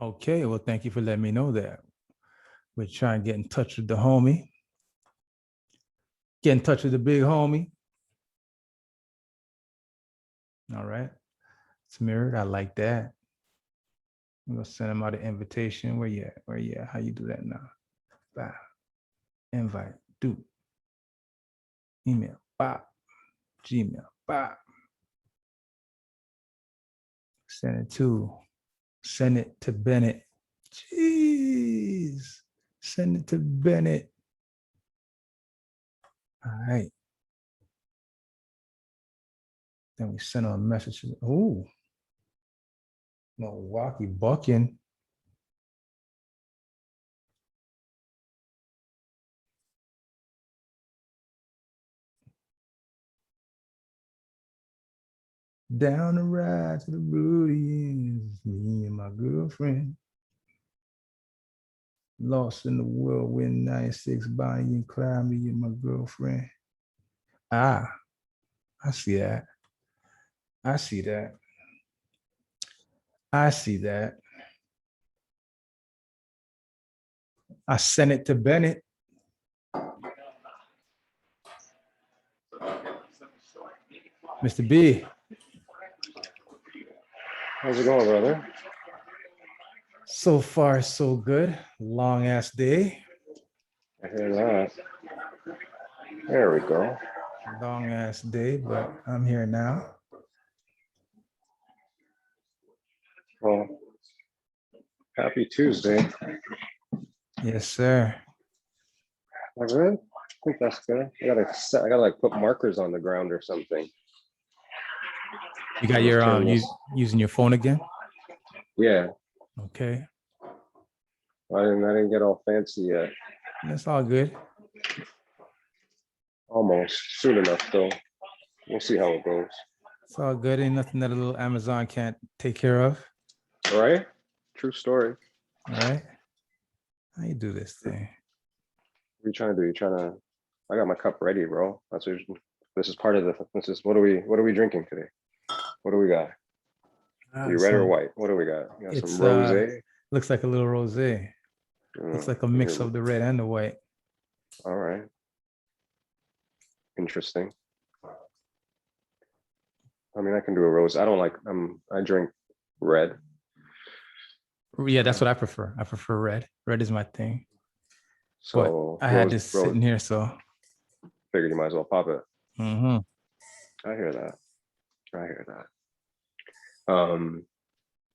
Okay, well, thank you for letting me know that. We're trying to get in touch with the homie. Get in touch with the big homie. All right. It's mirrored. I like that. I'm gonna send him out an invitation. Where you at? Where you at? How you do that now? Bye. Invite. Do. Email. Bye. Gmail. Bye. Send it to Bennett. Jeez. Send it to Bennett. All right. Then we send him a message. Oh. Milwaukee bucking. Down the ride to the Blues, me and my girlfriend. Lost in the whirlwind, 96, Bonnie and Clyde, me and my girlfriend. I see that. I see that. I see that. I sent it to Bennett. Mr. B. How's it going, brother? So far, so good. Long ass day. I hear that. There we go. Long ass day, but I'm here now. Well, happy Tuesday. Yes, sir. All right. I think that's good. I gotta like put markers on the ground or something. You got your using your phone again? Yeah. Okay. I didn't get all fancy yet. That's all good. Almost. Soon enough though. We'll see how it goes. It's all good. Ain't nothing that a little Amazon can't take care of. All right. True story. All right. How you do this thing? What are you trying to do? You trying to? I got my cup ready, bro. That's what this is part of the. This is what are we drinking today? What do we got? You red or white? What do we got? You got some rosé. Looks like a little rosé. Looks like a mix of the red and the white. All right. Interesting. I mean, I can do a rose. I don't like. I drink red. Yeah, that's what I prefer. I prefer red. Red is my thing. So but I had this sitting here, so figured you might as well pop it. Mm-hmm. I hear that.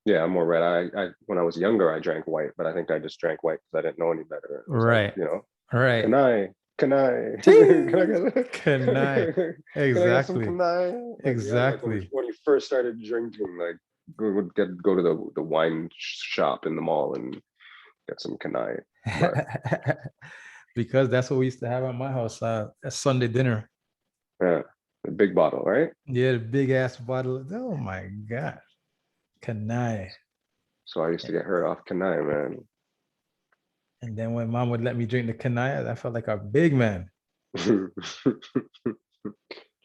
Yeah, I'm more red. I when I was younger, I drank white, but I think I just drank white because I didn't know any better. Right. Like, you know. Right. Can I? Can I get some canai? Exactly. Like when you first started drinking, like we would go to the wine shop in the mall and get some canai. Because that's what we used to have at my house at Sunday dinner. Yeah, the big bottle, right? Yeah, the big ass bottle. Oh my gosh. Canai. So I used to get hurt off canai, man. And then when mom would let me drink the canai, I felt like a big man. Cheers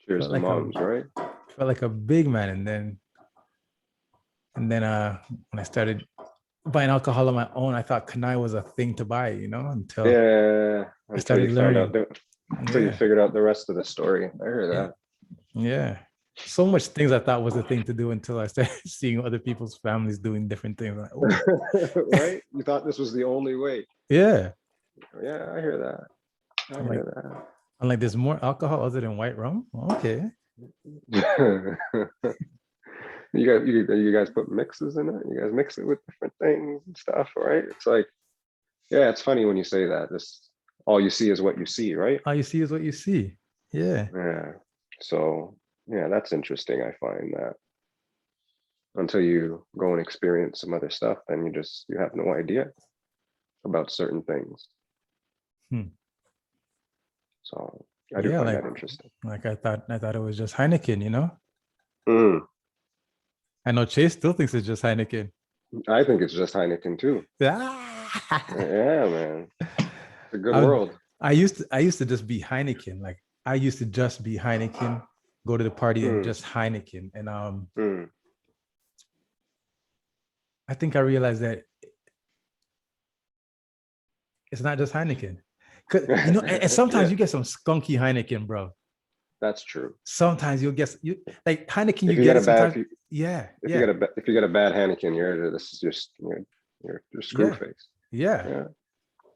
to moms, right? Felt like a big man. And then when I started buying alcohol on my own, I thought canai was a thing to buy, until I started learning. Until you figured out the rest of the story. I heard that. Yeah. So much things I thought was a thing to do until I started seeing other people's families doing different things. Like, oh. Right? You thought this was the only way. Yeah. Yeah, I hear that. I'm like, there's more alcohol other than white rum? Okay. You guys put mixes in it? You guys mix it with different things and stuff, right? It's like, yeah, it's funny when you say that. This all you see is what you see, right? All you see is what you see. Yeah. Yeah. So yeah, that's interesting. I find that until you go and experience some other stuff, then you have no idea about certain things. So I do find that interesting. Like I thought it was just Heineken, Mm. I know Chase still thinks it's just Heineken. I think it's just Heineken too. Yeah, man. It's a good world. I used to just be Heineken. Like I used to just be Heineken, go to the party and just Heineken. And I think I realized that It's not just Heineken. And sometimes Yeah, you get some skunky Heineken, bro. that's true. Sometimes you'll get you like Heineken, If you you get get a it bad, sometimes. Yeah, if you yeah, get if you get a bad Heineken, this is just you're screw yeah, face. yeah, Yeah,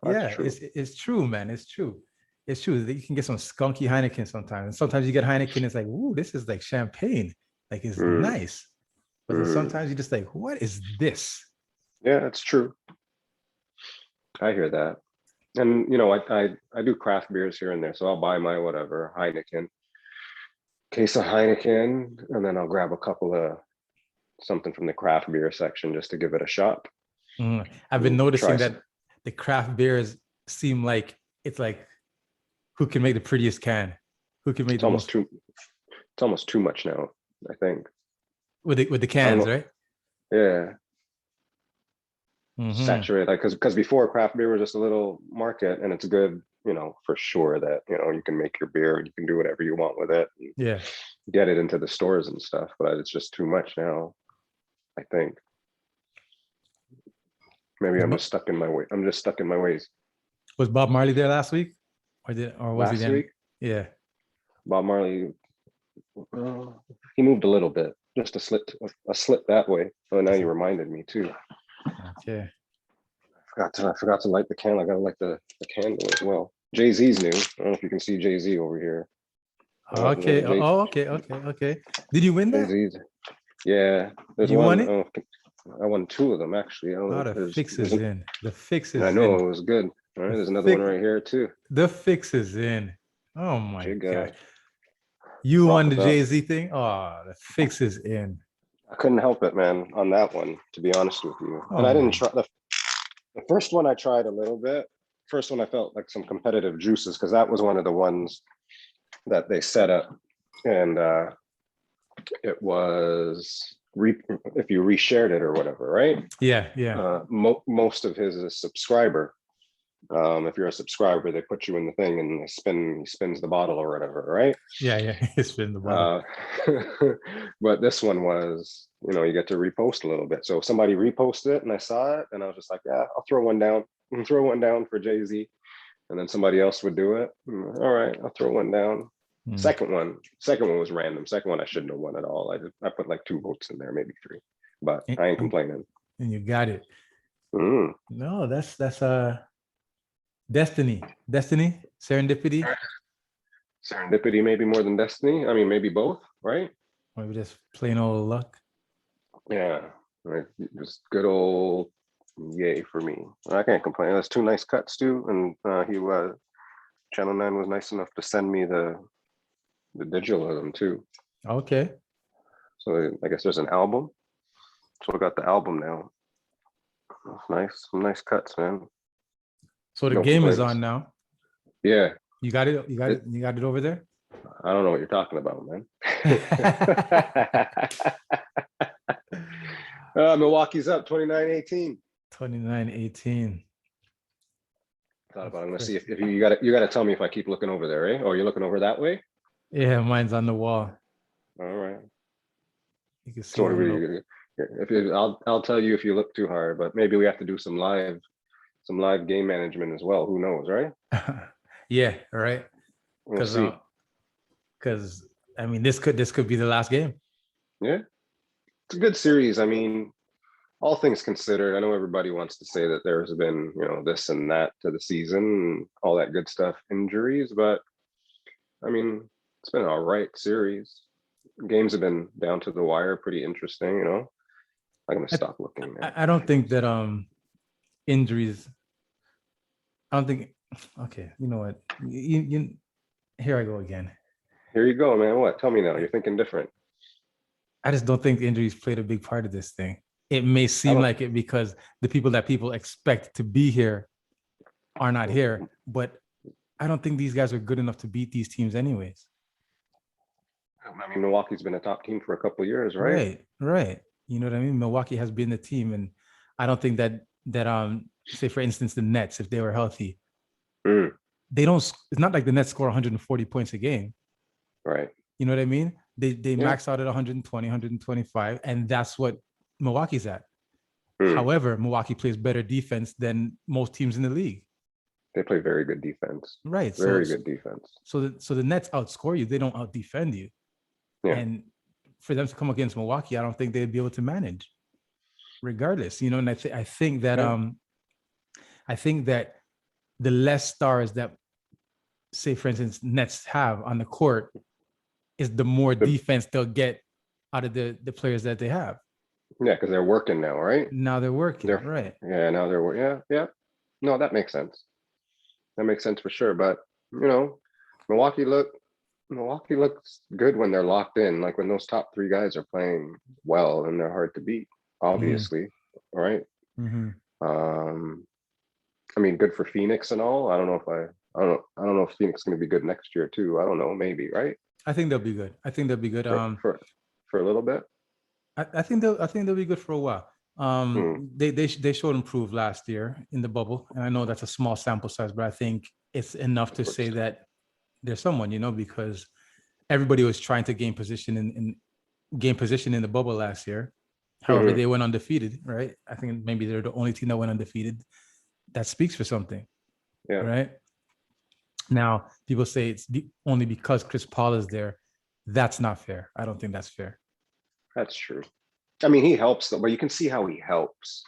that's yeah. true. It's true, man. It's true. It's true that you can get some skunky Heineken sometimes. And sometimes you get Heineken, it's like, ooh, this is like champagne. Like it's Mm, nice. But then mm. sometimes you just like, what is this? Yeah, that's true. I hear that. And I do craft beers here and there, so I'll buy my whatever Heineken, case of Heineken, and then I'll grab a couple of something from the craft beer section just to give it a shot. I've been Try noticing some. that the craft beers seem like it's like who can make the prettiest can, who can make It's the almost most too. It's almost too much now. I think. with the I don't cans, know. right? Yeah, Mm-hmm. saturated. Like because before craft beer was just a little market, and it's good. For sure that you can make your beer and you can do whatever you want with it. And Yeah. get it into the stores and stuff, but it's just too much now. I think maybe Was I'm Bob, just stuck in my way. I'm just stuck in my ways. was Bob Marley there last week, or was he Last then? week, Yeah. Bob Marley, he moved a little bit, just a slip that way. So now you reminded me too. Okay. I forgot to light the candle. I gotta light the candle as well. Jay-Z's new. I don't know if you can see Jay-Z over here. Okay. Oh, okay. Okay. Okay. Did you win that? Jay-Z's. Yeah, there's You won one. it? I won two of them actually. Oh, the fix is in. The fix I is know in. it was good. All right, The there's another one fix. right here too. The fix is in. Oh my Jig gosh. You won the rocking up. Jay-Z thing? Oh, the fix is in. I couldn't help it, man, on that one, to be honest with you. And Oh I didn't my. try the first one I tried a little bit. First one I felt like some competitive juices because that was one of the ones that they set up. And it was if you reshared it or whatever, right? Yeah, yeah. Most of his is subscriber. If you're a subscriber, they put you in the thing and he spins the bottle or whatever, right? Yeah, yeah. It's been the bottom. But this one was, you get to repost a little bit. So if somebody reposted it and I saw it, and I was just like, yeah, I'll throw one down. Throw one down for Jay-Z. And then somebody else would do it. All right, I'll throw one down. Second one was random. Second one I shouldn't have won at all. I put like 2 votes in there, maybe 3, but I ain't complaining. And you got it. Mm. No, that's destiny, serendipity. Serendipity, maybe more than destiny. I mean, maybe both, right? Maybe just plain old luck. Yeah, right. Just good old yay for me. I can't complain. That's 2 nice cuts too, and Channel 9 was nice enough to send me the digital of them too. Okay. So I guess there's an album. So I got the album now. That's nice. Some nice cuts, man. So the No game is complaints. on now. Yeah. You got it. You got it. You got it over there. I don't know what you're talking about, man. Milwaukee's up 29-18. 29-18. I'm gonna see if you got to tell me if I keep looking over there, eh? Oh, you're looking over that way? Yeah, mine's on the wall. All right. You can see. So I'll tell you if you look too hard, but maybe we have to do some live game management as well. Who knows, right? Yeah, right. We'll see. Because I mean, this could be the last game. Yeah, it's a good series. I mean, all things considered, I know everybody wants to say that there's been, this and that to the season, and all that good stuff, injuries, but I mean, it's been an all right series. Games have been down to the wire, pretty interesting. I'm gonna stop looking now. I don't think that injuries. I don't think. Okay, you know what? You here I go again. Here you go, man. What? Tell me now. You're thinking different. I just don't think injuries played a big part of this thing. It may seem like it because the people that people expect to be here are not here, but I don't think these guys are good enough to beat these teams anyways. I mean, Milwaukee's been a top team for a couple of years, right? Right. You know what I mean? Milwaukee has been the team, and I don't think that say for instance the Nets, if they were healthy, they don't. It's not like the Nets score 140 points a game, right? You know what I mean? They max out at 120, 125, and that's what Milwaukee's at. However, Milwaukee plays better defense than most teams in the league. They play very good defense. Right. Very good defense. So the Nets outscore you. They don't out defend you. Yeah. And for them to come against Milwaukee, I don't think they'd be able to manage, regardless. You know, and I think that I think that the less stars that, say, for instance, Nets have on the court is the more defense they'll get out of the players that they have. Yeah, because they're working now, right? Now they're working, right? Yeah, now they're working. Yeah. No, that makes sense. That makes sense for sure. But you know, Milwaukee looks good when they're locked in. Like when those top three guys are playing well and they're hard to beat. Obviously, right? Mm-hmm. I mean, good for Phoenix and all. I don't know if Phoenix is going to be good next year too. I don't know, maybe, right? I think they'll be good. For a little bit. I think they'll be good for a while. They showed improve last year in the bubble, and I know that's a small sample size, but I think it's enough to say that there's someone, you know, because everybody was trying to gain position in the bubble last year. However, they went undefeated, right? I think maybe they're the only team that went undefeated. That speaks for something, right? Now, people say it's only because Chris Paul is there. That's not fair. I don't think that's fair. That's true. I mean, he helps, though, but you can see how he helps.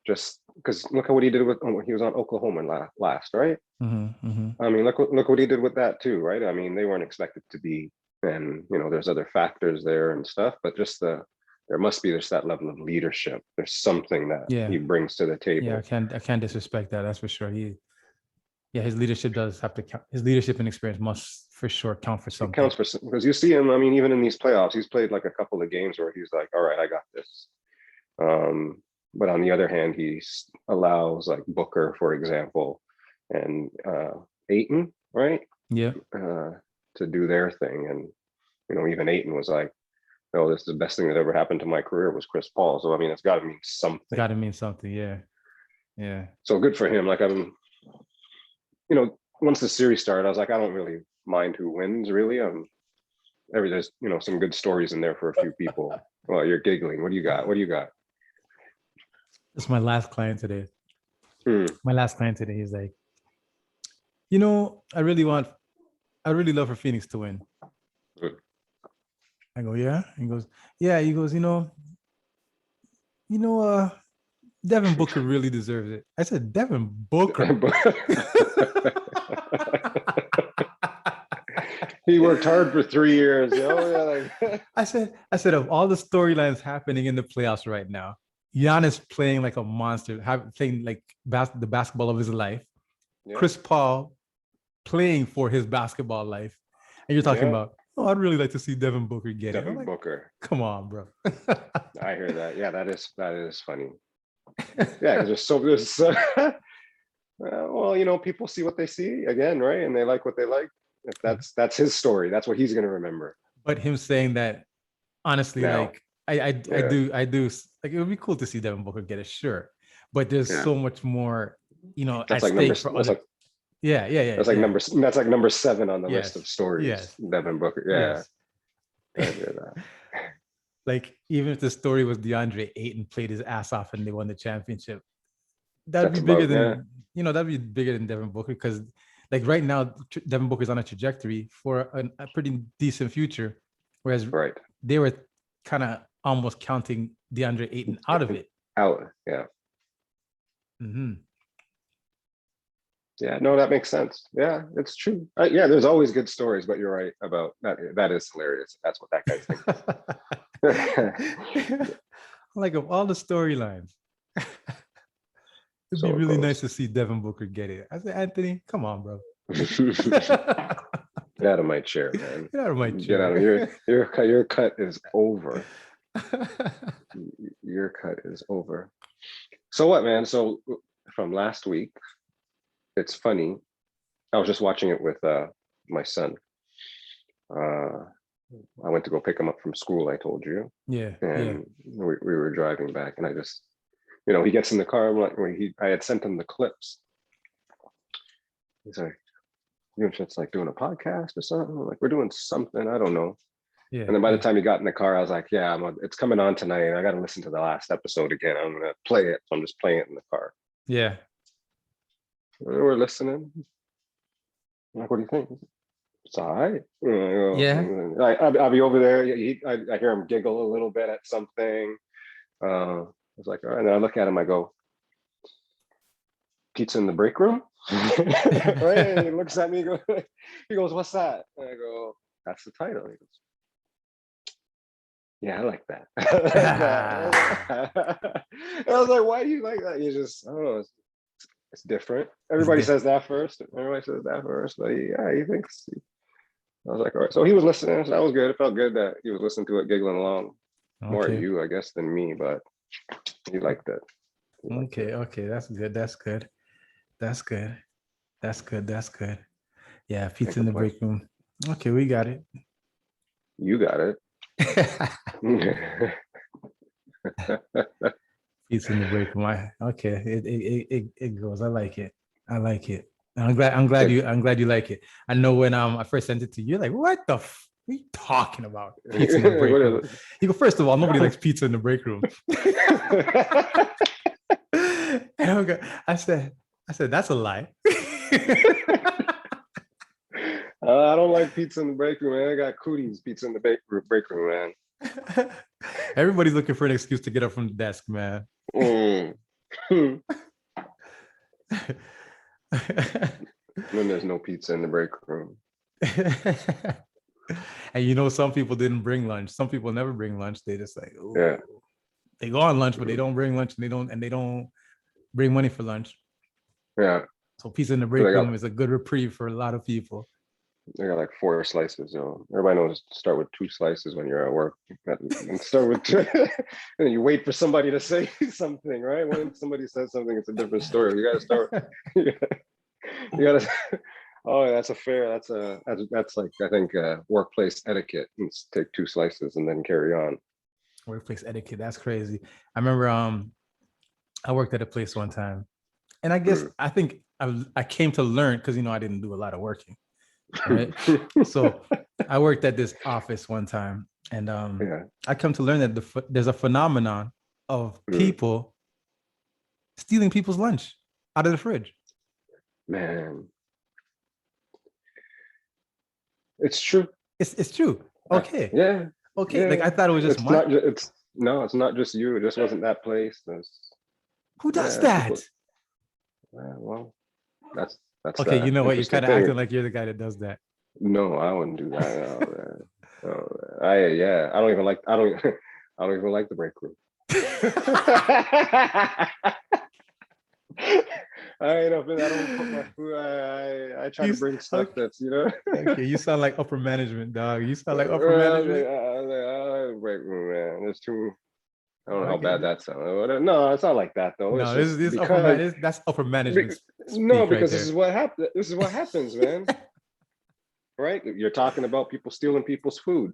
Just because look at what he did when he was on Oklahoma last, right? I mean, look what he did with that too, right? I mean, they weren't expected to be, and you know, there's other factors there and stuff, but just there must be just that level of leadership. There's something that he brings to the table. Yeah, I can't disrespect that. That's for sure. His leadership does have to count. His leadership and experience must for sure count for something. It counts for, because you see him. I mean, even in these playoffs, he's played like a couple of games where he's like, "All right, I got this." But on the other hand, he allows like Booker, for example, and Ayton, right? Yeah. To do their thing, and you know, even Ayton was like, "Oh, this is the best thing that ever happened to my career was Chris Paul." So I mean, it's got to mean something. Got to mean something, yeah. So good for him. Like you know, once the series started, I was like, I don't really mind who wins, really. There's, you know, some good stories in there for a few people. Well, you're giggling. What do you got? It's my last client today. My last client today is like, you know, I really love for Phoenix to win. I go, yeah. He goes, yeah. He goes, you know, Devin Booker really deserves it. I said, Devin Booker. He worked hard for 3 years. I said, of all the storylines happening in the playoffs right now, Giannis playing like a monster, playing like the basketball of his life. Yeah. Chris Paul playing for his basketball life. And you're talking about, oh, I'd really like to see Devin Booker get it. Devin Booker. Come on, bro. I hear that. Yeah, that is funny. Yeah, because there's so well, you know, people see what they see again, right? And they like what they like. If that's his story, that's what he's gonna remember. But him saying that, honestly, now, like I do like, it would be cool to see Devin Booker get it, sure. But there's so much more, you know, that's like number yeah. That's like number 7 on the list of stories. Yes. Devin Booker. Yeah. Yes. I hear that. Like, even if the story was DeAndre Ayton played his ass off and they won the championship, that'd be bigger than Devin Booker, because like right now, Devin Booker's on a trajectory for a pretty decent future, whereas they were kind of almost counting DeAndre Ayton out of it. Yeah. Yeah, no, that makes sense. Yeah, it's true. Yeah, there's always good stories, but you're right about that. That is hilarious. That's what that guy's thinking. Like, of all the storylines, it'd be really nice to see Devin Booker get it. I said, Anthony, come on, bro. Get out of my chair, man. Get out of my chair. Get out of your cut is over. Your cut is over. So what, man? So from last week, it's funny. I was just watching it with my son. I went to go pick him up from school, I told you. Yeah. And we were driving back, and I just, you know, he gets in the car. I'm like, I had sent him the clips. He's like, you just like doing a podcast or something? I'm like, we're doing something. I don't know. Yeah. And then by the time he got in the car, I was like, yeah, it's coming on tonight. I got to listen to the last episode again. I'm going to play it. So I'm just playing it in the car. Yeah. We're listening. I'm like, what do you think? It's all right. Yeah. I'll be over there. I hear him giggle a little bit at something. I was like, all right. And I look at him. I go, pizza in the break room? Right? And he looks at me. He goes, what's that? And I go, that's the title. He goes, yeah, I like that. I like that. I was like, why do you like that? You just, I don't know. It's different. Everybody says that first. Everybody says that first. But yeah, he thinks. I was like, all right. So he was listening. So that was good. It felt good that he was listening to it, giggling along. More at you, I guess, than me, but he liked it. Okay. That's good. That's good. Yeah, pizza in the break room. Okay, we got it. You got it. Pizza in the break room. Okay, it goes. I like it. I'm glad you like it. I know when I first sent it to you, you're like, what the what are you talking about? Pizza in the break room. You go, first of all, nobody likes pizza in the break room. And I said, that's a lie. I don't like pizza in the break room, man. I got cooties pizza in the break room, man. Everybody's looking for an excuse to get up from the desk, man. Then there's no pizza in the break room. And you know, some people didn't bring lunch. Some people never bring lunch. They just like, ooh. Yeah. They go on lunch, but they don't bring lunch, and they don't bring money for lunch. Yeah. So pizza in the break room is a good reprieve for a lot of people. They got like 4 slices, everybody knows to start with 2 slices when you're at work. And start with 2, and you wait for somebody to say something, right? When somebody says something, it's a different story. You gotta start. You gotta. Oh, that's like, I think, workplace etiquette. Let's take 2 slices and then carry on. Workplace etiquette. That's crazy. I remember I worked at a place one time, and I guess I think I came to learn because I didn't do a lot of working. Right. So I worked at this office one time, and I come to learn that there's a phenomenon of people stealing people's lunch out of the fridge. Man, it's true. It's true. Okay. Yeah. Okay. Yeah. Like I thought it was just it's not just you. It just wasn't that place. Who does that? People, well, that's okay. You know what? You're kind of acting like you're the guy that does that. No, I wouldn't do that. I don't even like the break room. I don't put my food. I try to bring stuff that's Okay, you sound like upper management, dog. You sound like upper management. Break room, man. There's too. I don't know how bad that sounds. No, it's not like that though. No, that's upper management. No, because this is what happens. This is what happens, man. Right? You're talking about people stealing people's food.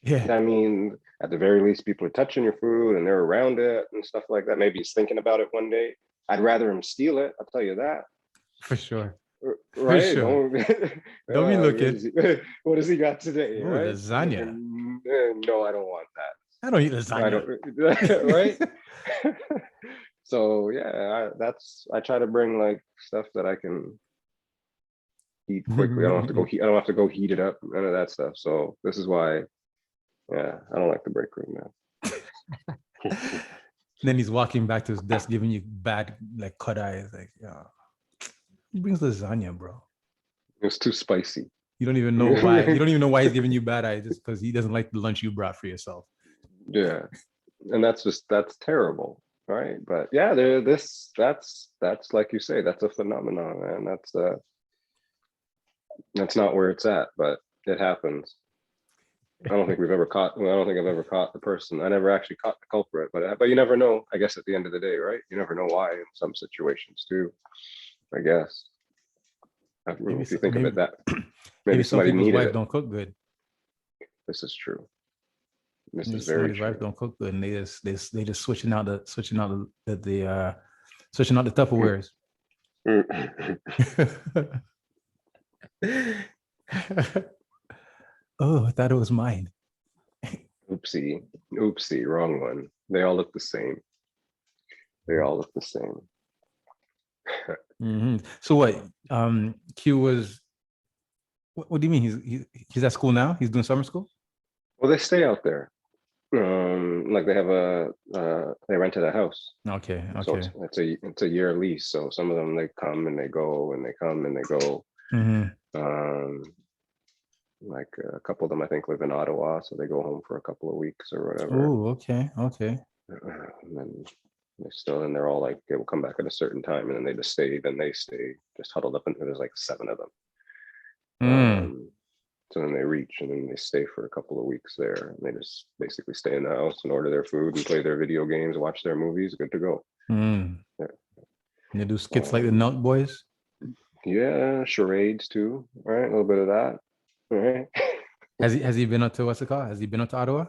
Yeah. I mean, at the very least, people are touching your food and they're around it and stuff like that. Maybe he's thinking about it one day. I'd rather him steal it. I'll tell you that. For sure. Right? For sure. Don't be looking. What has he got today? Ooh, right? Lasagna. No, I don't want that. I don't eat lasagna. Right? So yeah, I try to bring like stuff that I can eat quickly. I don't have to go heat it up, none of that stuff. So this is why, yeah, I don't like the break room now. Then he's walking back to his desk, giving you bad like cut eyes, like, yeah. He brings lasagna, bro. It's too spicy. You don't even know why. You don't even know why he's giving you bad eyes, just because he doesn't like the lunch you brought for yourself. Yeah, and that's terrible, right? But yeah, that's like you say, that's a phenomenon, and that's not where it's at, but it happens. I don't think I've ever caught the person. I never actually caught the culprit, but you never know, I guess, at the end of the day, right? You never know why in some situations too, I guess. If you think of it that maybe somebody needed wife it. Don't cook good. This is true. This maybe is very somebody's true. Wife don't cook good, and they just switching out the Tupperwares. Oh, I thought it was mine. Oopsie, wrong one. They all look the same. So what? Q was. What do you mean? He's at school now. He's doing summer school. Well, they stay out there. Like they have they rented a house. Okay. So Okay. it's a year lease. So some of them they come and they go and they come and they go. Like a couple of them I think live in Ottawa, so they go home for a couple of weeks or whatever. Oh, okay. Okay. And then they're all like they will come back at a certain time and then they just stay. Then they stay just huddled up, and there's like 7 of them. So then they reach and then they stay for a couple of weeks there, and they just basically stay in the house and order their food and play their video games, watch their movies. Good to go. Yeah. They do skits like the Nut Boys. Yeah, charades too. All right, a little bit of that. All right. Has he been up to what's it called? Has he been up to Ottawa?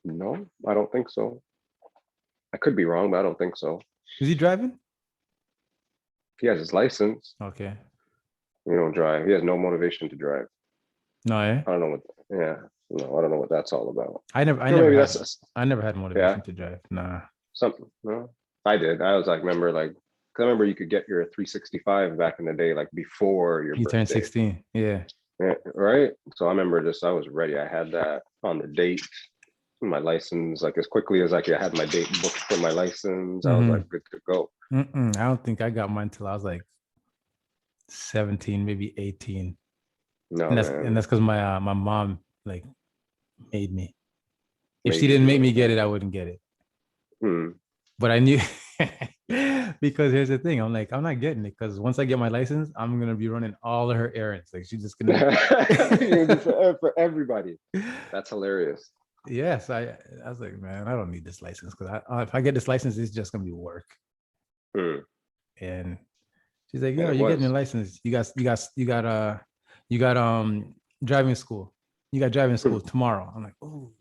No, I don't think so. I could be wrong, but I don't think so. Is he driving? He has his license. Okay. He don't drive. He has no motivation to drive. No, I don't know what. Yeah, no, I don't know what that's all about. I never had motivation to drive. Nah. Something. No, I did. I was like, remember, like, I remember you could get your 365 back in the day, like before your You birthday. turned 16. Yeah. Right. So I remember I was ready. I had that on the date, my license, like as quickly as I could. I had my date booked for my license. I was like, good to go. I don't think I got mine till I was like 17, maybe 18. No, and that's because my mom like made me. If she didn't make me get it, I wouldn't get it. But I knew because here's the thing. I'm like, I'm not getting it because once I get my license, I'm gonna be running all of her errands. Like she's just gonna for everybody. That's hilarious. Yes, I was like, man, I don't need this license because if I get this license, it's just gonna be work. And she's like, yo, you're getting your license. You got driving school. You got driving school tomorrow. I'm like, oh.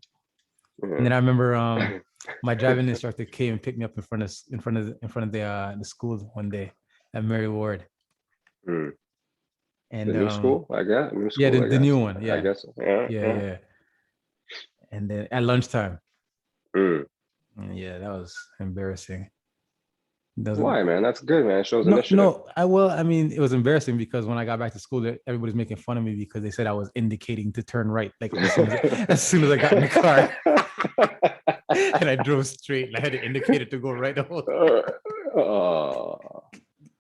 And then I remember my driving instructor came and picked me up in front of the school one day at Mary Ward. And the new school, I guess. Yeah, the new one. Yeah, I guess. Yeah. And then at lunchtime. Yeah, that was embarrassing. Why, man? That's good, man. It shows initiative. No, I mean, it was embarrassing because when I got back to school, everybody's making fun of me because they said I was indicating to turn right, like as soon as I got in the car. And I drove straight and I had to indicate it to go right the whole time.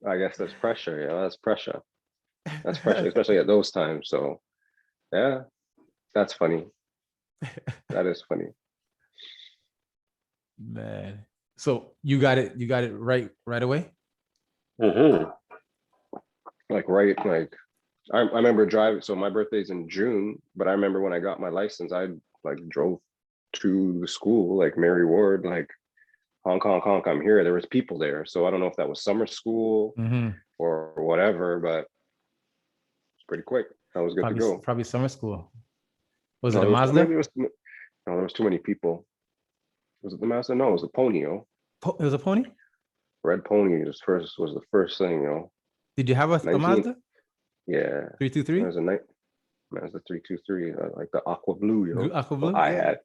I guess that's pressure. Yeah, that's pressure. That's pressure, especially at those times. So yeah, that's funny. That is funny. Man. So you got it right away? Like I remember driving. So my birthday's in June, but I remember when I got my license, I like drove to the school, like Mary Ward, like honk, I'm here. There was people there. So I don't know if that was summer school or whatever, but it's pretty quick. I was good to go. Probably summer school. Was it a Mazda? There was too many people. Was it the Mazda? No, it was the pony, It was a pony? Red pony was the first thing, Did you have a Mazda? Yeah. 323? It was a Mazda 323, like the aqua blue, Aqua blue? I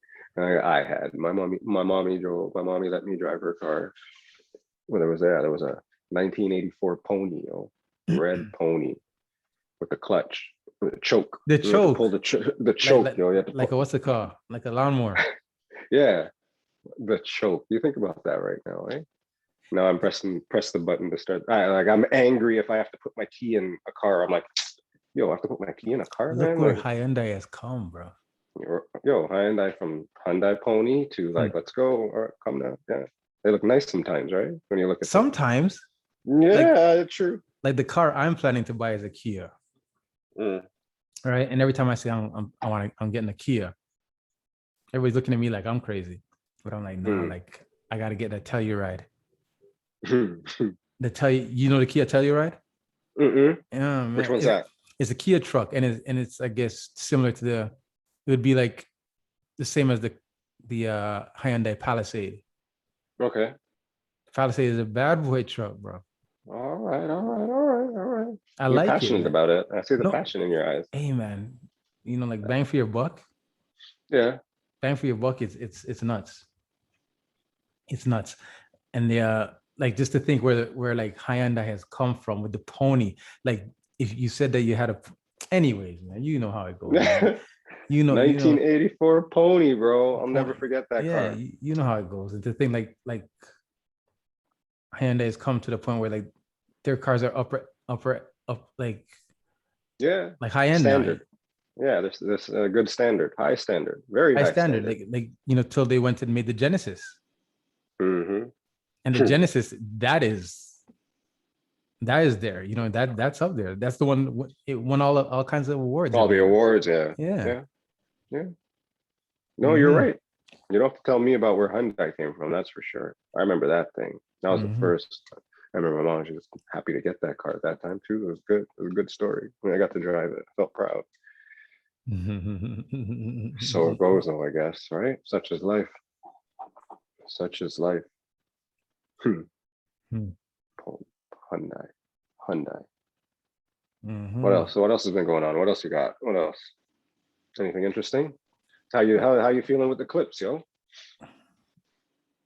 had my mommy let me drive her car. Well, there was a 1984 pony, red pony with the clutch, with the choke. The choke. Pull the choke, like what's it called? Like a lawnmower. Yeah. The choke. You think about that right now, eh? Now I'm press the button to start. I'm angry if I have to put my key in a car. I'm like, yo, I have to put my key in a car. Look man. where Hyundai has come, bro. Yo, Hyundai, from Hyundai Pony to like, let's go, or come now. Yeah, they look nice sometimes, right? When you look at sometimes. Yeah, true. Like the car I'm planning to buy is a Kia. Right, and every time I say I'm getting a Kia, everybody's looking at me like I'm crazy, but I'm like, nah, like I gotta get that Telluride. You know the Kia Telluride? Yeah, man. Which one's that? It's a Kia truck, and it's I guess similar to it would be like the same as the Hyundai Palisade. Okay. Palisade is a bad boy truck, bro. All right. You're like passionate about it. I see the passion in your eyes. Hey, man, like bang for your buck. Yeah. Bang for your buck. It's nuts. It's nuts. And like just to think where like Hyundai has come from with the pony. Like if you said that you had a, anyways, man, you know how it goes, man. You know, 1984 Pony, bro. I'll never pony. forget that Yeah, car. you know how it goes. And to think like Hyundai has come to the point where like their cars are up Yeah, like high end now. standard. Yeah, this a good standard, high standard, very High high standard, standard. like you know, till they went and made the Genesis. Hmm. And the Genesis, that is there, you know, that's up there. That's the one it won all kinds of awards All every the year. awards, yeah, Yeah. yeah, yeah. No, you're Hmm. right. You don't have to tell me about where Hyundai came from. That's for sure. I remember that thing. That was the Hmm. first. I remember my mom. She was happy to get that car at that time too. It was good. It was a good story. When I got to drive it, I felt proud. So it goes, though. I guess, right? Such is life. Such is life. Hmm. Hyundai. Hyundai. What Hmm. else? So what else has been going on? What else you got? What else? Anything interesting? How you feeling with the clips, yo?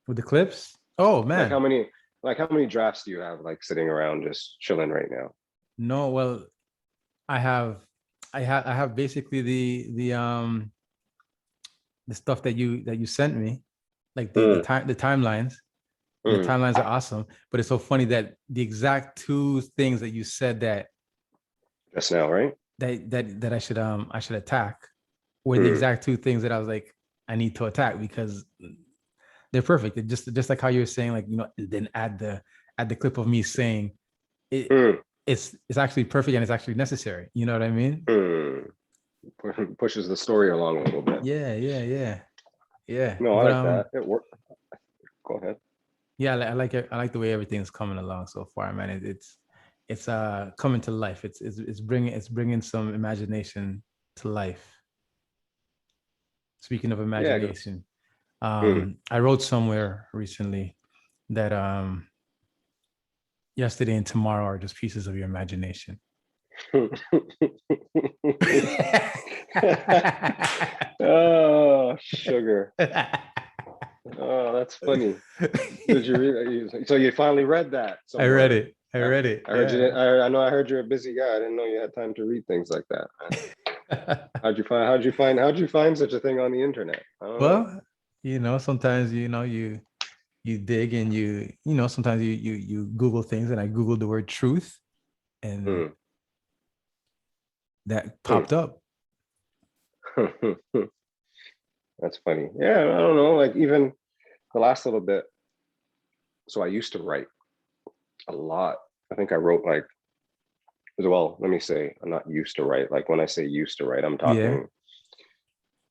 With the clips, oh Like how man. many how many drafts do you have like sitting around just chilling right now? No, well, I have I have basically the stuff that you sent me, like Mm, the timelines, and the mm. timelines are awesome. But it's so funny that the exact two things that you said Just now, right? that I should attack were the Mm, exact two things that I was like, I need to attack because they're perfect. It just like how you were saying, like, you know, then add the clip of me saying it mm, it's actually perfect and it's actually necessary. You know what I mean? mm. Pushes the story along a little bit. Yeah, yeah, yeah, yeah. No, I But like that. It worked. Go ahead. yeah, I like it. I like the way everything's coming along so far, man. It's coming to life. It's bringing some imagination to life. Speaking of Yeah, I guess. imagination, Mm. I wrote somewhere recently that yesterday and tomorrow are just pieces of your imagination. Oh, sugar. Oh, that's funny. Did you read? So you finally read that I read somewhere? it. I I, read it. I heard you. Yeah. I know. I heard you're a busy guy. I didn't know you had time to read things like that, man. How'd you find such a thing on the internet? I don't know. Well, sometimes you dig and sometimes you Google things, and I Googled the word truth, and Hmm. that Hmm. popped up. That's funny. Yeah, I don't know. Like even the last little bit. So I used to write a lot. I think I wrote like, well, let me say I'm not used to write. Like when I say used to write, I'm Yeah. talking,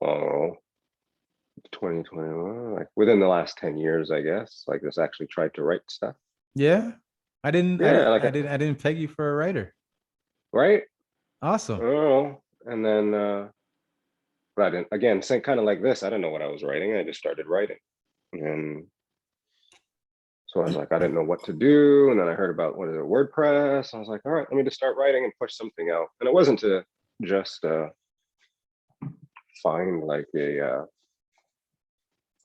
oh, 2021, like within the last 10 years, I guess. Like just actually tried to write stuff. Yeah. I didn't I Yeah, didn't like I didn't I didn't peg you for a writer. right. I Awesome. don't know. And then but I didn't, again, same kind of like this. I didn't know what I was writing. I just started writing. And so I was like, I didn't know what to do. And then I heard about what is it, WordPress. I was like, all right, let me just start writing and push something out. And it wasn't to just find like I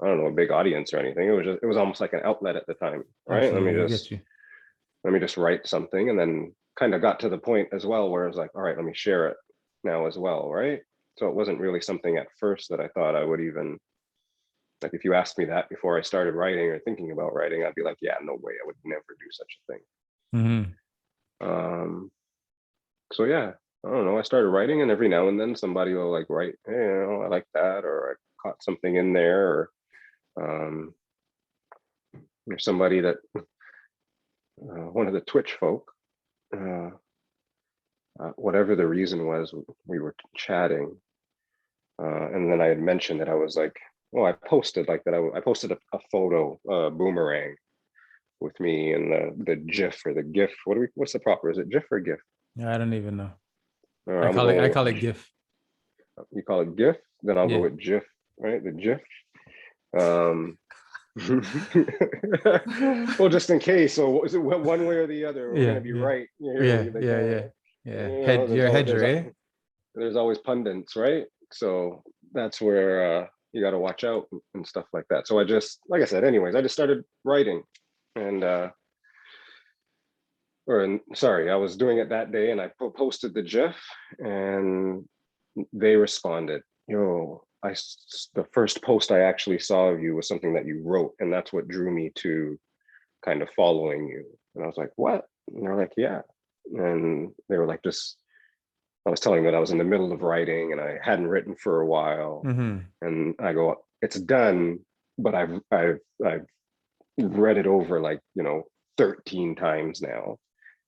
don't know, a big audience or anything. It was almost like an outlet at the time, right? Let me Absolutely. I get just you. let me just write something, and then kind of got to the point as well where I was like, all right, let me share it now as well, right? So it wasn't really something at first that I thought I would even, like, if you asked me that before I started writing or thinking about writing, I'd be like, yeah, no way, I would never do such a thing. Hmm. Um, so yeah, I don't know. I started writing, and every now and then somebody will like write, hey, I like that, or I caught something in there, um, or somebody that one of the Twitch folk, uh, whatever the reason was, we were chatting, and then I had mentioned that I was like, oh, I posted like that. I posted a photo, boomerang with me and the GIF or the GIF. What's the proper? Is it GIF or GIF? Yeah, I don't even know. I I'm call it I going call with, it GIF. you call it GIF, then I'll go Yeah. with GIF, right? The GIF. Um, well, just in case. So is it one way or the other? We're gonna Yeah. be Yeah. right. Yeah. They Yeah. can't. Yeah. Yeah. You know, Head you're a hedger, eh? there's always pundits, right? So that's where you got to watch out and stuff like that. So I just, like I said, anyways, I just started writing, and sorry, I was doing it that day and I posted the GIF and they responded, yo, the first post I actually saw of you was something that you wrote, and that's what drew me to kind of following you. And I was like, what? And they're like, yeah. And they were like, just, I was telling them that I was in the middle of writing and I hadn't written for a while. Mm-hmm. And I go, it's done, but I've read it over like, 13 times now.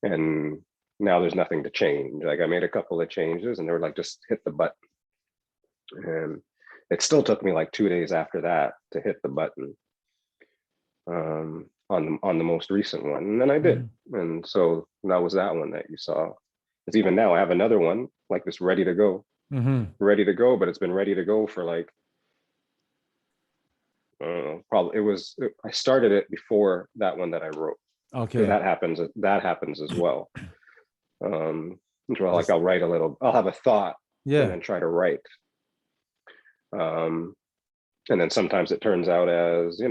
And now there's nothing to change. Like I made a couple of changes and they were like, just hit the button. And it still took me like 2 days after that to hit the button on the most recent one. And then I did. And so that was that one that you saw. Because even now I have another one like this ready to go. Ready to go, but it's been ready to go for like, I don't know, probably I started it before that one that I wrote. Okay. That happens as well. Like I'll have a thought and then try to write. And then sometimes it turns out as,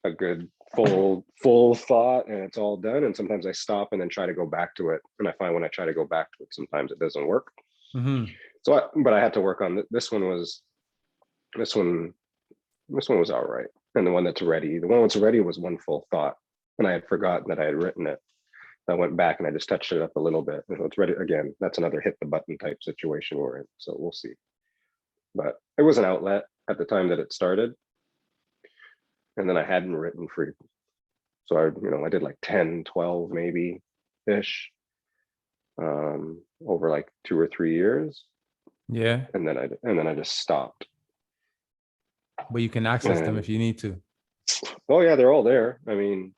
a good full thought and it's all done. And sometimes I stop and then try to go back to it. And I find when I try to go back to it, sometimes it doesn't work. But I had to work on this one was all right. And the one that's ready was one full thought. And I had forgotten that I had written it. I went back and I just touched it up a little bit. It's ready again. That's another hit the button type situation we're in. So we'll see. But it was an outlet at the time that it started. And then I hadn't written for, so I did like 10, 12 maybe ish over like 2 or 3 years. Yeah. And then I just stopped. But you can access them if you need to. Oh yeah, they're all there. I mean,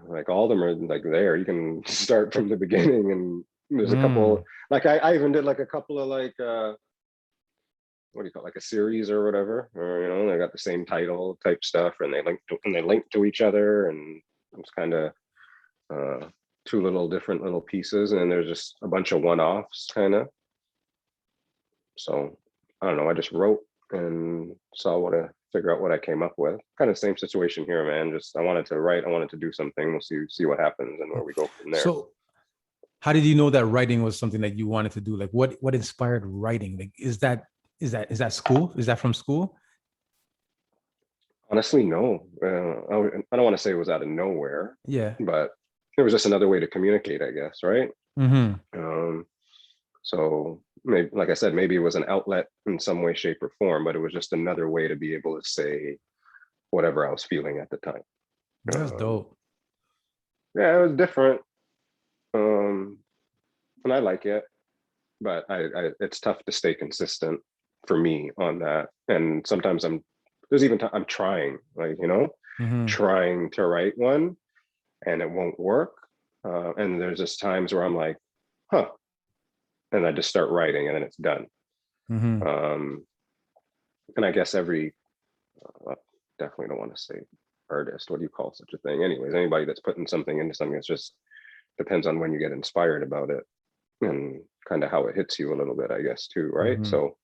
like all of them are like there. You can start from the beginning and there's a couple, like I even did like a couple of like, what do you call it, like a series or whatever, or they got the same title type stuff and they link to each other, and it's kind of two different little pieces, and then there's just a bunch of one-offs kind of. So I don't know, I just wrote and figure out what I came up with. Kind of same situation here, man. Just I wanted to write, I wanted to do something. We'll see what happens and where we go from there. So how did you know that writing was something that you wanted to do? Like what inspired writing? Like is that school? Is that from school? Honestly, no. I don't want to say it was out of nowhere. Yeah. But it was just another way to communicate, I guess, right? So maybe, like I said, maybe it was an outlet in some way, shape, or form, but it was just another way to be able to say whatever I was feeling at the time. That's dope. Yeah, it was different. And I like it, but it's tough to stay consistent for me on that. And sometimes I'm trying, like, trying to write one and it won't work. And there's just times where I'm like, huh. And I just start writing and then it's done. And I guess definitely don't want to say artist. What do you call such a thing? Anyways, anybody that's putting something into something, it's just depends on when you get inspired about it and kind of how it hits you a little bit, I guess, too, right? So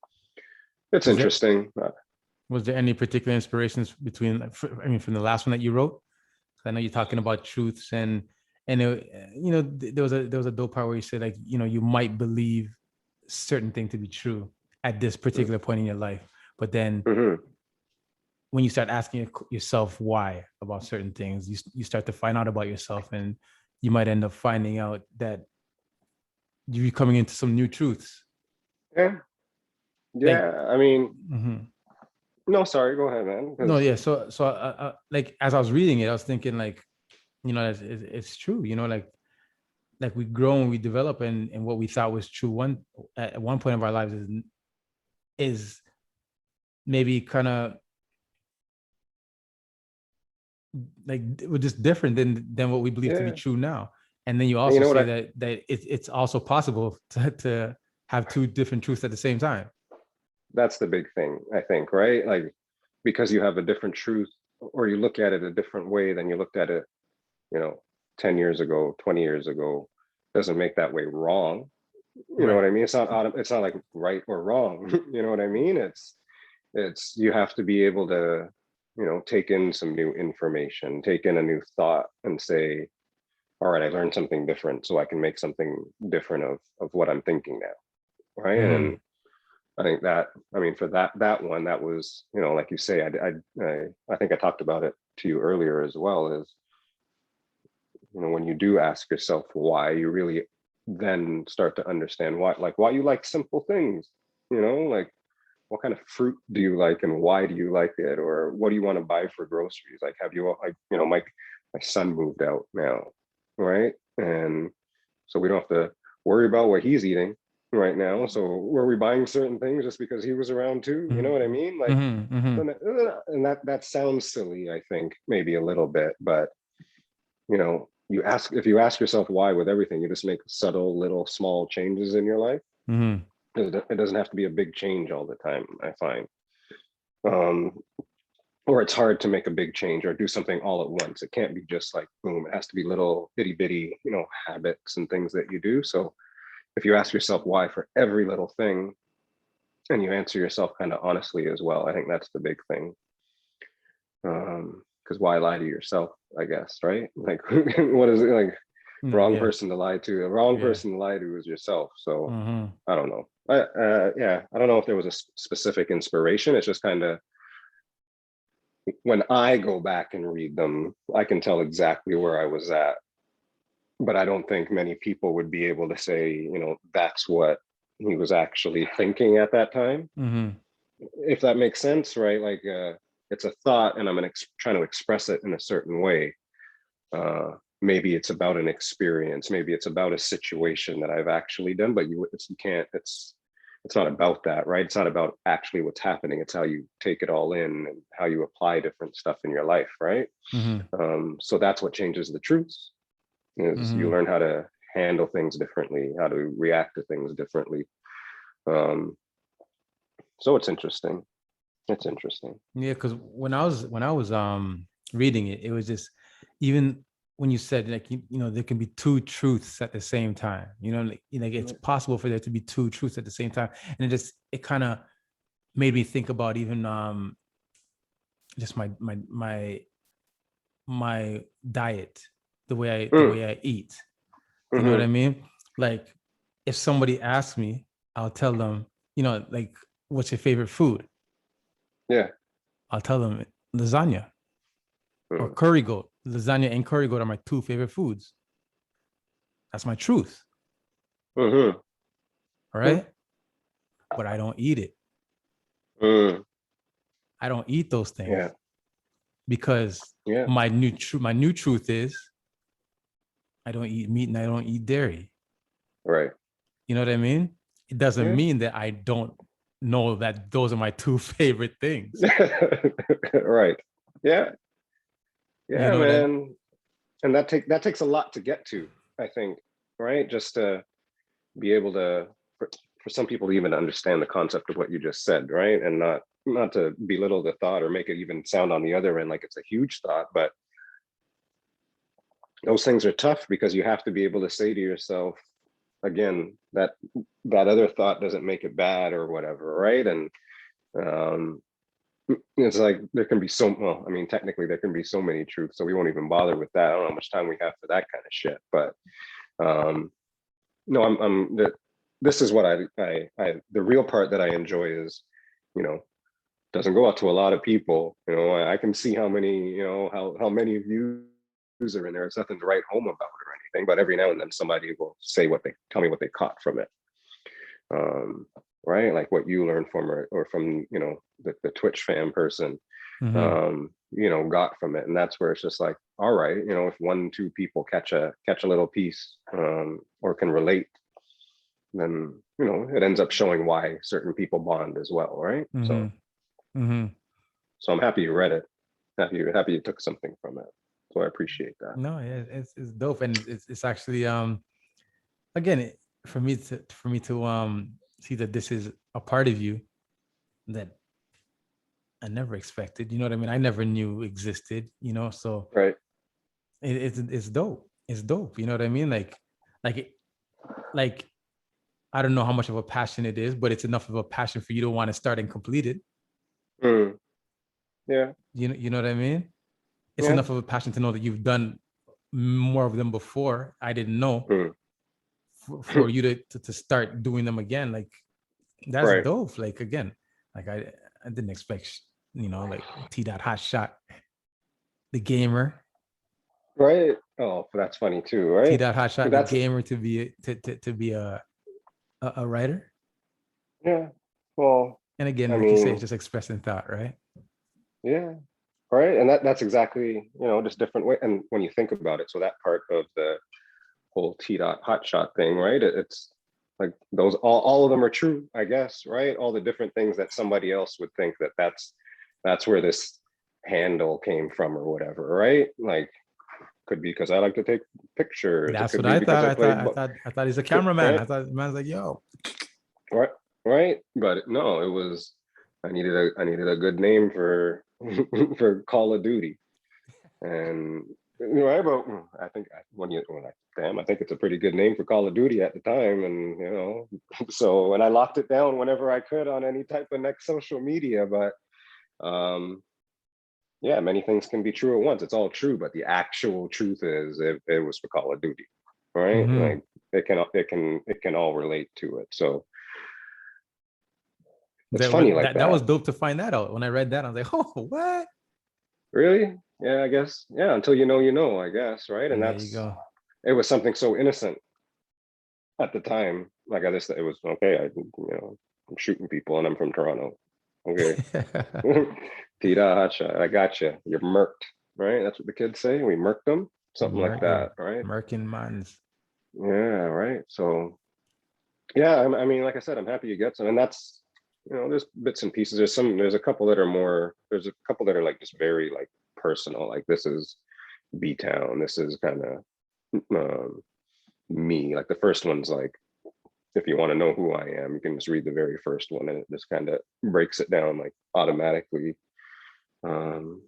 it's interesting. Was there any particular inspirations from the last one that you wrote? I know you're talking about truths and there was a dope part where you said, like, you might believe certain thing to be true at this particular point in your life, but then when you start asking yourself why about certain things, you start to find out about yourself, and you might end up finding out that you're coming into some new truths. Yeah. I mean, no, sorry, go ahead, man. No, yeah. So like as I was reading it, I was thinking, like, it's true. Like we grow and we develop, and what we thought was true at one point of our lives is maybe kind of like we're just different than what we believe to be true now. And then you also say that it's also possible to have two different truths at the same time. That's the big thing, I think, right? Like, because you have a different truth, or you look at it a different way than you looked at it, 10 years ago, 20 years ago, doesn't make that way wrong. You know what I mean? It's not like right or wrong. You know what I mean? It's you have to be able to, take in some new information, take in a new thought and say, all right, I learned something different, so I can make something different of what I'm thinking now, right? And I think that, I mean, for that one, that was, you know, like you say, I think I talked about it to you earlier as well, is, you know, when you do ask yourself why, you really then start to understand why you like simple things, you know, like what kind of fruit do you like and why do you like it, or what do you want to buy for groceries? Like, have you, like, you know, my son moved out now, right? And so we don't have to worry about what he's eating right now. So were we buying certain things just because he was around too? You know what I mean? Like, and that sounds silly, I think, maybe a little bit, but you know, if you ask yourself why with everything, you just make subtle little small changes in your life. It doesn't have to be a big change all the time, I find. Or it's hard to make a big change or do something all at once. It can't be just like boom. It has to be little itty bitty, you know, habits and things that you do. So if you ask yourself why for every little thing, and you answer yourself kind of honestly as well, I think that's the big thing. Because why lie to yourself, I guess, right? Like, what is it like? Wrong person to lie to. The wrong person to lie to is yourself. So I don't know. I don't know if there was a specific inspiration. It's just kind of, when I go back and read them, I can tell exactly where I was at. But I don't think many people would be able to say, you know, that's what he was actually thinking at that time. If that makes sense, right? Like, it's a thought, and I'm trying to express it in a certain way. Maybe it's about an experience, maybe it's about a situation that I've actually done, but you can't, it's not about that, right? It's not about actually what's happening. It's how you take it all in and how you apply different stuff in your life, right? So that's what changes the truths, is you learn how to handle things differently, how to react to things differently. So it's interesting. It's interesting. Yeah, because when I was reading it, it was just, even when you said like you know there can be two truths at the same time. You know, like it's possible for there to be two truths at the same time, and it kind of made me think about even just my diet, the way I eat. You know what I mean? Like, if somebody asks me, I'll tell them, you know, like, what's your favorite food? Yeah. I'll tell them lasagna or curry goat. Lasagna and curry goat are my two favorite foods. That's my truth. All right. But I don't eat it. I don't eat those things because my new truth is I don't eat meat and I don't eat dairy. Right. You know what I mean? It doesn't mean that I don't know that those are my two favorite things. Right. Yeah. Yeah, you know man. And that takes a lot to get to, I think, right? Just to be able to, for some people to even understand the concept of what you just said, right? And not to belittle the thought or make it even sound on the other end like it's a huge thought, but those things are tough because you have to be able to say to yourself, again, that other thought doesn't make it bad or whatever, right? And it's like there can be well, I mean, technically there can be so many truths, so we won't even bother with that. I don't know how much time we have for that kind of shit, but no, this is what I the real part that I enjoy is, you know, doesn't go out to a lot of people. You know, I can see how many, you know, how many views are in there. It's nothing to write home about or anything, but every now and then somebody will tell me what they caught from it. Right, like what you learned from, or from, you know, the Twitch fan person, you know, got from it. And that's where it's just like, all right, you know, if 1-2 people catch a little piece, or can relate, then, you know, it ends up showing why certain people bond as well, right? So I'm happy you read it, happy you took something from it, so I appreciate that. No, yeah, it's dope, and it's actually again, for me to see that this is a part of you that I never expected. You know what I mean? I never knew existed. You know, so right. It's dope. It's dope. You know what I mean? Like I don't know how much of a passion it is, but it's enough of a passion for you to want to start and complete it. Yeah. You know what I mean? It's enough of a passion to know that you've done more of them before. I didn't know. Mm. For you to start doing them again, like that's Right. dope. Like again, like I didn't expect, like T dot hot shot, the gamer, Right. Oh, that's funny too, T right? dot hot shot, the That's gamer to be a writer. yeah. Well, And again, I like you say, it's mean, just expressing thought, right? yeah. Right. And that's exactly, just different way. And when you think about it, so that part of the whole T dot hot shot thing, right? It's like those all of them are true, I guess, right? All the different things that somebody else would think that's where this handle came from or whatever, right? Like could be because I like to take pictures. It That's could what be I because thought. I I thought played, I thought I thought he's a cameraman. right? I thought the man's like, yo. Right, right. But no, it was I needed a good name for for Call of Duty, and right. But I think I think it's a pretty good name for Call of Duty at the time, and so and I locked it down whenever I could on any type of next social media. But yeah, many things can be true at once. It's all true, but the actual truth is it was for Call of Duty, right? Mm-hmm. Like it can all relate to it. So it's That funny when like that that. was dope to find that out. When I read that, I was like, oh, what? Really? Yeah, I guess. Yeah, until I guess, right? And And there you go. it was something so innocent at the time. Like I just it was okay, I'm shooting people and I'm from Toronto. Okay. Tita Hacha, I got you. You're murked, right? That's what the kids say. We murked them, something like You're that, right? Merkin Mans. Yeah, right. So yeah, I mean, like I said, I'm happy you get some, and that's there's bits and pieces. There's a couple that are more. There's a couple that are like just very like personal. Like this is B Town. This is kind of me. Like the first one's like, if you want to know who I am, you can just read the very first one, and it just kind of breaks it down like automatically. Um,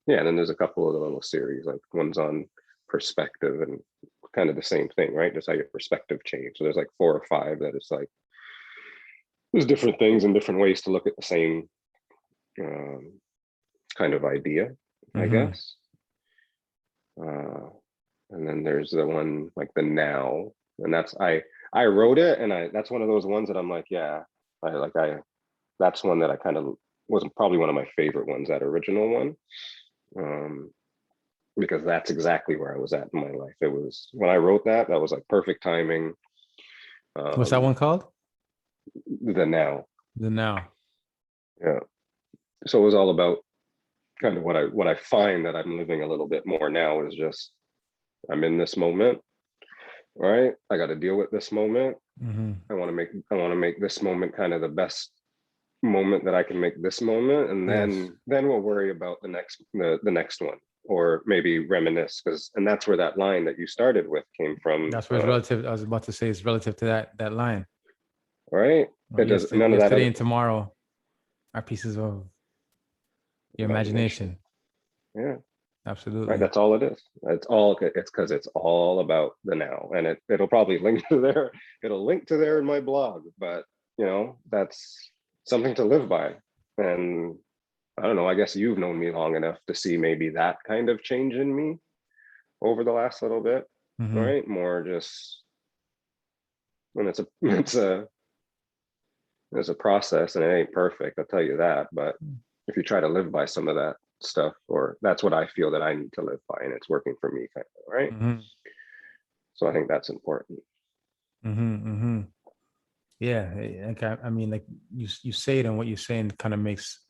yeah, and then there's a couple of the little series, like one's on perspective and kind of the same thing, right? Just how your perspective changed. So there's like 4 or 5 that it's like there's different things and different ways to look at the same um, kind of idea, I Mm-hmm. guess. Uh, and then there's the one like the now, and I wrote it, and that's one of those ones that I'm like, yeah, I that's one that I kind of was probably one of my favorite ones, that original one, um, because that's exactly where I was at in my life. It was when I wrote that was like perfect timing. What's that Um, one called? the now, The Now. yeah. So it was all about kind of what I find that I'm living a little bit more now is just I'm in this moment, right? I got to deal with this moment. Mm-hmm. I want to make this moment kind of the best moment that I can make this moment, and Yes. then we'll worry about the next one, or maybe reminisce, and that's where that line that you started with came from, That's where it's relative. I was about to say it's relative to that line. right? It does none of that Yesterday other and tomorrow are pieces of your imagination. imagination. Yeah, right. Absolutely. That's all it is. It's because it's all about the now, and it'll probably link to there. It'll link to there in my blog, but that's something to live by. And I don't know. I guess you've known me long enough to see maybe that kind of change in me over the last little bit, Mm-hmm. right? More just when it's a process and it ain't perfect. I'll tell you that. But if you try to live by some of that stuff, or that's what I feel that I need to live by, and it's working for me, kind of, right? Mm-hmm. So I think that's important. Mm-hmm. Mm-hmm. Yeah. Like I mean, like you say it, and what you're saying kind of makes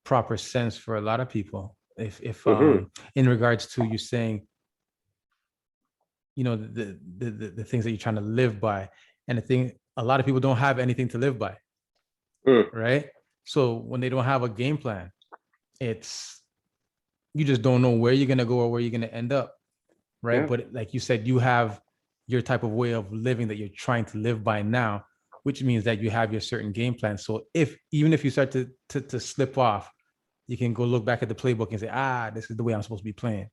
proper sense for a lot of people. If Mm-hmm. in regards to you saying, the things that you're trying to live by, and the thing, a lot of people don't have anything to live by, Mm. right? So when they don't have a game plan, it's you just don't know where you're gonna go or where you're gonna end up, right? Yeah. But like you said, you have your type of way of living that you're trying to live by now, which means that you have your certain game plan. So even if you start to slip off, you can go look back at the playbook and say, this is the way I'm supposed to be playing.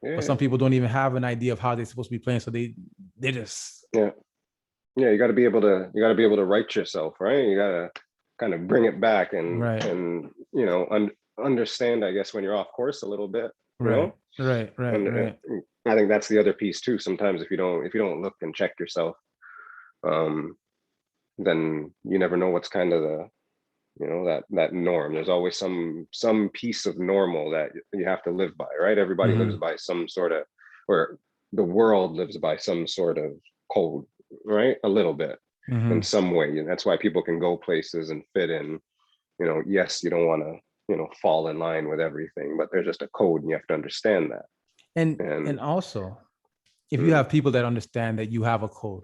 But Yeah. some people don't even have an idea of how they're supposed to be playing, so they just Yeah. Yeah. You got to be able to write yourself, right? You got to kind of bring it back and right. understand, I guess, when you're off course a little bit. you Right. know? Right. Right. And Right. I think that's the other piece too. Sometimes if you don't look and check yourself, um, then you never know what's kind of the, that norm. There's always some piece of normal that you have to live by, right? Everybody lives Mm-hmm. by some sort of, or the world lives by some sort of code, right? A little bit in Mm-hmm. some way. And that's why people can go places and fit in. Yes, you don't want to, fall in line with everything, but there's just a code and you have to understand that. And And also, if you mm, have people that understand that you have a code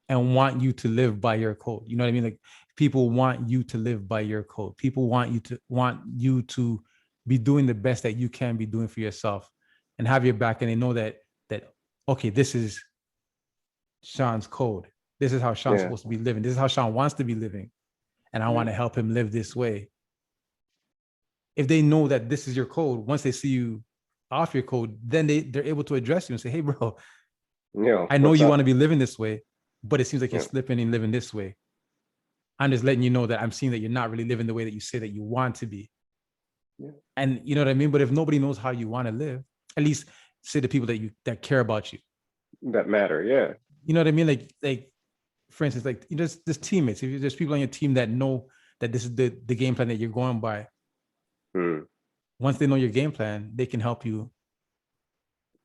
and want you to live by your code, you know what I mean? Like people want you to live by your code. People want you to be doing the best that you can be doing for yourself and have your back, and they know that okay, this is Sean's code. This is how Sean's yeah, supposed to be living. This is how Sean wants to be living. And I want yeah, to help him live this way. If they know that this is your code, once they see you off your code, then they're able to address you and say, hey, bro, I know what's you want to up? be living this way, but it seems like you're Yeah, slipping and living this way. I'm just letting you know that I'm seeing that you're not really living the way that you say that you want to be. yeah, And you know what I mean? But if nobody knows how you want to live, at least say the people that care about you. that matter. Yeah, You know what I mean? Like for instance, like there's teammates. If there's people on your team that know that this is the game plan that you're going by, mm, once they know your game plan, they can help you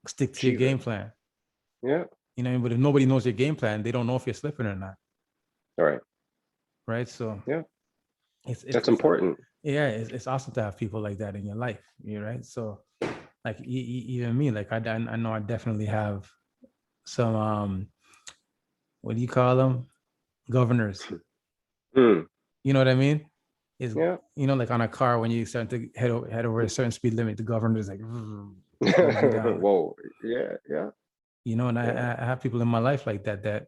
stick to your achieve game it. plan. Yeah, You know, but if nobody knows your game plan, they don't know if you're slipping or not. all right. Right. So Yeah, it's that's important. yeah, it's awesome to have people like that in your life. You right. So like even me, like I know I definitely have some what do you call them? Governors. Mm, You know what I mean? Is yeah. like on a car when you start to head over a certain speed limit, the governor is like slows you down. Whoa. Yeah, yeah, And yeah. I have people in my life like that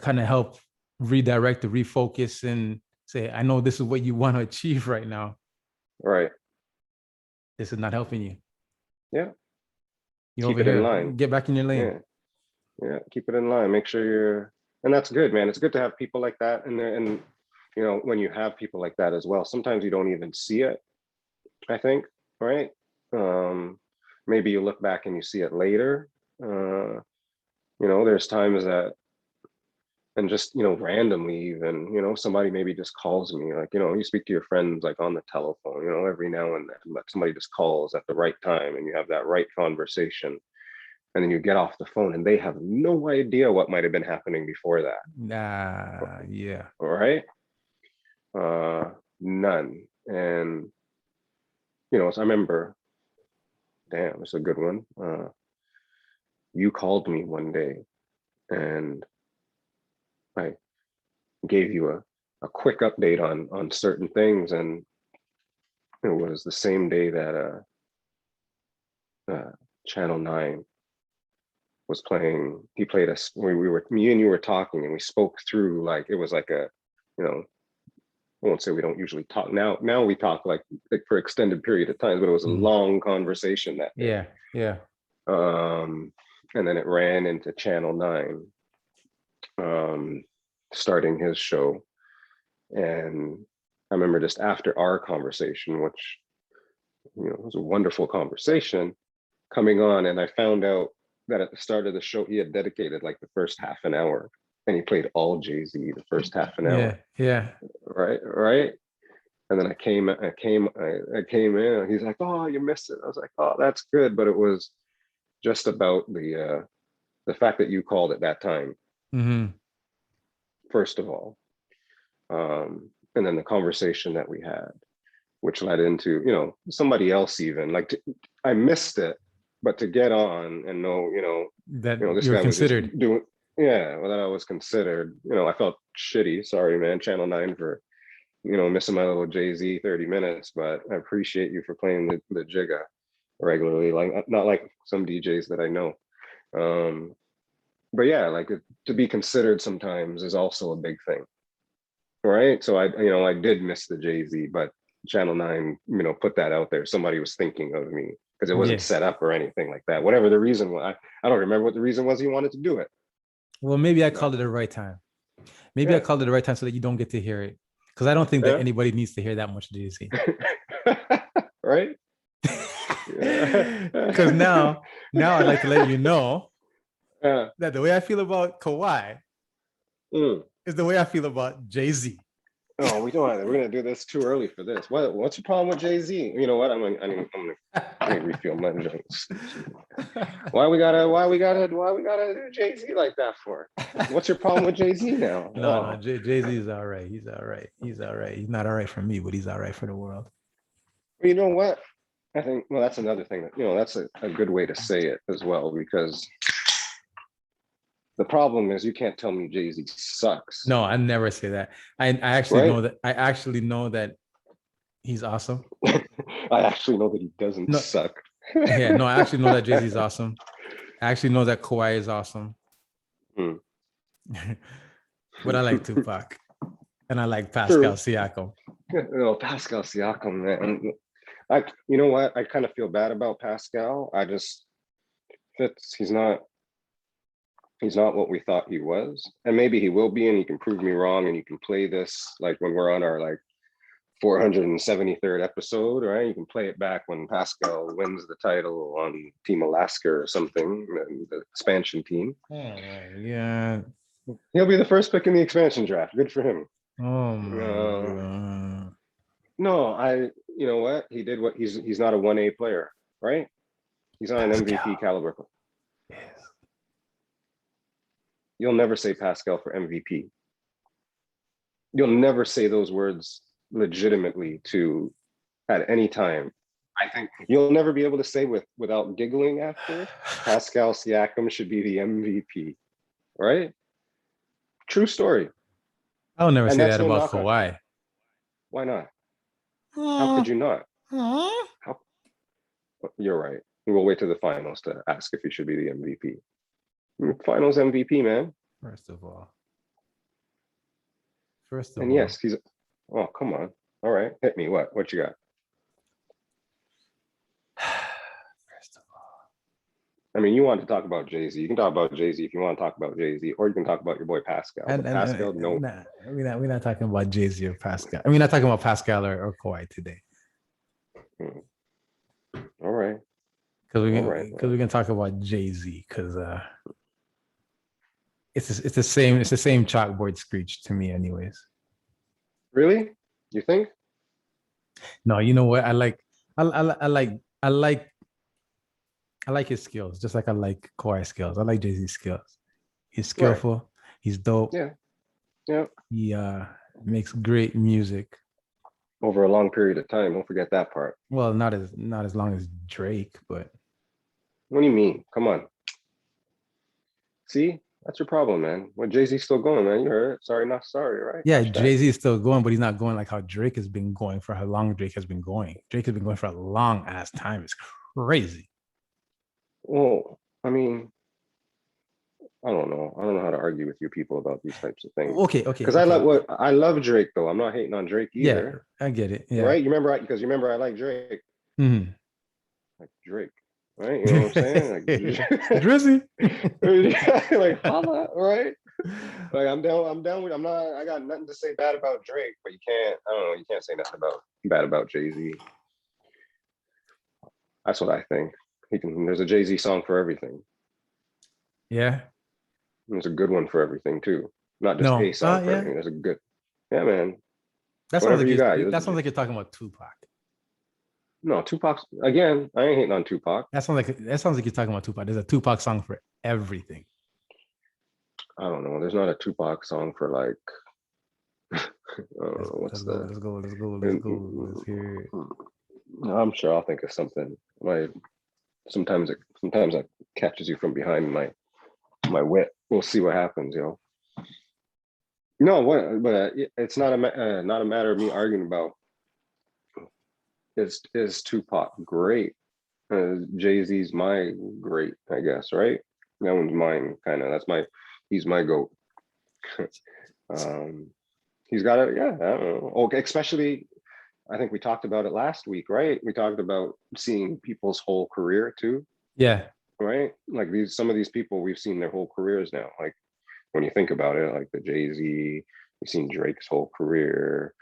kind of help redirect to refocus and say, I know this is what you want to achieve right now. Right. This is not helping you. Yeah. You're Keep over it in here. line. Get back in your lane. Yeah. Yeah. Keep it in line. Make sure and that's good, man. It's good to have people like that. And when you have people like that as well, sometimes you don't even see it, I think. Right. Um, Maybe you look back and you see it later. There's times that, and just randomly, even somebody maybe just calls me, like you speak to your friends like on the telephone, every now and then, but somebody just calls at the right time and you have that right conversation, and then you get off the phone and they have no idea what might have been happening before that. Nah, yeah. All right. None. And so I remember, damn, it's a good one. You called me one day and I gave you a quick update on certain things, and it was the same day that Channel 9 was playing. He played us. We were, me and you were talking, and we spoke through, like it was like a, you know, I won't say we don't usually talk now. Now we talk like for extended period of times, but it was a Mhm. long conversation that day. Yeah, yeah. And then it ran into Channel 9, starting his show, and I remember just after our conversation, which was a wonderful conversation, coming on, and I found out that at the start of the show he had dedicated like the first half an hour, and he played all Jay-Z the first half an Yeah, hour. yeah. Right. And then I came in, and he's like, "Oh, you missed it." I was like, "Oh, that's good," but it was just about the fact that you called at that time, Mm-hmm. first of all, and then the conversation that we had, which led into somebody else, even like I missed it, but to get on and know That this you're guy was just considered. doing, yeah, well, that I was considered. I felt shitty. Sorry, man, Channel 9 for missing my little Jay-Z 30 minutes, but I appreciate you for playing the Jigga regularly, like not like some DJs that I know. um but yeah, like to be considered sometimes is also a big thing, right? So I did miss the Jay-Z, but Channel 9 put that out there. Somebody was thinking of me because it wasn't Yeah. set up or anything like that, whatever the reason was. I don't remember what the reason was he wanted to do it, Well, maybe I but called it the right time. Maybe I yeah. called it the right time so that you don't get to hear it. Because I don't think that Yeah. anybody needs to hear that much Jay-Z. right? Because now I'd like to let you know that the way I feel about Kawhi is the way I feel about Jay-Z. Oh, we don't. We're gonna do this too early for this. What's your problem with Jay-Z? You know what? I'm gonna refill my drinks. Why we gotta do Jay-Z like that for? What's your problem with Jay-Z now? No, Jay-Z is all right. He's all right. He's all right. He's not all right for me, but he's all right for the world. You know what? I think that's another thing that that's a good way to say it as well, because the problem is you can't tell me Jay-Z sucks. No, I never say that. I actually know that. I actually know that he's awesome. I actually know that he doesn't suck. Yeah, no, I actually know that Jay-Z's awesome. I actually know that Kawhi is awesome. But I like Tupac. And I like Pascal Siakam. No, Pascal Siakam, man. You know what? I kind of feel bad about Pascal. He's not what we thought he was. And maybe he will be, and you can prove me wrong, and you can play this like when we're on our like 473rd episode, right? You can play it back when Pascal wins the title on Team Alaska or something, the expansion team. Oh my God. He'll be the first pick in the expansion draft. Good for him. Oh my God. No, you know what? He did what he's not a 1A player, right? He's not Pascal. An MVP caliber. Yes. You'll never say Pascal for MVP. You'll never say those words legitimately at any time. I think you'll never be able to say without giggling after Pascal Siakam should be the MVP, right? True story. I'll never say that about Kawhi. Why not? How could you not? You're right. We'll wait to the finals to ask if he should be the MVP. Finals MVP, man. First of all. Yes, he's. Oh, come on. All right, hit me. What you got? First of all, I mean, you want to talk about Jay-Z. You can talk about Jay-Z if you want to talk about Jay-Z, or you can talk about your boy Pascal. Pascal, no. We're not talking about Jay-Z or Pascal. I mean, not talking about Pascal or Kawhi today. All right. Because we can talk about Jay-Z because it's the same chalkboard screech to me, anyways. Really? You think? No, you know what? I like his skills, just like I like Kawhi's skills. I like Jay-Z's skills. He's skillful. Right. He's dope. Yeah. He makes great music over a long period of time. Don't forget that part. Well, not as long as Drake, but. What do you mean? Come on. See, that's your problem, man. When Jay-Z's still going, man. You heard it. Sorry, not sorry, right? Yeah, Jay-Z is still going, but he's not going like how Drake has been going for how long Drake has been going. Drake has been going for a long ass time. It's crazy. Well, I mean, I don't know. I don't know how to argue with you people about these types of things. Okay. Because I love Drake though. I'm not hating on Drake either. Yeah, I get it. Yeah. Right? You remember I like Drake. Mm-hmm. Like Drake. Right? You know what I'm saying? Like Drizzy. Like holla, right? Like I'm down with I got nothing to say bad about Drake, but you can't say nothing bad about Jay-Z. That's what I think. There's a Jay-Z song for everything. Yeah. There's a good one for everything too. Not just a song for everything. There's a good. Yeah, man. That sounds like you're talking about Tupac. No, Tupac. Again, I ain't hating on Tupac. That sounds like you're talking about Tupac. There's a Tupac song for everything. I don't know. There's not a Tupac song for like. Let's go. Let's hear it. I'm sure I'll think of something. Sometimes that catches you from behind my wit. We'll see what happens, yo. No, but it's not a matter of me arguing about. Is Tupac great? Jay-Z's my great, I guess, right? That one's mine, kind of. He's my GOAT. He's got it, yeah. I don't know. Okay, especially, I think we talked about it last week, right? We talked about seeing people's whole career too. Yeah. Right? Like some of these people, we've seen their whole careers now. Like when you think about it, like the Jay-Z, we've seen Drake's whole career,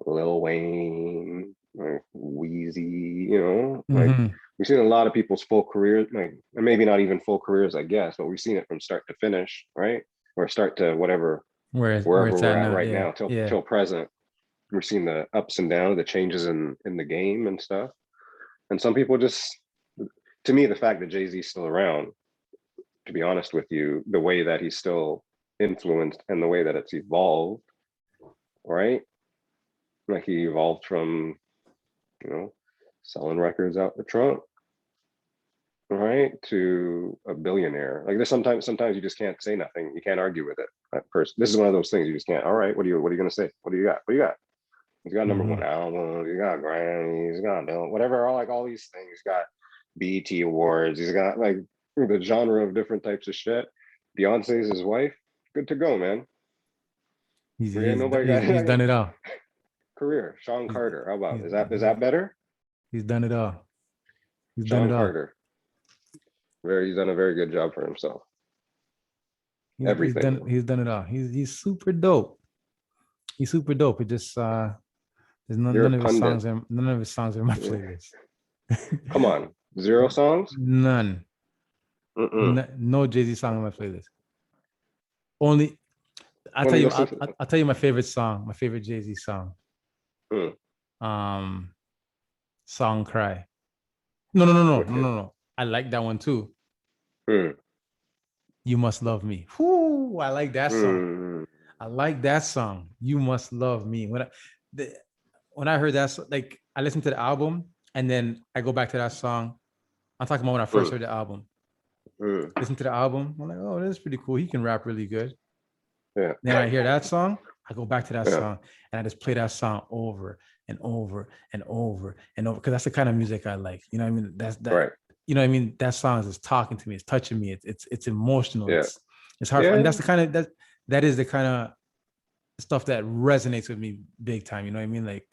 Lil Wayne, you know, like we've seen a lot of people's full career, like, and maybe not even full careers, I guess, but we've seen it from start to finish, right? Or start to whatever, where wherever it's we're at at now. right Yeah. now, Yeah. till present. We're seeing the ups and downs, the changes in the game and stuff. And some people just, to me, the fact that Jay-Z's still around, to be honest with you, the way that he's still influenced and the way that it's evolved, right? Like he evolved from, you know, selling records out the trunk, right, to a billionaire. Like there's sometimes you just can't say nothing. You can't argue with it. This is one of those things you just can't. All right, what are you gonna say? What do you got? What do you got? He's got number one album. He's got Grammys. He's got whatever. All these things. He's got BET awards. He's got like the genre of different types of shit. Beyonce's his wife. Good to go, man. He's Nobody done it all. Career. Sean He's, Carter. How about he's, is that better? He's done it all. He's done Sean it all. Carter. He's done a very good job for himself. He's done it all. He's super dope. He's super dope. It just there's none of his songs are in my playlist. Come on, 0 songs? None. No Jay-Z song on my playlist. Only I'll tell you my favorite song, my favorite Jay-Z song. Song Cry. No. I like that one too. You Must Love Me. Whoo, I like that song. I like that song. You Must Love Me. When I heard that, like I listened to the album and then I go back to that song. I'm talking about when I first heard the album. Listen to the album. I'm like, oh, that's pretty cool. He can rap really good. Yeah. Then I hear that song. I go back to that song and I just play that song over and over and over and over because that's the kind of music I like. You know what I mean? That's that. Right. You know what I mean? That song is talking to me. It's touching me. It's emotional. Yeah. It's hard. And that's the kind of that is the kind of stuff that resonates with me big time. You know what I mean? Like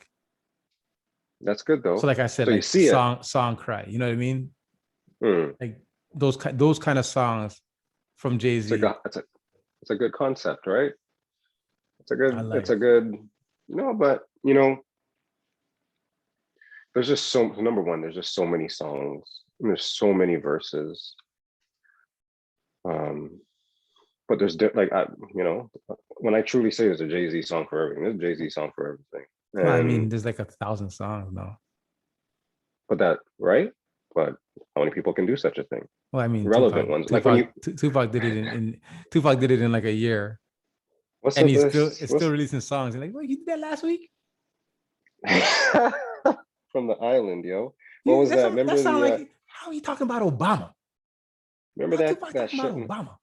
that's good though. So like I said, so like song Cry. You know what I mean? Like those kind of songs from Jay-Z. It's a good concept, right? It's a good, but you know, there's just number one, there's just so many songs and there's so many verses. But there's like, when I truly say there's a Jay-Z song for everything, there's a Jay-Z song for everything. Well, I mean, there's like 1,000 songs now. But right? But how many people can do such a thing? Well, I mean, relevant ones. Like when Tupac did it in Tupac did it in like a year. And he's still releasing songs. And like, wait, he did that last week? From the island, yo. What was that? Remember like, how are you talking about Obama? Remember that shit? Obama.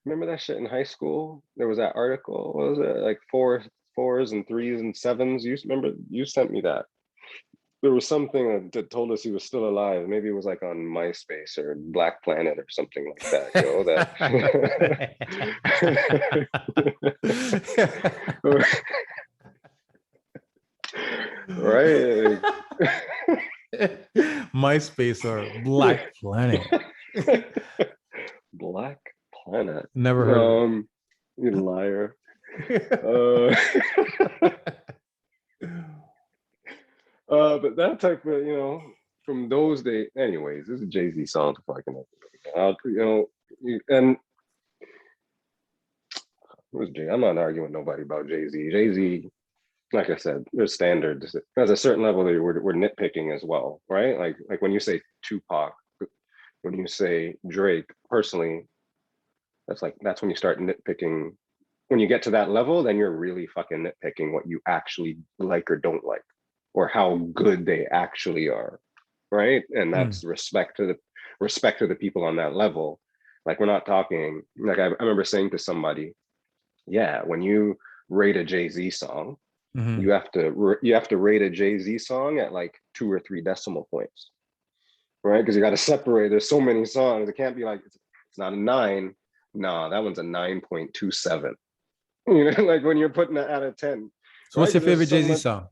Remember that shit in high school? There was that article. What was it? Like 4s and 3s and 7s. You remember? You sent me that. There was something that told us he was still alive. Maybe it was like on MySpace or Black Planet or something like that. You know that. Right? MySpace or Black Planet. Black Planet. Never heard of it. You liar. But that type of, from those days, anyways, this is a Jay-Z song if I can, and I'm not arguing with nobody about Jay-Z. Jay-Z, like I said, there's standards. There's a certain level that we're nitpicking as well, right? Like when you say Tupac, when you say Drake, personally, that's when you start nitpicking. When you get to that level, then you're really fucking nitpicking what you actually like or don't like, or how good they actually are, right? And that's respect to the people on that level. Like we're not talking. Like I remember saying to somebody, yeah, when you rate a Jay-Z song, you have to rate a Jay-Z song at like 2 or 3 decimal points, right? Because you got to separate. There's so many songs. It can't be like it's not a 9. No, that one's a 9.27. Like when you're putting it out of 10. So what's your favorite Jay-Z song?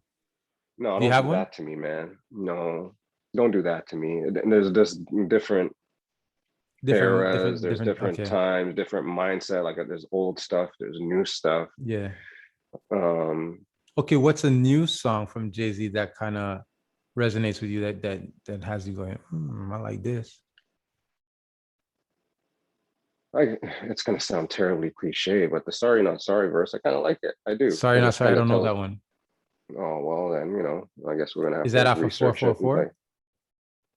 No, don't do that to me, man. No, don't do that to me. There's just different eras, there's different times, different mindset. Like there's old stuff, there's new stuff. Yeah. Okay, what's a new song from Jay-Z that kind of resonates with you that has you going, I like this? Like, it's gonna sound terribly cliche, but the sorry not sorry verse, I kind of like it. I do. Sorry, It not just sorry. I kind of don't know tells, that one. oh well, then I guess we're gonna have Is that to off of research it. And 444? like,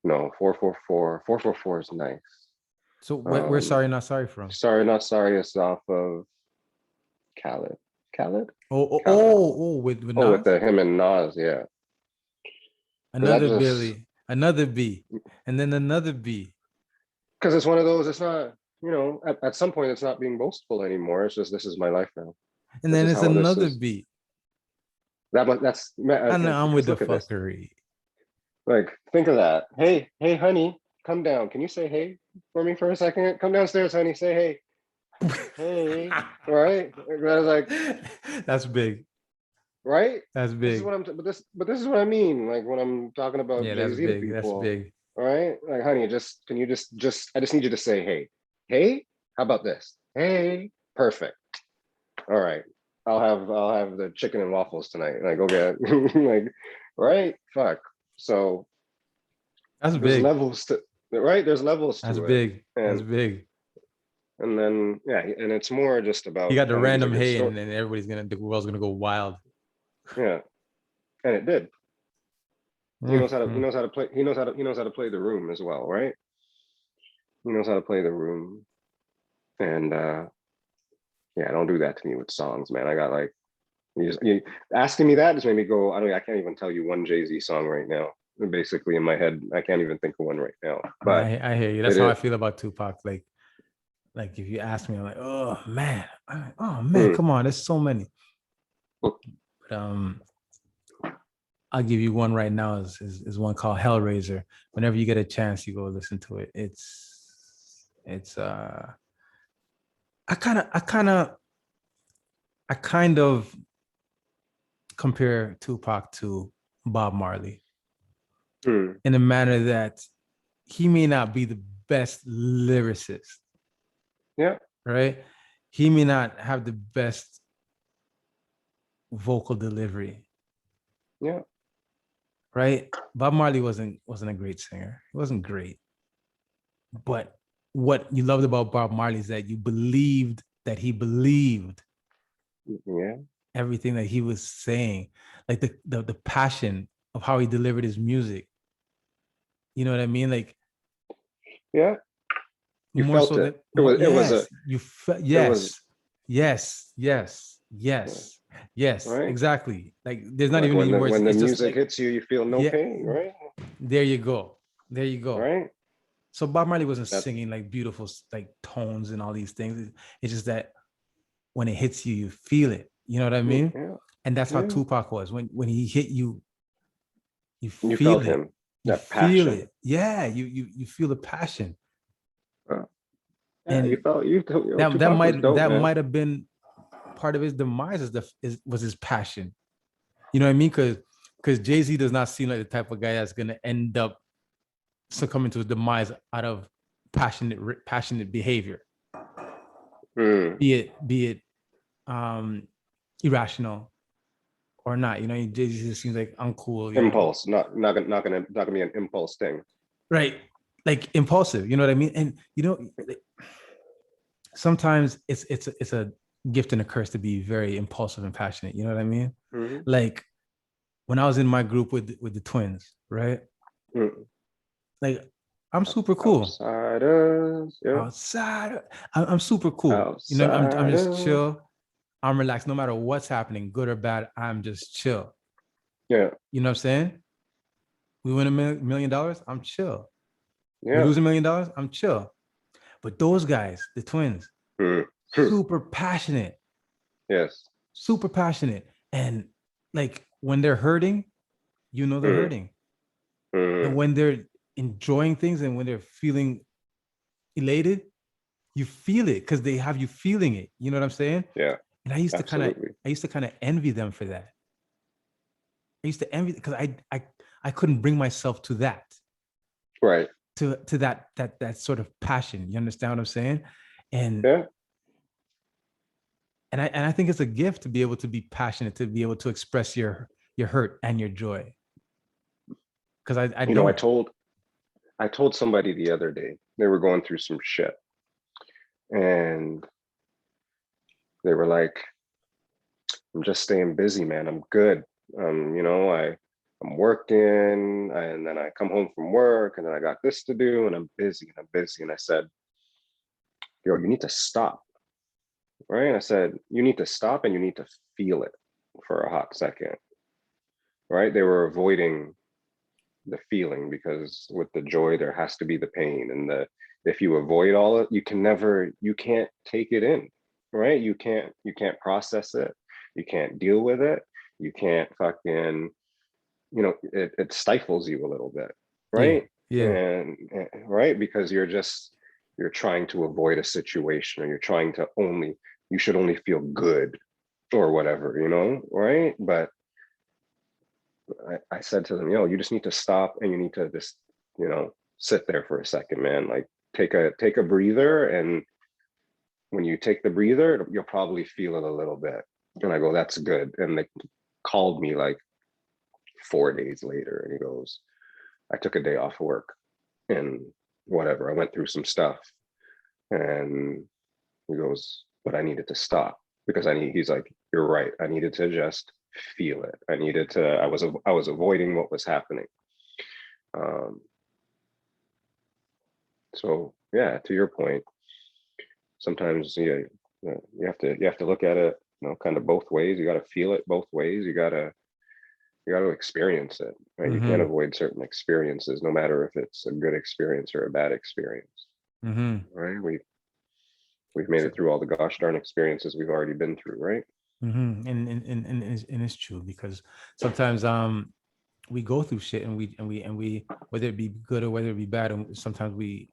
no, 444 is nice. So where's sorry, not sorry from? Sorry not sorry is off of Khaled. Khaled? Khaled. With Oh, with Nas? him and Nas, yeah. But that Another just Billy, another B, and then another B. because it's one of those, it's not, at some point it's not being boastful anymore. It's just this is my life now. And This then is it's how this another is. B. That's And I'm with because the look at this. fuckery. Like, think of that. Hey, honey, come down. Can you say hey for me for a second? Come downstairs, honey. Say hey. Hey. Right? That was like, That's big. right? That's This is big. what but this is what I mean. Like when I'm talking about Yeah, that's Jay-Z to big. That's people. big. All right. Like, honey, can you I just need you to say hey. Hey, how about this? Hey, perfect. All right. I'll have the chicken and waffles tonight. Like, go get like, right? Fuck. So That's there's big. levels to right. There's levels That's to it, big. That's and big. then yeah, and it's more just You about got the telling these are random good hey, stories. and then the world's gonna go wild. Yeah, and it did. He knows how to Mhm. play. He knows how to play the room as well, right? He knows how to play the room, and yeah, don't do that to me with songs, man. I got like you asking me that just made me go. I can't even tell you one Jay-Z song right now. Basically, in my head, I can't even think of one right now. But I hear you. That's it how I is. feel about Tupac. Like if you ask me, I'm like, oh man, Hmm. come on, there's so many. But I'll give you one right now. Is one called Hellraiser. Whenever you get a chance, you go listen to it. It's I kind of compare Tupac to Bob Marley Hmm. in a manner that he may not be the best lyricist, Yeah. right? He may not have the best vocal delivery, Yeah. right? Bob Marley wasn't a great singer. He wasn't great. But what you loved about Bob Marley is that you believed that he believed Yeah. everything that he was saying, like the passion of how he delivered his music. You know what I mean? Like Yeah. You more felt so it. than It was a. yes, you felt It was yeah, yes, right. exactly. Like there's not Like even any words. when the It's just music like hits you, you feel no yeah, pain, right? there you go, there you go. Right. So Bob Marley wasn't That. singing like beautiful like tones and all these things. It's just that when it hits you, you feel it. You know what I mean? Yeah. And that's how Yeah. Tupac was. When he hit you, you You feel felt it. him. You That feel passion. it. Yeah, you feel the passion. Yeah. You And felt you. Yo, that Tupac was dope, that man. might have been part of his demise was his passion. You know what I mean? Because Jay-Z does not seem like the type of guy that's gonna end up succumbing to his demise out of passionate behavior, Mm. be it irrational or not. You know, Jay-Z just seems like uncool, you know. Impulse. Not gonna be an impulse thing. Right. Like impulsive, you know what I mean? And you know, like, sometimes it's a gift and a curse to be very impulsive and passionate. You know what I mean? Mm-hmm. Like when I was in my group with the twins, right? Mm. Like I'm super cool Outsiders. Yeah. outside. I'm super cool. You know, I'm just Outsiders. chill. I'm relaxed. No matter what's happening, good or bad, I'm just chill. Yeah. You know what I'm saying? We win $1 million. I'm chill. We Yeah. lose $1 million. I'm chill. But those guys, the twins, Mm. super passionate, Yes. super passionate. And like when they're hurting, you know they're Mm. hurting. And Mm. when they're enjoying things and when they're feeling elated, you feel it because they have you feeling it. You know what I'm saying? Yeah. And Absolutely. I used to kind of envy them for that. I used to envy because I couldn't bring myself to that, Right. to that sort of passion. You understand what I'm saying? And Yeah. I think it's a gift to be able to be passionate, to be able to express your hurt and your joy. because I You know, don't. I told somebody the other day, they were going through some shit, and they were like, I'm just staying busy, man. I'm good. You know, I'm working, and then I come home from work, and then I got this to do, and I'm busy, and I'm busy. And I said, yo, you need to stop, right? I said, you need to stop, and you need to feel it for a hot second, right? They were avoiding the feeling because with the joy there has to be the pain, and the if you avoid all it, you can't take it in, right? You can't process it, you can't deal with it, you can't fucking, you know, it stifles you a little bit, Yeah, right? yeah, And right, because you're trying to avoid a situation, or you're trying to only, you should only feel good or whatever, you know, right? But I said to them, yo, you just need to stop, and you need to just, you know, sit there for a second, man. Like take a breather, and when you take the breather, you'll probably feel it a little bit. And I go, that's good. And they called me like 4 days later, and he goes, I took a day off of work and whatever. I went through some stuff, and he goes, but I needed to stop because he's like, you're right. I needed to just feel it. I was avoiding what was happening. Um, so yeah, to your point, sometimes you have to look at it, you know, kind of both ways. You got to feel it both ways. You got to experience it, right? You can't mm-hmm, avoid certain experiences, no matter if it's a good experience or a bad experience, mm-hmm. right? We've made So, it through all the gosh darn experiences we've already been through, right? mm-hmm. And it's true because sometimes we go through shit and we whether it be good or whether it be bad, and sometimes we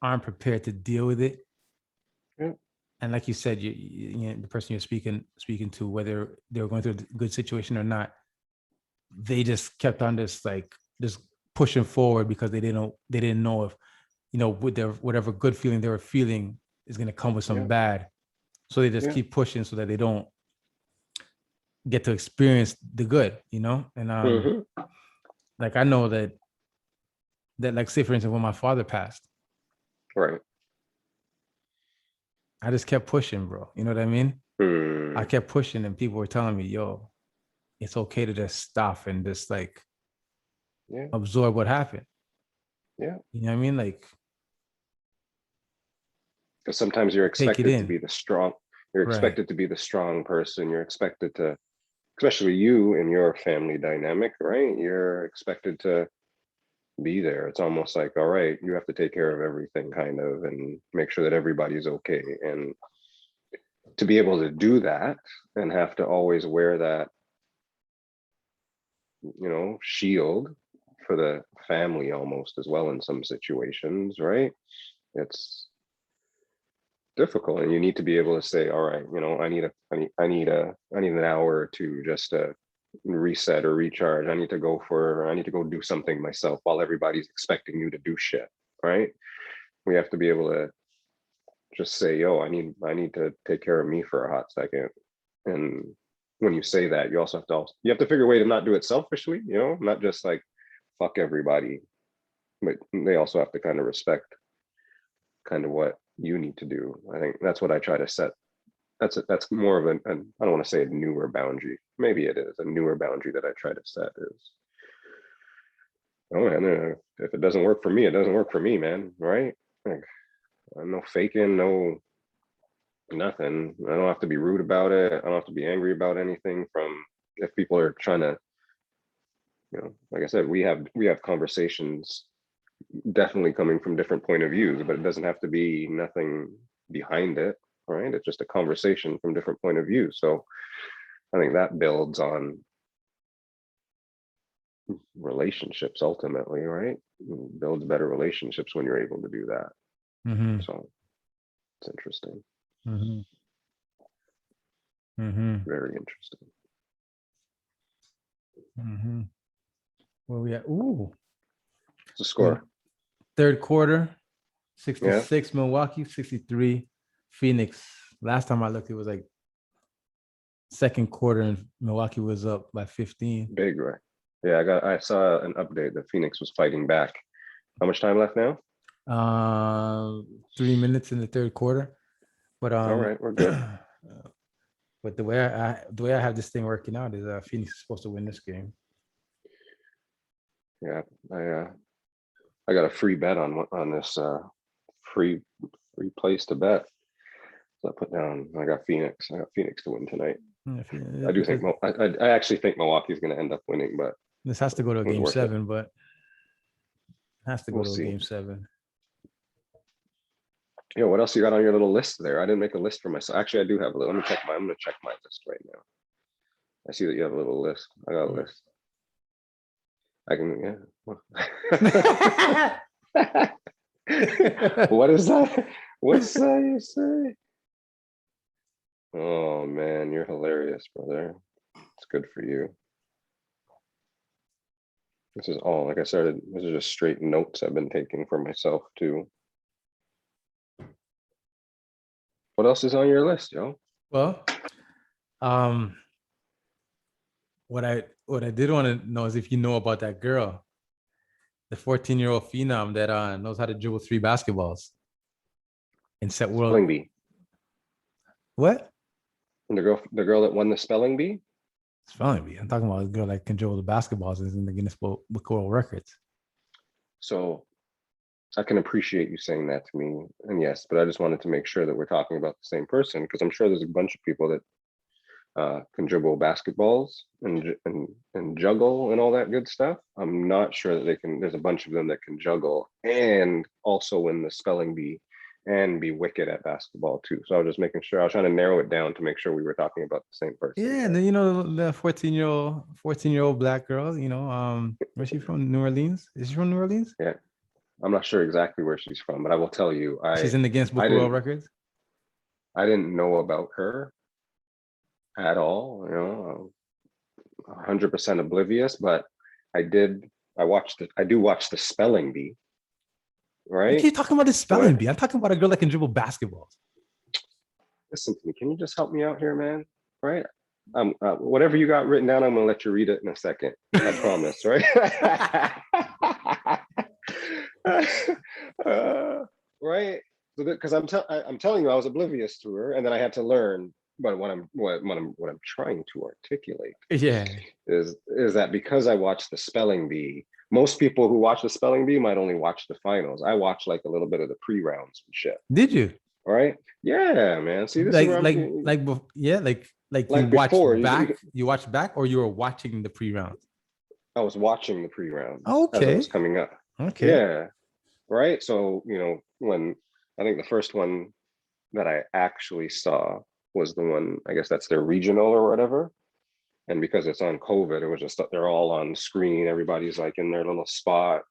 aren't prepared to deal with it. Yeah, And like you said, the person you're speaking to, whether they were going through a good situation or not, they just kept on this like just pushing forward because they didn't know if, with their whatever good feeling they were feeling is going to come with some yeah, bad. So they just yeah. keep pushing so that they don't get to experience the good, and Hmm. like I know that like, say for instance, when my father passed, Right. I just kept pushing, bro. You know what I mean? I Hmm. kept pushing, and people were telling me, yo, it's okay to just stop and just like Yeah, absorb what happened. yeah. You know what I mean? Like, Because sometimes you're take it expected to in. be the strong. You're Right. expected to be the strong person. You're expected to, especially you in your family dynamic, right? You're expected to be there. It's almost like, all right, you have to take care of everything, kind of, and make sure that everybody's okay. And to be able to do that and have to always wear that, you know, shield for the family almost as well in some situations, right? It's difficult, and you need to be able to say, all right, you know, I need an hour or two just to reset or recharge. I need to go do something myself while everybody's expecting you to do shit, right? We have to be able to just say, yo, I need to take care of me for a hot second. And when you say that, you have to figure a way to not do it selfishly, you know, not just like fuck everybody, but they also have to kind of respect kind of what you need to do. I think that's what I try to set. That's more of an, I don't want to say a newer boundary. Maybe it is a newer boundary that I try to set is, oh man, if it doesn't work for me, it doesn't work for me, man. Right? Like, no faking, no nothing. I don't have to be rude about it. I don't have to be angry about anything from if people are trying to, you know, like I said, we have conversations definitely coming from different point of views, but it doesn't have to be nothing behind it, right? It's just a conversation from different point of views. So I think that builds on relationships ultimately, right? Builds better relationships when you're able to do that. Mm-hmm. So it's interesting. Mm-hmm. Mm-hmm. Very interesting. Mm-hmm. Where we at? Ooh. It's a score. Third quarter, Yeah. 66 Milwaukee, 63 Phoenix. Last time I looked, it was like second quarter and Milwaukee was up by 15. Big, right? Yeah, I saw an update that Phoenix was fighting back. How much time left now? 3 minutes in the third quarter. But All right, we're good. but the way I have this thing working out is Phoenix is supposed to win this game. Yeah, I got a free bet on this free place to bet. So I got Phoenix. I got Phoenix to win tonight. I do think I actually think Milwaukee's going to end up winning, but this has to go to a game 7, but has to go we'll to a see. game 7. Yeah, what else you got on your little list there? I didn't make a list for myself. Actually, I do have a little. I'm going to check my list right now. I see that you have a little list. I got a list. I can, yeah. What is that? What's that you say? Oh man, you're hilarious, brother. It's good for you. This is all, like I started, this is just straight notes I've been taking for myself too. What else is on your list, yo? Well, what I did want to know is if you know about that girl, the 14-year-old phenom that knows how to dribble 3 basketballs and set world. Spelling bee. What? And the girl that won the spelling bee? Spelling bee. I'm talking about a girl that can dribble the basketballs and is in the Guinness Book of World Records. So I can appreciate you saying that to me. And yes, but I just wanted to make sure that we're talking about the same person, because I'm sure there's a bunch of people that can dribble basketballs and juggle and all that good stuff. I'm not sure that there's a bunch of them that can juggle and also win the spelling bee and be wicked at basketball too. So I was just making sure, I was trying to narrow it down to make sure we were talking about the same person. Yeah, and then the 14-year-old black girl, where's she from? New Orleans? Is she from New Orleans? Yeah. I'm not sure exactly where she's from, but I will tell you, she's in the Guinness Book of World Records. I didn't know about her at all, 100% oblivious, but I do watch the spelling bee, right? What are you talking about the spelling bee? I'm talking about a girl that can dribble basketballs. Listen to me, can you just help me out here, man? Right? Whatever you got written down, I'm gonna let you read it in a second. I promise, right? Right? Because I'm telling you, I was oblivious to her, and then I had to learn. But what I'm trying to articulate, is that because I watched the spelling bee, most people who watch the spelling bee might only watch the finals. I watched like a little bit of the pre-rounds and shit. Did you? All right. Yeah, man. See, this like is like you watched back. You watched back, or you were watching the pre-rounds? I was watching the pre-rounds as it was coming up. Okay. Yeah. Right. So when I think the first one that I actually saw was the one, I guess that's their regional or whatever. And because it's on COVID, it was just they're all on screen. Everybody's like in their little spot,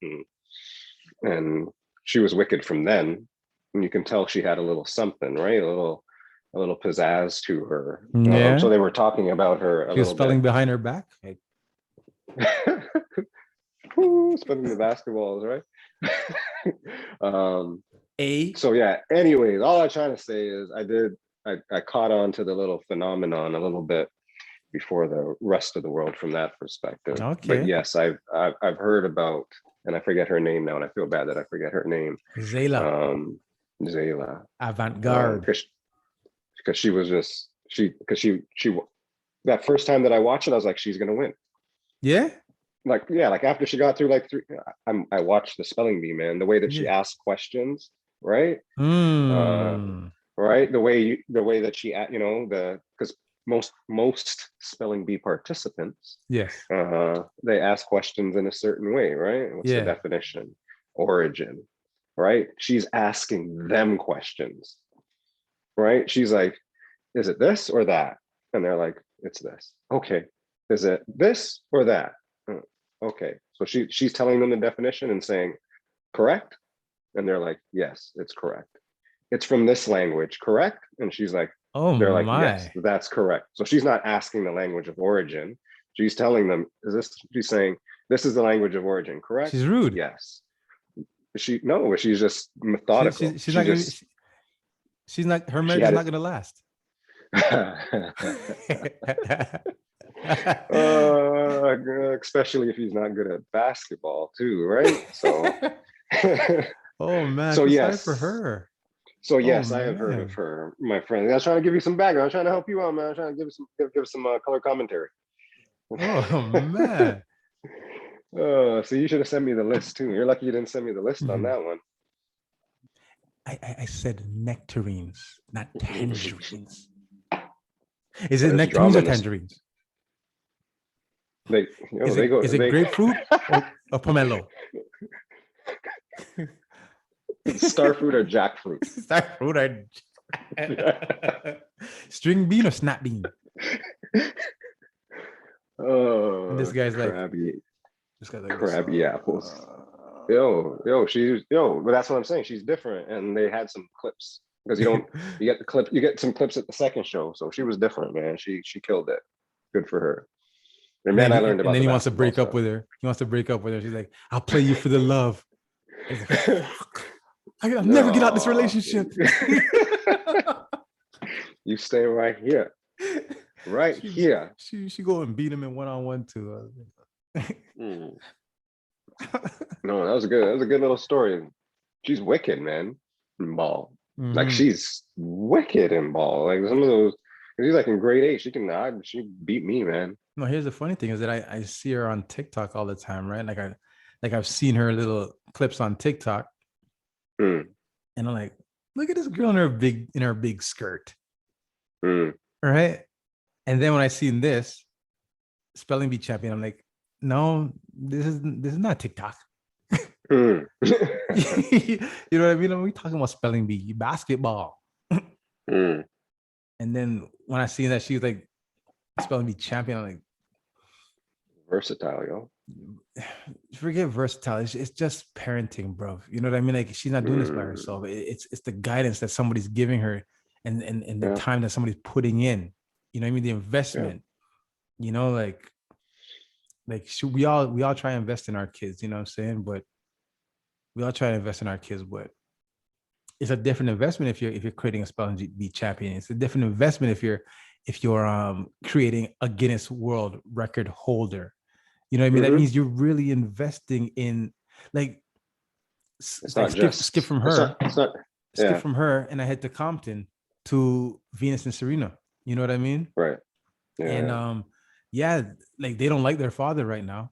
and she was wicked from then. And you can tell she had a little something, right? A little pizzazz to her. Yeah. So they were talking about her. She was spelling behind her back. Spelling the basketballs, right? So yeah. Anyways, all I'm trying to say is I caught on to the little phenomenon a little bit before the rest of the world from that perspective. Okay. But yes, I've heard about, and I forget her name now, and I feel bad that I forget her name. Zayla. Zayla. Avant-garde. Because she was just she that first time that I watched it, I was like, she's gonna win. Yeah. Like after she got through like 3, I watched the spelling bee, man. The way that she asked questions, right? Right. The way that she, because most spelling bee participants, they ask questions in a certain way, right? What's the definition, origin, right? She's asking them questions, right? She's like, is it this or that? And they're like, it's this. Okay. Is it this or that? Okay. So she's telling them the definition and saying, correct? And they're like, yes, it's correct. It's from this language, correct? And she's like, they're like, yes, that's correct. So she's not asking the language of origin. She's telling them, she's saying, this is the language of origin, correct? She's rude. Yes. She's just methodical. She's not, her marriage is not going to last. Especially if he's not good at basketball too, right? So, Oh man, I so feel sorry for yes, her. so Oh yes, I have heard of man. her, my friend. I was trying to give you some background. I was trying to help you out, man. I was trying to give some color commentary. Oh man. So you should have sent me the list too. You're lucky you didn't send me the list on Mhm. that one. I said nectarines, not tangerines. Is it There's nectarines drama or in this. tangerines? They, they go, Is it they grapefruit or pomelo? star fruit or jackfruit. Is that fruit or string bean or snap bean? And Oh, crabby, this guy's like this. crabby apples. But that's what I'm saying. She's different, and they had some clips because you get the clip, you get some clips at the second show. So she was different, man. She killed it. Good for her. And man, I learned And about then the he wants to basketball break up stuff. with her. He wants to break up with her. She's like, "I'll play you for the love." He's like, "Fuck, I'll never get out this No, relationship." you stay right here, right here. She go and beat him in 1-on-1 too. Mm. No, that was good. That was a good little story. She's wicked, man. In ball, like Mhm. she's wicked in ball. Like some of those, she's like in grade 8. She beat me, man. No, here's the funny thing is that I see her on TikTok all the time, right? I've seen her little clips on TikTok, Mm, and I'm like, look at this girl in her big skirt, mm, right? And then when I seen this spelling bee champion, I'm like, no, this is not TikTok. mm. You know what I mean? We talking about spelling bee basketball. Mm. And then when I seen that she's like spelling bee champion, I'm like, Versatile, yo. forget versatile. It's just parenting, bro. You know what I mean? Like she's not doing this by Mm. herself. It's the guidance that somebody's giving her, and the Yeah, time that somebody's putting in. You know what I mean? The yeah. investment. You know, we all try to invest in our kids. You know what I'm saying? But we all try to invest in our kids, but it's a different investment if you're creating a spelling bee champion. It's a different investment if you're creating a Guinness World Record holder. You know what I mean? That Hmm. means you're really investing in like It's like not just. It's not. It's not. skip Yeah. from her, and I head to Compton to Venus and Serena. You know what I mean? Right. And Yeah. yeah, like they don't like their father right now.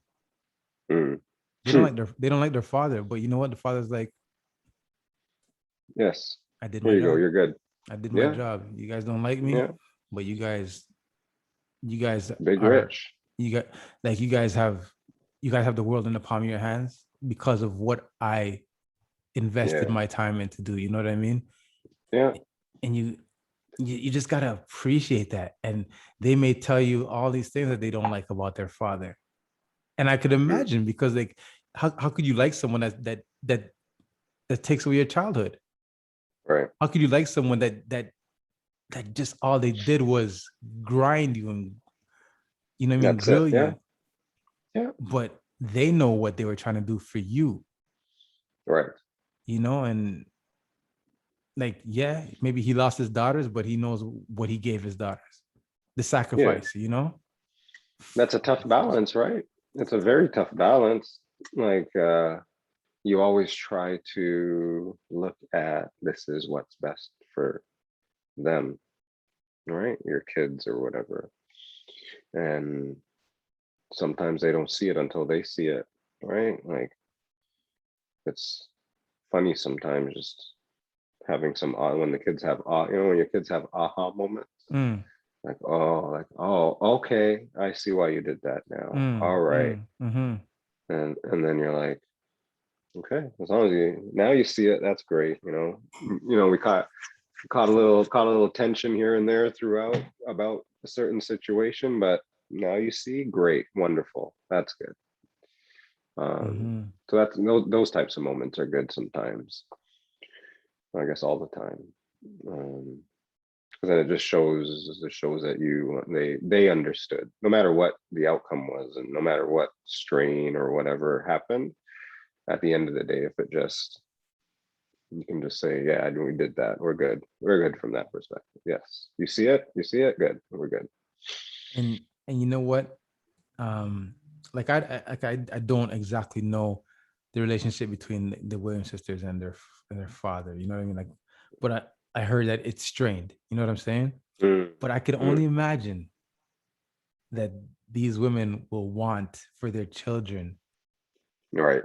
Mm. They don't like their father. But you know what? The father's like, Yes. I did Here my you go. job. You're good. I did my Yeah. job. You guys don't like me, Yeah. but you guys Big are rich. you got like you guys have the world in the palm of your hands because of what I invested Yeah. my time in to do. You know what I mean? Yeah. And you just gotta appreciate that. And they may tell you all these things that they don't like about their father. And I could Mm. imagine because like how could you like someone that takes away your childhood? Right. How could you like someone that just all they did was grind you and you know what I mean, That's it. grill Yeah. you, Yeah. but they know what they were trying to do for you, Right. you know, and like, yeah, maybe he lost his daughters, but he knows what he gave his daughters, the Yeah. sacrifice, you know? That's a tough balance, right? It's a very tough balance. Like you always try to look at this is what's best for them, right? Your kids or whatever. And sometimes they don't see it until they see it, right? Like it's funny sometimes just having some when the kids have when your kids have aha moments, Mm, like oh okay, I see why you did that now. All right. mm-hmm. And then you're like, okay, as long as you now you see it, that's great. We caught a little tension here and there throughout about a certain situation, but now you see, great, wonderful, that's good. Mm-hmm. So that's those types of moments are good sometimes. I guess all the time, because then it shows that they understood no matter what the outcome was, and no matter what strain or whatever happened. At the end of the day, if it just you can just say, yeah, we did that. We're good. We're good from that perspective. Yes, you see it. You see it. Good. We're good. And And you know what? Like I don't exactly know the relationship between the Williams sisters and their father. You know what I mean? Like, but I heard that it's strained. You know what I'm saying? Mm, But I could only mm, imagine that these women will want for their children. right.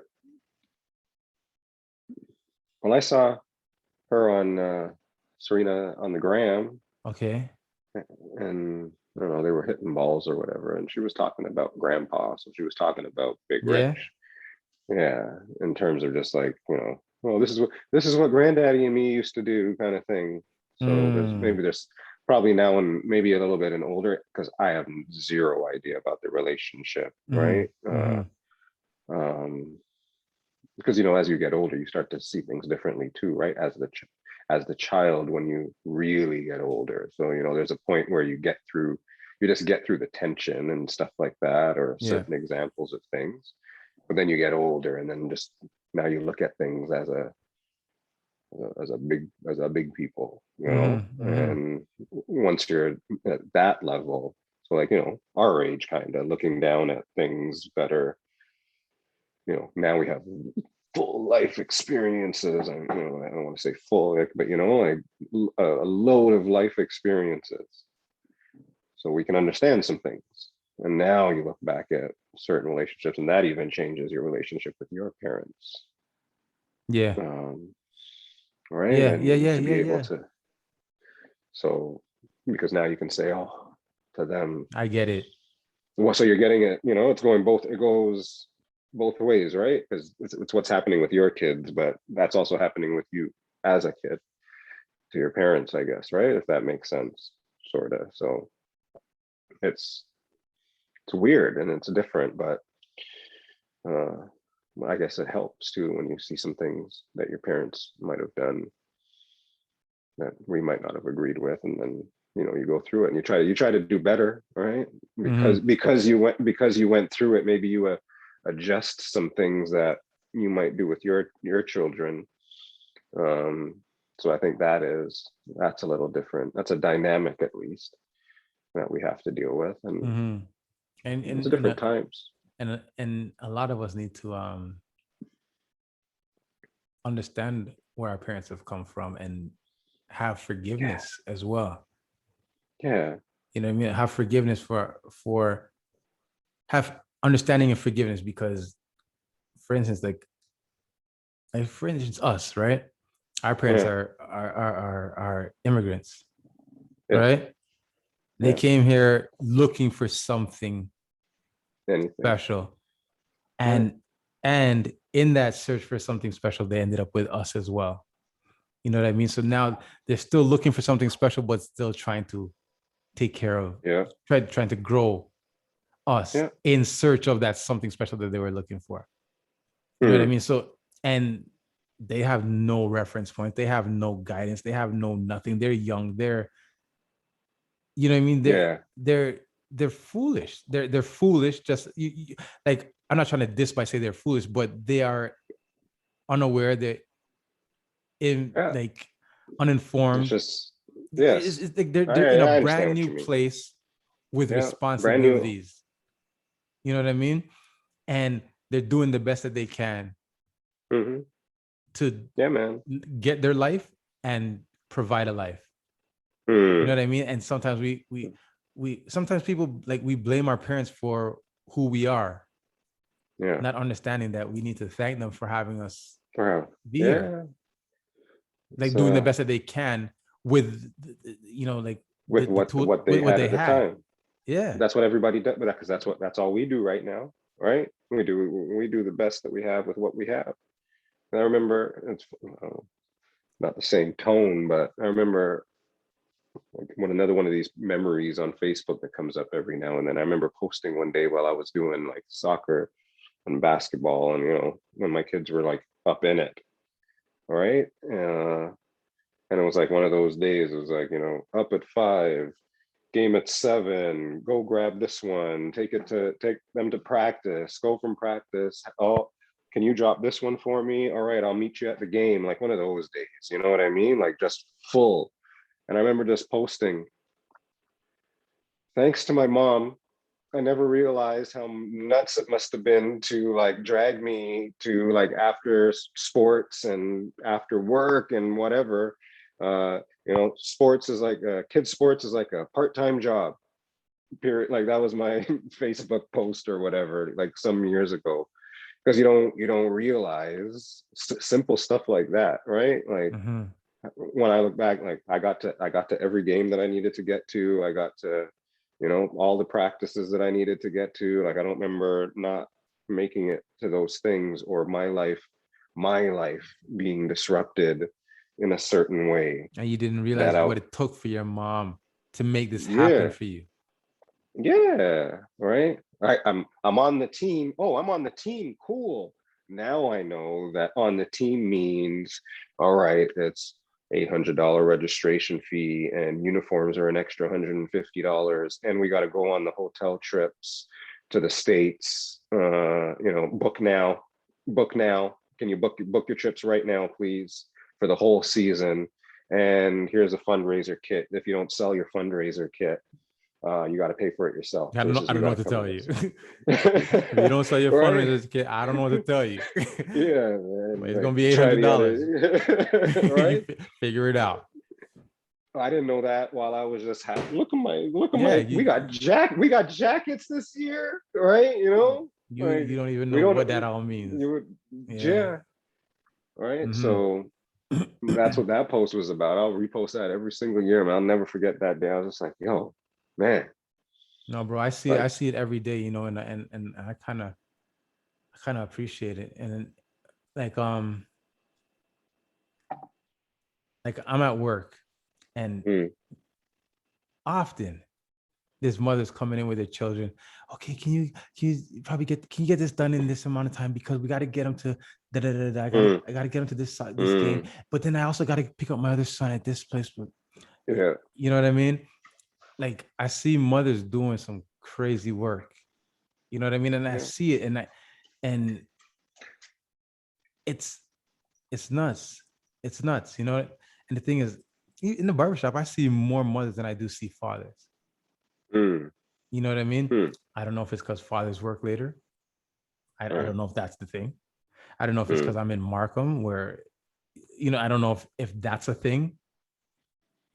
Well, I saw her on Serena on the gram, Okay. and I don't know, they were hitting balls or whatever, and she was talking about grandpa, so she was talking about Big Yeah. Rich. Yeah, in terms of just like, well, this is what granddaddy and me used to do, kind of thing. So Mm, there's probably now and maybe a little bit in older, because I have zero idea about the relationship, mm-hmm, right? mm-hmm. Um, because as you get older, you start to see things differently too, right? As the child, when you really get older, so there's a point where you just get through the tension and stuff like that, or Yeah. certain examples of things. But then you get older, and then just now you look at things as a big people, Mm-hmm, mm-hmm. and once you're at that level, so like our age, kind of looking down at things that are, now we have full life experiences, and I don't want to say full, but like a load of life experiences, so we can understand some things. And now you look back at certain relationships, and that even changes your relationship with your parents. Yeah. um, right, Yeah. Yeah. and Yeah. to Yeah. be able Yeah. to, so because now you can say, oh, to them, I get it. well, so you're getting it, it goes both ways, right? Because it's what's happening with your kids, but that's also happening with you as a kid to your parents, I guess, right? If that makes sense, sort of. So it's it's weird and it's different, but uh I guess it helps too when you see some things that your parents might have done that we might not have agreed with, and then you go through it and you try to do better, right? because Mm-hmm. because you went because you went through it, maybe you adjust some things that you might do with your children. um so I think that's a little different. That's a dynamic, at least, that we have to deal with, and Mm-hmm. And it's and and different uh, times. and a lot of us need to understand where our parents have come from and have Yeah, forgiveness as well. yeah, You know what I mean? Have forgiveness for have understanding and forgiveness because, for instance, like for instance, us, right? Our parents yeah, are immigrants, yeah, right? They yeah. came here looking for something Anything. special, Right. and in that search for something special, they ended up with us as well. You know what I mean? So now they're still looking for something special, but still trying to take care of, Yeah, trying to grow us yeah. in search of that something special that they were looking for. You know what I Hmm. mean? So, and they have no reference point. They have no guidance. They have no nothing. They're young. You know what I mean? Yeah, They're foolish. They're foolish. Just like, I'm not trying to diss by say they're foolish, but they are unaware. They're in yeah. like It's uninformed. just, yes. It's like they're in a I understand brand what new you mean. place with Yeah, brand new. responsibilities. You know what I mean? And they're doing the best that they can Hmm. to Yeah, man. get their life and provide a life. You know Hmm. what I mean? And sometimes we sometimes people like we blame our parents for who we are, Yeah. not understanding that we need to thank them for having us Wow. be here, Yeah. like It's doing the best that they can with like with the what tool they with what had they at the had. time. Yeah. That's what everybody does, because that's all we do right now, right? We do the best that we have with what we have. And I remember, it's not the same tone, but I remember, like, another one of these memories on Facebook that comes up every now and then. I remember posting one day while I was doing like soccer and basketball, and when my kids were like up in it, all right. And it was like one of those days. It was like, up at 5, game at 7, go grab this one, take them to practice, go from practice. Oh, can you drop this one for me? All right, I'll meet you at the game. Like one of those days, you know what I mean? Like just full. And I remember just posting, thanks to my mom I never realized how nuts it must have been to like drag me to like after sports and after work and whatever. Sports is like kids sports is like a part-time job. Period. Like that was my Facebook post or whatever, like some years ago. Because you don't realize simple stuff like that, right? Like when I look back, like I got to every game that I needed to get to. I got to, all the practices that I needed to get to. Like I don't remember not making it to those things or my life being disrupted in a certain way. And you didn't realize That I, what it took for your mom to make this happen yeah, for you. yeah, right. I'm on the team. Oh, I'm on the team. Cool. Now I know that on the team means, all right, it's $800 registration fee and uniforms are an extra $150 and we got to go on the hotel trips to the States. Book now. Book now. Can you book your trips right now, please, for the whole season? And here's a fundraiser kit. If you don't sell your fundraiser kit, you got to pay for it yourself. I don't know. Versus I we don't know got what to to cover tell you. this. If you don't sell your Right? fundraisers, kid, I don't know what to tell you. Yeah, man. But it's Like gonna be try the $800. other, You right? figure it out. I didn't know that while I was just happy. Yeah, We got jackets this year, right? Like you don't even we know don't what that all means. you would Yeah. yeah, right. So that's what that post was about. I'll repost that every single year, man. I'll never forget that day. I was just like, yo, man. No, bro, I Like, see it every day, and I kind of appreciate it. And like like I'm at work and mm, often there's mothers coming in with their children. Okay, can you can you get this done in this amount of time because we got to get them to da da da da. mm, I gotta get them to this game, mm, but then I also got to pick up my other son at this place. But yeah, you know what I mean? Like I see mothers doing some crazy work. You know what I mean? And I yeah, see it, and it's it's nuts. It's nuts. And the thing is, in the barbershop, I see more mothers than I do see fathers. mm, You know what I mean? mm, I don't know if it's because fathers work later. I right, don't know if that's the thing. I don't know if it's because mm, I'm in Markham where, I don't know if that's a thing,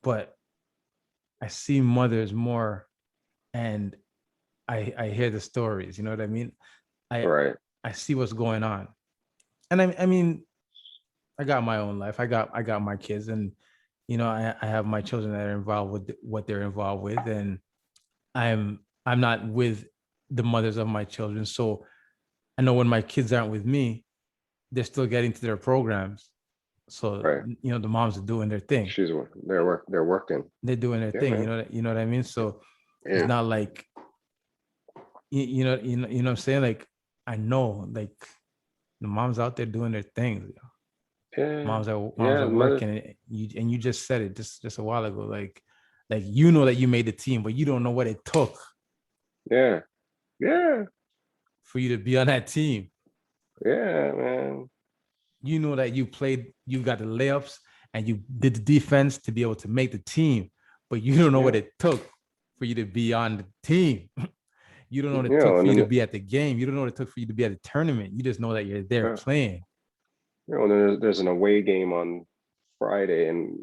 but I see mothers more and I hear the stories. You know what I mean? I right, I see what's going on. And I mean, I got my own life. I got my kids and I have my children that are involved with what they're involved with. And I'm not with the mothers of my children. So I know when my kids aren't with me, they're still getting to their programs. So, right. the moms are doing their thing. They're working. They're doing their Yeah, thing. man. You know what I mean? So it's Yeah, not like, you know what I'm saying? Like, I know like the moms out there doing their things. yeah, Moms yeah. are Mother, working and you just said it just a while ago. Like that you made the team, but you don't know what it took yeah, yeah, for you to be on that team. yeah, man. You know that you got the layups and you did the defense to be able to make the team, but you don't know what Yeah, it took for you to be on the team. You don't know what it took and for you to then be at the game. You don't know what it took for you to be at the tournament. You just know that you're there uh, playing. and then there's an away game on Friday, and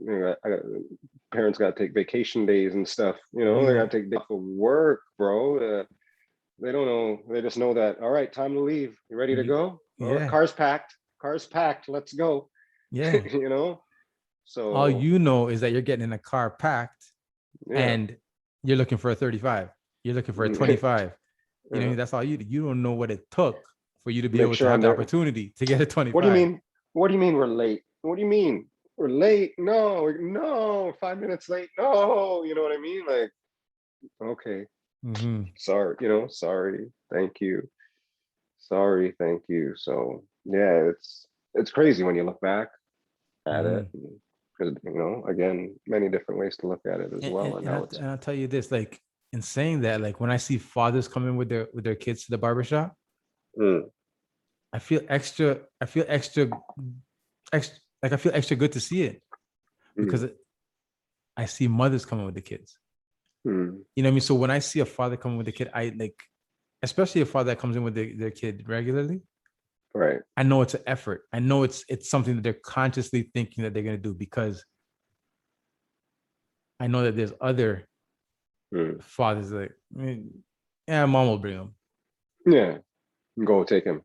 parents got to take vacation days and stuff. They You got to take days off of work, bro. They don't know. They just know that. All right, time to leave. You ready to you go? All right, yeah, car's packed. Car's packed. Let's go. yeah. you know. All So you know is that you're getting in a car packed yeah, and you're looking for a 35. You're looking for a yeah. 25. That's all you don't know what it took for you to be Make able to sure have I'm the there. opportunity to get a What do you 25. mean? What do you mean we're late? What do you mean we're late? No, no, 5 minutes late. No, you know what I mean? Like, okay, Mm-hmm. sorry, sorry, thank you, sorry, thank you. So yeah, it's crazy when you look back at it, Mm-hmm. because again, many different ways to look at it as And, well. and, And and, now I'll, it's and I'll tell you this, like in saying that, like when I see fathers coming with their kids to the barbershop, mm, I feel extra, like I feel extra good to see it mm, because I see mothers coming with the kids. Hmm. You know what I mean? So when I see a father coming with a kid, I like, especially a father that comes in with their kid regularly, Right. I know it's an effort. I know it's something that they're consciously thinking that they're gonna do because I know that there's other Hmm. fathers like, yeah, mom will bring him. Yeah. Go take him.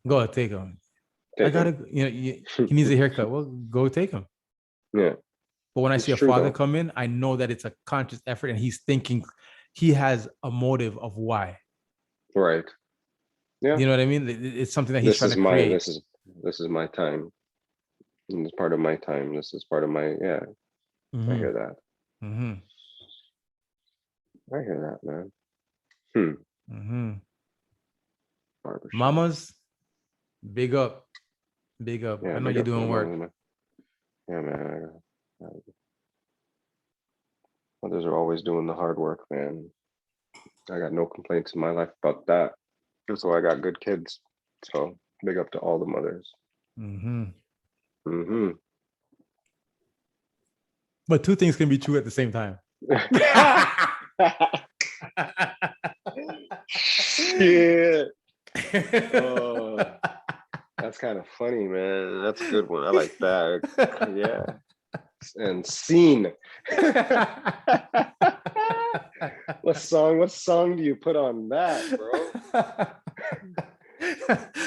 Go take him. I Take him. gotta, he needs a haircut. Well, go take him. Yeah. But when I It's see a true father though. come in, I know that it's a conscious effort and he's thinking, he has a motive of why. Right. Yeah. You know what I mean? It's something that he's This trying is to my create. this is my time. This is part of my time. This is part of my yeah. I Mm-hmm. hear that. Mm-hmm. I hear that, man. Hmm. Mm-hmm. Barbershop. Mamas, big up. Big up. Yeah, I know big you're up to the doing work. mother. Yeah, man. Mothers are always doing the hard work, man. I got no complaints in my life about that. That's why I got good kids. So big up to all the mothers. Mm-hmm. Mm-hmm. But two things can be true at the same time. Shit. Oh, that's kind of funny, man. That's a good one. I like that. Yeah. And scene. What song do you put on that, bro?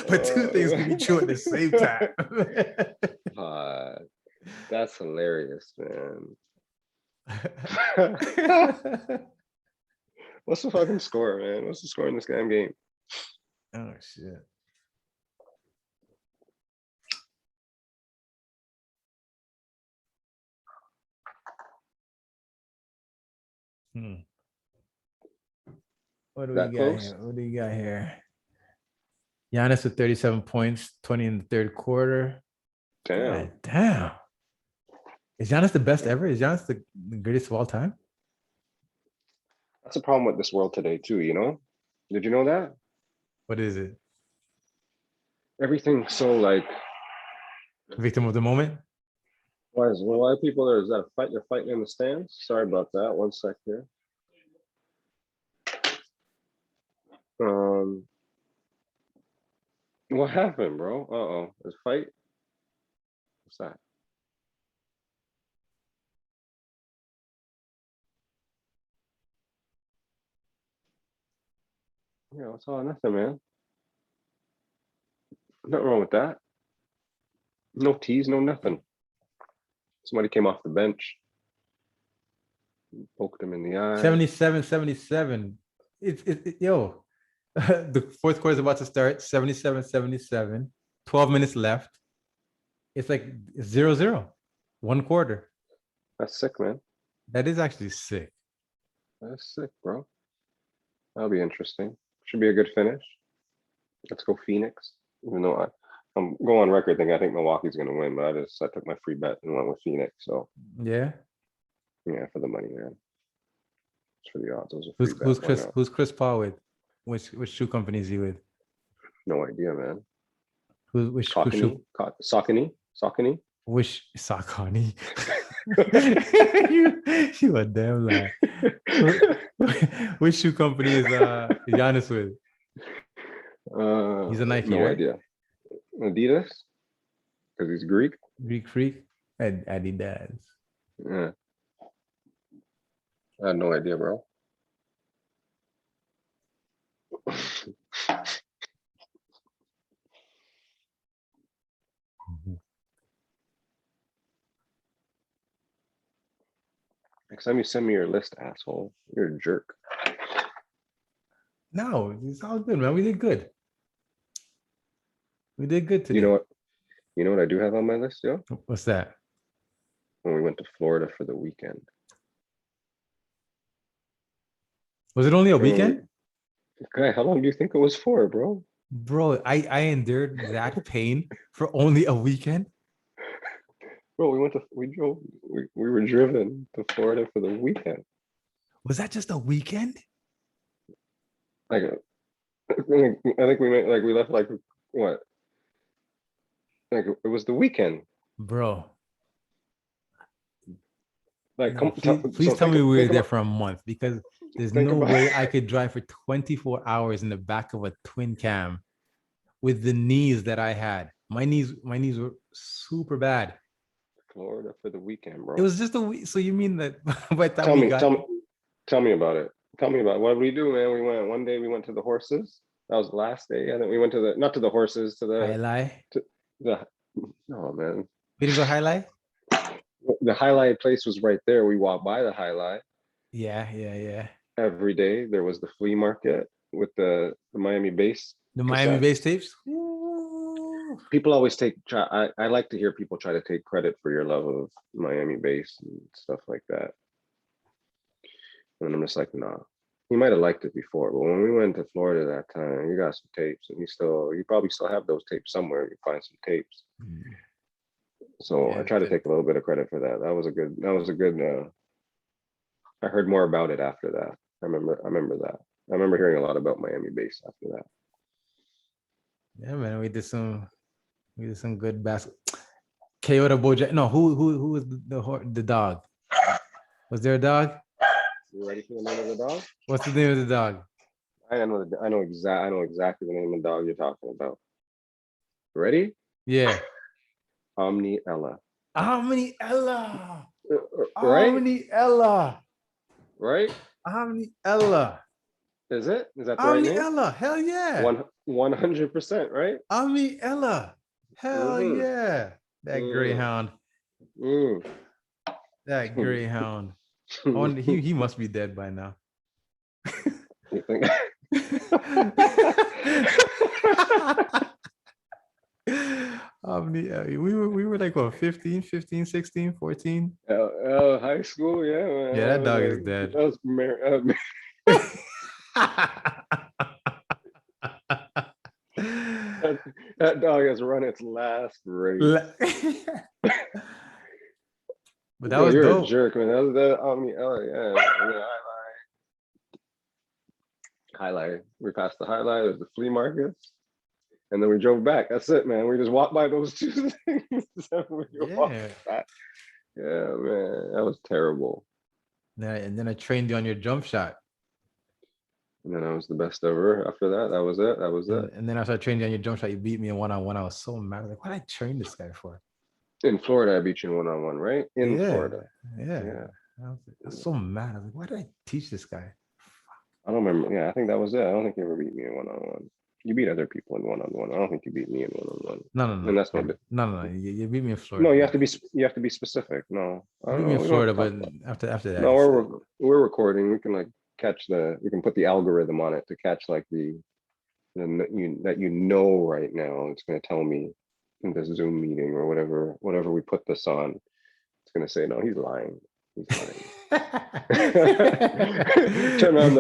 But two things can be true at the same time. That's hilarious, man. What's the fucking score, man? What's the score in this damn game? Oh shit. What do we That got close? here? What do you got here? Giannis with 37 points, 20 in the third quarter. Damn. God damn. Is Giannis the best ever? Is Giannis the greatest of all time? That's a problem with this world today, too, you know? Did you know that? What is it? Everything's so like, Victim of the moment? why people are, is that a fight? They're fighting in the stands? Sorry about that. One sec here. Um, what happened, bro? Uh-oh. There's a fight? What's that? Yeah, it's all or nothing, man. Nothing wrong with that. No tease, no nothing. Somebody came off the bench, poked him in the eye. 77-77. Yo, the fourth quarter is about to start. 77-77. 12 minutes left. It's like 0-0. One quarter. That's sick, man. That is actually sick. That's sick, bro. That'll be interesting. Should be a good finish. Let's go Phoenix. Even though I'm going on record thinking I think Milwaukee's gonna win, but I took my free bet and went with Phoenix. So Yeah. yeah, for the money, man. It's for the odds. Those are Who's free bet. who's Why Chris not? who's Chris Paul with? Which shoe company is he with? No idea, man. Who's which shoe? Saucony. Which Sakani? you a damn lie. Which shoe company is Giannis with? He's a Nike, No right? idea. Adidas, because he's Greek. Greek freak. Adidas. Yeah, I had no idea, bro. Next time you send me your list, asshole. You're a jerk. No, it's all good, man. We did good. We did good You know today. what? You know what I do have on my list, yo? What's that? When we went to Florida for the weekend. Was it only a Remember weekend? Okay, how long do you think it was for, bro? Bro, I endured that pain for only a weekend. Bro, we were driven to Florida for the weekend. Was that just a weekend? Like, I think we made like we left like what? Like it was the weekend. Bro. Like, No, please so tell me we were think there about for a month because there's think no about way I could drive for 24 hours in the back of a twin cam with the knees that I had. My knees were super bad. Florida for the weekend, It bro. was just a week. So you mean that by the time Tell we me, got tell me about it. Tell me about it. What did we do, man? We went one day. We went to the horses. That was the last day. I think we went to the not to the horses highlight, to the. Oh man, we didn't go highlight. the highlight place was right there. We walked by the highlight Yeah. every day. There was the flea market with the Miami bass The Miami cassettes. bass tapes. Ooh. People always I like to hear people try to take credit for your love of Miami bass and stuff like that. And I'm just like, nah. He might have liked it before, but when we went to Florida that time, you got some tapes, and you probably still have those tapes somewhere. You find some tapes. So I Yeah, try to take a little bit of credit for that. That was a good. I heard more about it after that. I remember that. I remember hearing a lot about Miami bass after that. yeah, man. We did some good basketball. Kyoto Bojack. No, who was the dog? Was there a dog? You ready for the name of the dog? What's the name of the dog? I know exactly the name of the dog you're talking about. Ready? Yeah. Omni Ella. Omni Ella. Right? Omni Ella. Right? Omni Ella. Is it? Is that the right Omni name? Ella. Hell yeah. 100%, right? Omni Ella. Hell Mm-hmm. yeah. That Mm. greyhound. Mm. That greyhound. I wonder, he must be dead by now. You think? We were like what 15, 16, 14. High school, yeah, man. Yeah, that dog is That dead. was that dog has run its last race. But that Yo, was you're a dope. jerk, man. That was that. I mean, oh yeah. And then highlight. We passed the highlight. There's the flea markets, and then we drove back. That's it, man. We just walked by those two things. Yeah. Back. Yeah, man, that was terrible. And then I trained you on your jump shot. And then I was the best ever. After that, that was it. That was it. And then after I trained you on your jump shot, you beat me in one-on-one. I was so mad. I was like, what did I train this guy for? In Florida, I beat you in one-on-one, right? In Florida. Yeah. I was so mad. I was like, why did I teach this guy? I don't remember. Yeah, I think that was it. I don't think you ever beat me in one-on-one. You beat other people in one-on-one. I don't think you beat me in one-on-one. No. And that's No. You beat me in Florida. No, you have to be specific. No, I You beat don't me know. in Florida, but after that, No, we're recording. We can like we can put the algorithm on it to catch like that you know right now. It's going to tell me in the Zoom meeting or whatever we put this on. It's going to say, no, he's lying. He's lying. turn on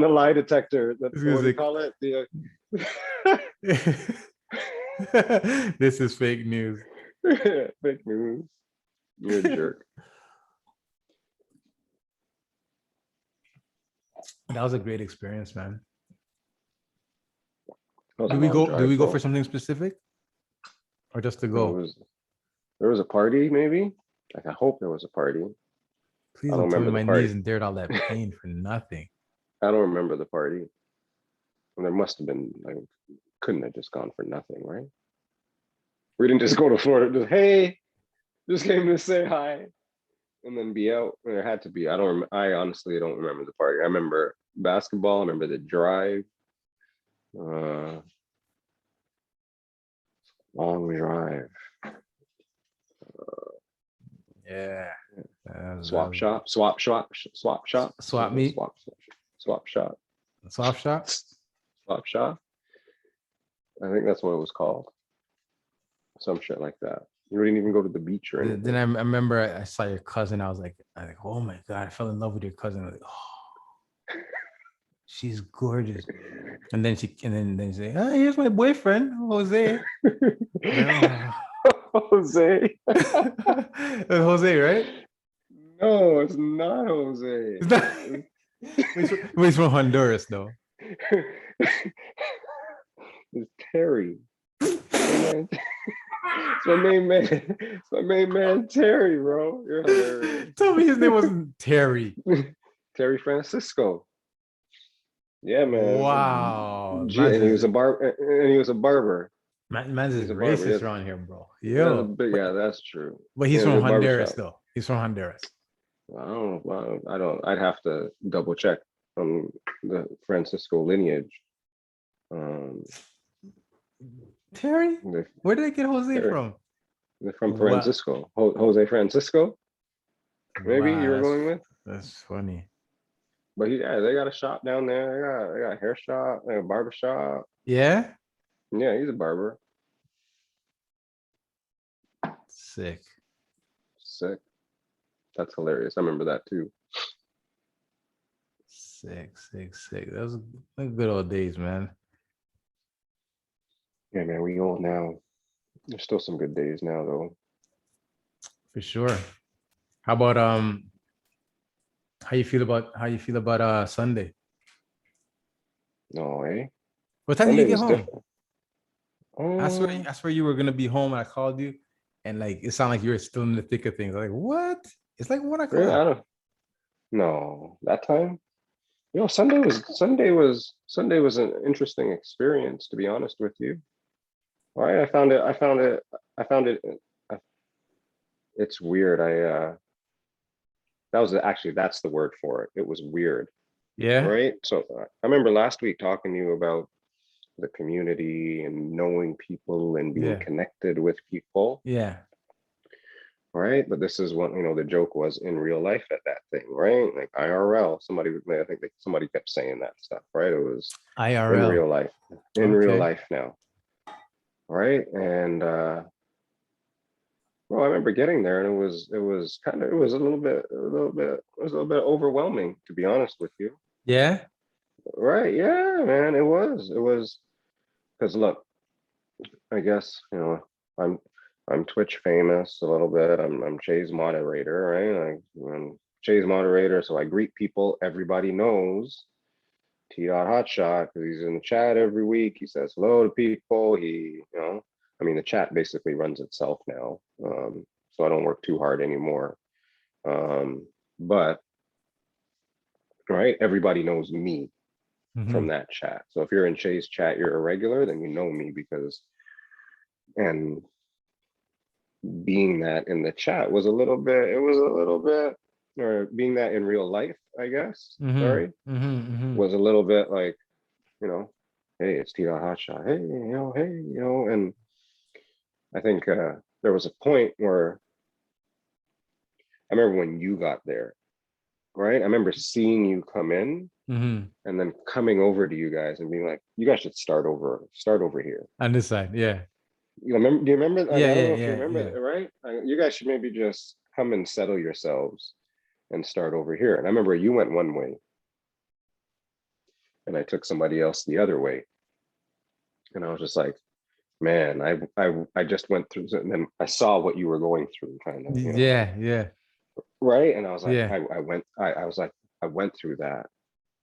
the lie detector. What do you call it? This is fake news. Fake news. You're a jerk. That was a great experience, man. Do we go for something specific, or just to go? There was a party, maybe. Like I hope there was a party. Please don't tell me my knees endured all that pain for nothing. I don't remember the party. And there must have been like, couldn't have just gone for nothing, right? We didn't just go to Florida. Just hey, just came to say hi, and then be out. There had to be. I honestly don't remember the party. I remember basketball. I remember the drive. Long drive. Yeah. Swap shop. Swap meet. Swap shop. Swap shop. Swap shop. I think that's what it was called. Some shit like that. You didn't even go to the beach or anything. Then I remember I saw your cousin. I was like, oh my God, I fell in love with your cousin. I was like, oh, she's gorgeous. And then she said, oh, here's my boyfriend, Jose. Jose. Jose, right? No, it's not Jose. It's not. He's from Honduras, though. It's Terry. It's my main man. It's my main man, Terry, bro. You're hilarious. Tell me his name wasn't Terry. Terry Francisco. Yeah, man. Wow. And he was a barber. Man's is He's a barber. racist around here, bro. He has a Yo. big, yeah, that's true. But He he's has a from good barber Honduras shop. though. He's from Honduras. I don't. I'd have to double check on the Francisco lineage. Terry? They, Where did they get Jose they're, from? they're from Wow. Francisco. Jose Francisco. Maybe you were Wow, going with. that's funny. But yeah, they got a shop down there. They got a hair shop, they got a barber shop. Yeah? Yeah, he's a barber. Sick. Sick. That's hilarious. I remember that too. Sick. Those are good old days, man. Yeah, man, we old now. There's still some good days now, though. For sure. How about how you feel about Sunday? No, eh? What time did Sunday you get was home? different. I swear you were gonna be home and I called you and like it sounded like you were still in the thick of things. Like, what? It's like 1 Yeah, I o'clock. don't. No, that time. Sunday was an interesting experience, to be honest with you. All right, I found it. uh, It's weird. That's the word for it. It was weird, Yeah, right? So I remember last week talking to you about the community and knowing people and being yeah, connected with people, yeah. right? But this is what, the joke was in real life at that thing, right? Like IRL. I think somebody kept saying that stuff, right? It was in IRL. real life, Okay. now, right? And well, I remember getting there, and it was a little bit overwhelming, to be honest with you. Yeah. Right? Yeah, man, it was because look, I guess I'm I'm Twitch famous a little bit. I'm Shay's moderator, right? I'm Shay's moderator, so I greet people. Everybody knows T. Dot Hotshot because he's in the chat every week. He says hello to people. I mean, the chat basically runs itself now, so I don't work too hard anymore. But right, everybody knows me from that chat. So if you're in Shay's chat, you're a regular, then you know me because and being that in the chat was a little bit, or being that in real life, I guess, sorry, was a little bit like, you know, hey, it's Tito Hotshot. Hey, and I think there was a point where I remember when you got there, right? I remember seeing you come in and then coming over to you guys and being like, you guys should start over here. On this side, yeah. You remember? Do you remember? Like, Yeah, I don't yeah, know if you yeah, remember yeah. that, right? You guys should maybe just come and settle yourselves and start over here. And I remember you went one way, and I took somebody else the other way, and I was just like, man, I just went through, and then I saw what you were going through, kind of, Yeah, yeah, right? And I was like, yeah. I was like, I went through that,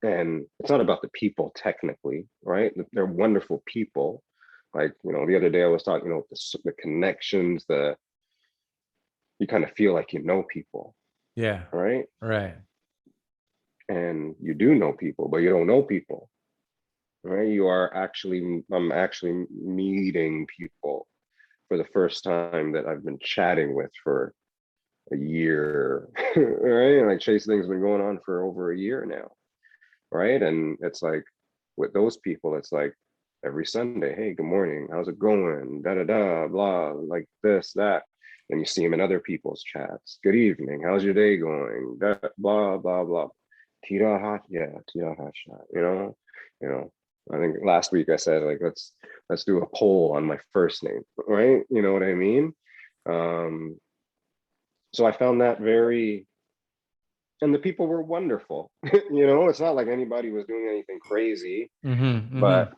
and it's not about the people technically, right? They're wonderful people. Like, the other day I was talking, the connections, you kind of feel like you know people, Yeah. right? Right. And you do know people, but you don't know people, right? I'm actually meeting people for the first time that I've been chatting with for a year, right? And like Chase thing's been going on for over a year now, right? And it's like with those people, it's like every Sunday, hey, good morning, how's it going? Da da da, blah, like this, that. And you see them in other people's chats. Good evening, how's your day going? Da, blah, blah, blah. T-Dot hot, yeah, T-Dot hot shot, I think last week I said like let's do a poll on my first name, right? You know what I mean? So I found that and the people were wonderful. It's not like anybody was doing anything crazy, but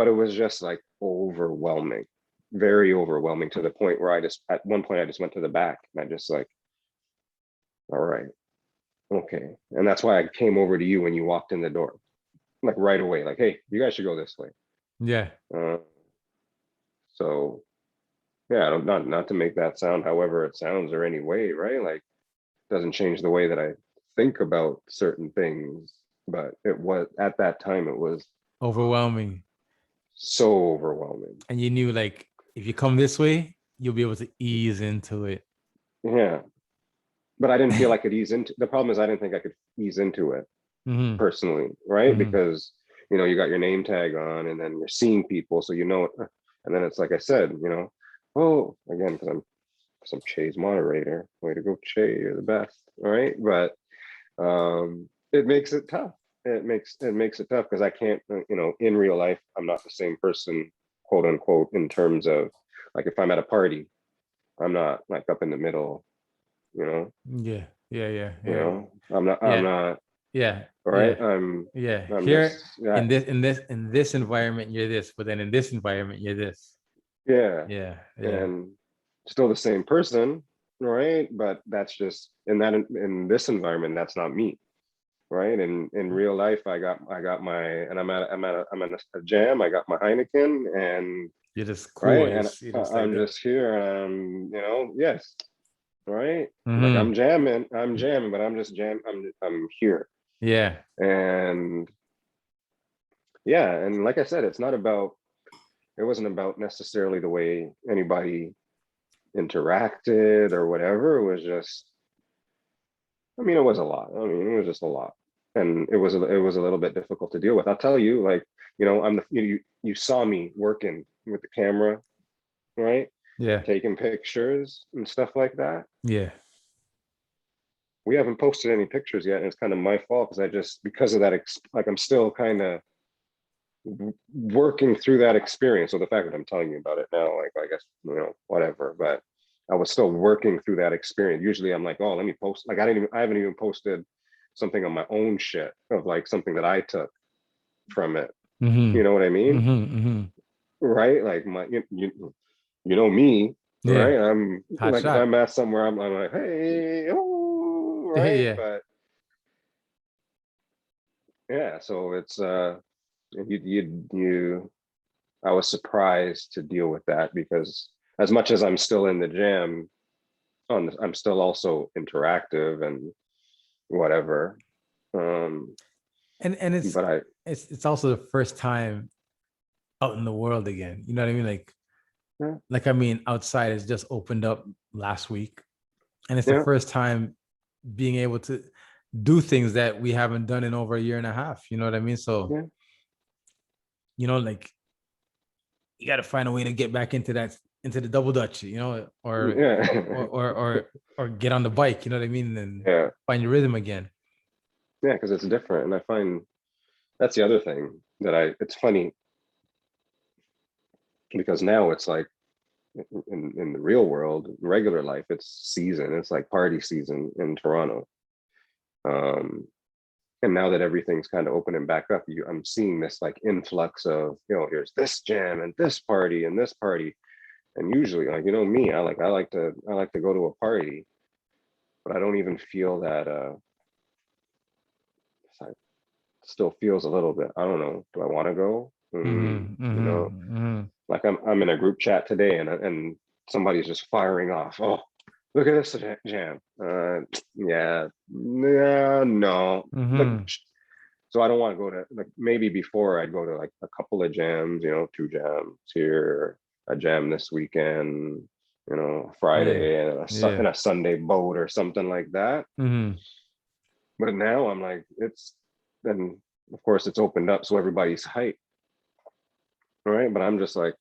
it was just like overwhelming, very overwhelming, to the point where at one point I just went to the back and I just like, all right, okay. And that's why I came over to you when you walked in the door, like right away, like, hey, you guys should go this way. Yeah. So yeah, not to make that sound however it sounds or any way, right? Like, doesn't change the way that I think about certain things, but it was at that time it was Overwhelming. so overwhelming. And you knew like if you come this way, you'll be able to ease into it. Yeah, but I didn't feel I could ease into. The problem is I didn't think I could ease into it Mm-hmm. personally, right? Mm-hmm. Because you got your name tag on, and then you're seeing people, so and then it's like I said, oh, again, because I'm some Che's moderator. Way to go, Che, you're the best. All right, but it makes it tough. It makes it tough because I can't, in real life, I'm not the same person, quote unquote, in terms of like if I'm at a party, I'm not like up in the middle, you know, Yeah. Yeah. Yeah. Yeah. I'm Yeah. not, Yeah. all right. Yeah. Yeah. I'm Here just, yeah, in this environment, you're this, but then in this environment, you're this. yeah, Yeah. Yeah. and still the same person, right? But that's just in this environment, that's not me. Right. And in real life, I got my, and I'm at a jam. I got my Heineken, and You're just cool. right, and You're just like I'm that. just here, and yes, right. Like Mm-hmm. I'm jamming, but I'm just I'm here, Yeah. and yeah, and like I said, it wasn't about necessarily the way anybody interacted or whatever. It was just, I mean, it was a lot. I mean, it was just a lot, and it was a little bit difficult to deal with. I'll tell you, like, I'm you saw me working with the camera, right, Yeah. taking pictures and stuff like that. Yeah. We haven't posted any pictures yet, and it's kind of my fault because because of that, like, I'm still kind of working through that experience. So the fact that I'm telling you about it now, like, I guess, whatever. But I was still working through that experience. Usually, I'm like, oh, let me post. Like, I haven't even posted something on my own shit of like something that I took from it. You Mm-hmm. know what I mean? Mm-hmm. Mm-hmm. Right? Like you know me, Yeah. right? I'm Hot like, if shot. I'm at somewhere, I'm like, hey, oh, right? Yeah. But yeah, so it's you I was surprised to deal with that because as much as I'm still in the jam, I'm still also interactive and whatever. Um, And but I it's also the first time out in the world again. You know what I mean? yeah, I mean, outside has just opened up last week. And it's the yeah, first time being able to do things that we haven't done in over a year and a half. You know what I mean? So, yeah, like you got to find a way to get back into the double dutch, yeah, or get on the bike, you know what I mean? And yeah, find your rhythm again. yeah, because it's different. And I find that's the other thing that it's funny because now it's like in the real world, regular life, it's season. It's like party season in Toronto. Um, and now that everything's kind of opening back up, I'm seeing this like influx of, here's this jam and this party and this party. And usually, like, me, I like to go to a party, but I don't even feel that it still feels a little bit, I don't know, do I want to go? Mm-hmm, mm-hmm, mm-hmm. Like I'm in a group chat today, and somebody's just firing off. Oh, look at this jam. Yeah, no. Like, Mm-hmm. so I don't want to go to, like, maybe before I'd go to like a couple of jams, 2 jams here, a jam this weekend, Yeah, Friday, and yeah. a Sunday boat or something like that. Mm-hmm. But now I'm like, then of course it's opened up, so everybody's hyped, right? But I'm just like,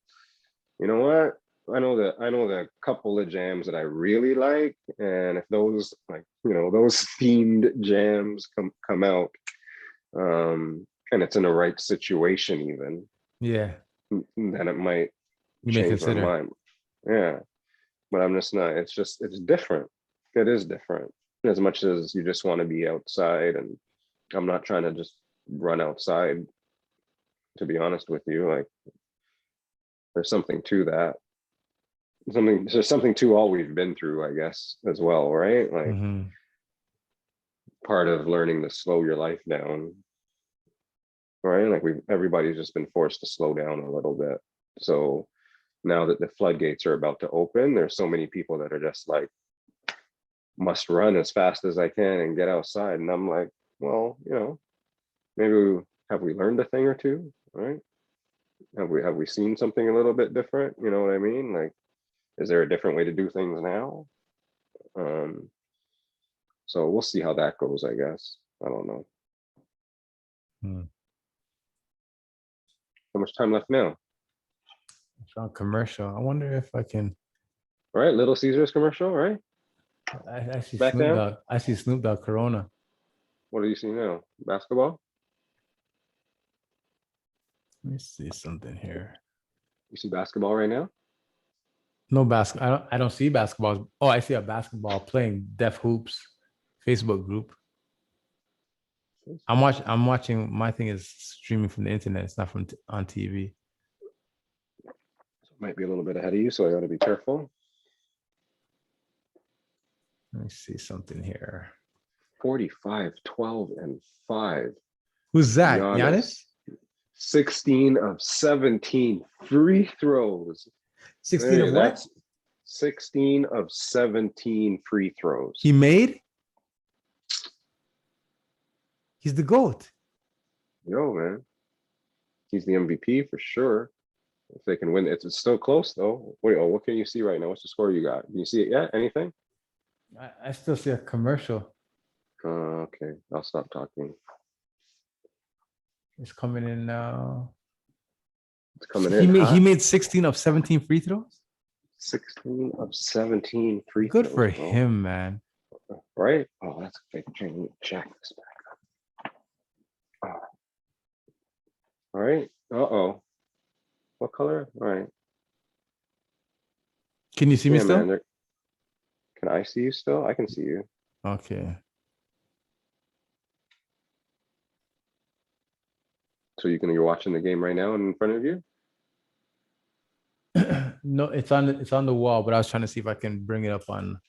you know what? I know the couple of jams that I really like, and if those, like, those themed jams come out, and it's in the right situation, even, Yeah, then it might you may change my consider. mind. Yeah, but I'm just not. It's different. It is different. As much as you just want to be outside, and I'm not trying to just run outside. To be honest with you, like, there's something to that. There's something to all we've been through, I guess, as well, right? Like, Mm-hmm. part of learning to slow your life down, right? Like, everybody's just been forced to slow down a little bit. So now that the floodgates are about to open, there's so many people that are just like, must run as fast as I can and get outside. And I'm like, well, maybe have we learned a thing or two, right? Have we seen something a little bit different? You know what I mean? Like, is there a different way to do things now? So we'll see how that goes, I guess. I don't know. How much time left now? It's on commercial. I wonder if I can. All right, Little Caesars commercial, right? I see Back Snoop down. Dogg. I see Snoop Dogg Corona. What do you see now? Basketball? Let me see something here. You see basketball right now? No basketball. I don't see basketballs. Oh, I see a basketball playing Def Hoops Facebook group. I'm watching. My thing is streaming from the internet. It's not from on TV. Might be a little bit ahead of you, so I got to be careful. Let me see something here. 45, 12, and 5. Who's that? Giannis? 16 of 17 free throws. 16 of what? That's 16 of 17 free throws. He made? He's the GOAT. Yo, man. He's the MVP for sure. If they can win, it's still close though. What can you see right now? What's the score you got? Can you see it yet? Anything? I still see a commercial. Okay, I'll stop talking. It's coming in now. It's coming in. He made 16 of 17 free throws. 16 of 17 free Good throws. for him, man. Right? Oh, that's a big change. Check this back up. All right. Uh-oh. What color? All right. Can you see me still? Man, can I see you still? I can see you. Okay. So you're watching the game right now in front of you? No, it's on the wall, but I was trying to see if I can bring it up on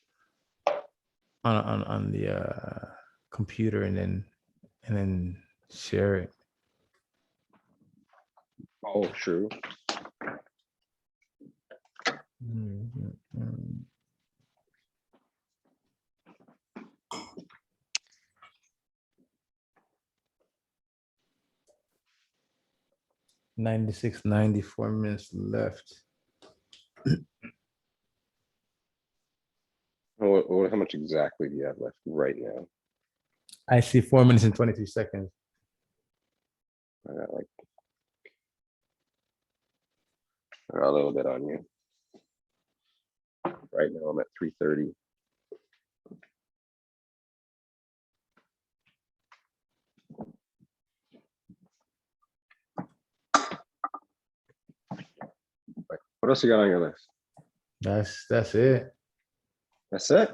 the computer and then share it. Oh, true. Mm-hmm. 96, 94 minutes left. How much exactly do you have left right now? I see 4 minutes and 23 seconds. I got a little bit on you. Right now I'm at 3:30. What else you got on your list? That's it. That's it.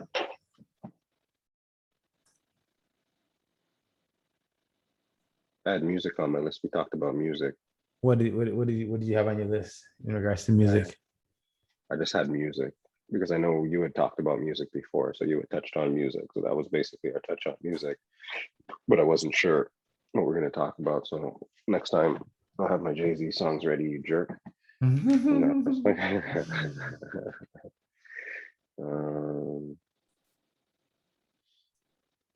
I had music on my list. We talked about music. What did you have on your list in regards to music? I just had music because I know you had talked about music before, so you had touched on music. So that was basically our touch on music, but I wasn't sure what we're going to talk about. So next time I'll have my Jay-Z songs ready, you jerk.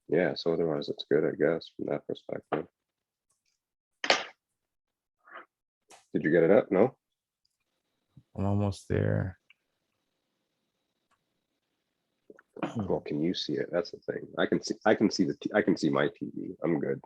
Yeah, so otherwise it's good, I guess, from that perspective. Did you get it up? No? I'm almost there. Well, can you see it? That's the thing. I can see my TV. I'm good.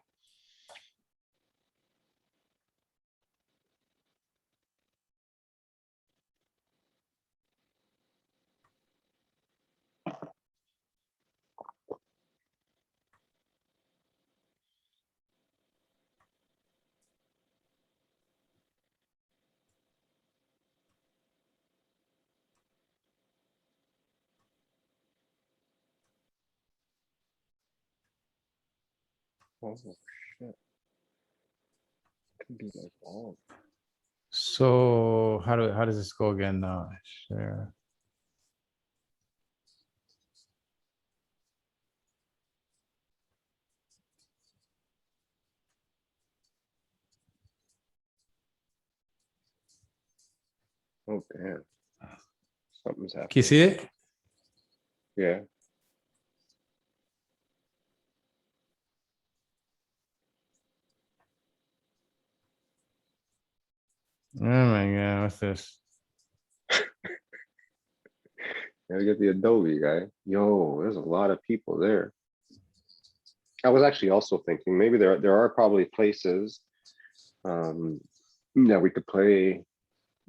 Oh shit. Could be like all. So how does this go again now? Share. Oh Oh, damn. Something's happening. Can you see it? Yeah. Oh my God, what's this? Gotta get the Adobe guy. Yo, there's a lot of people there. I was actually also thinking maybe there are probably places that we could play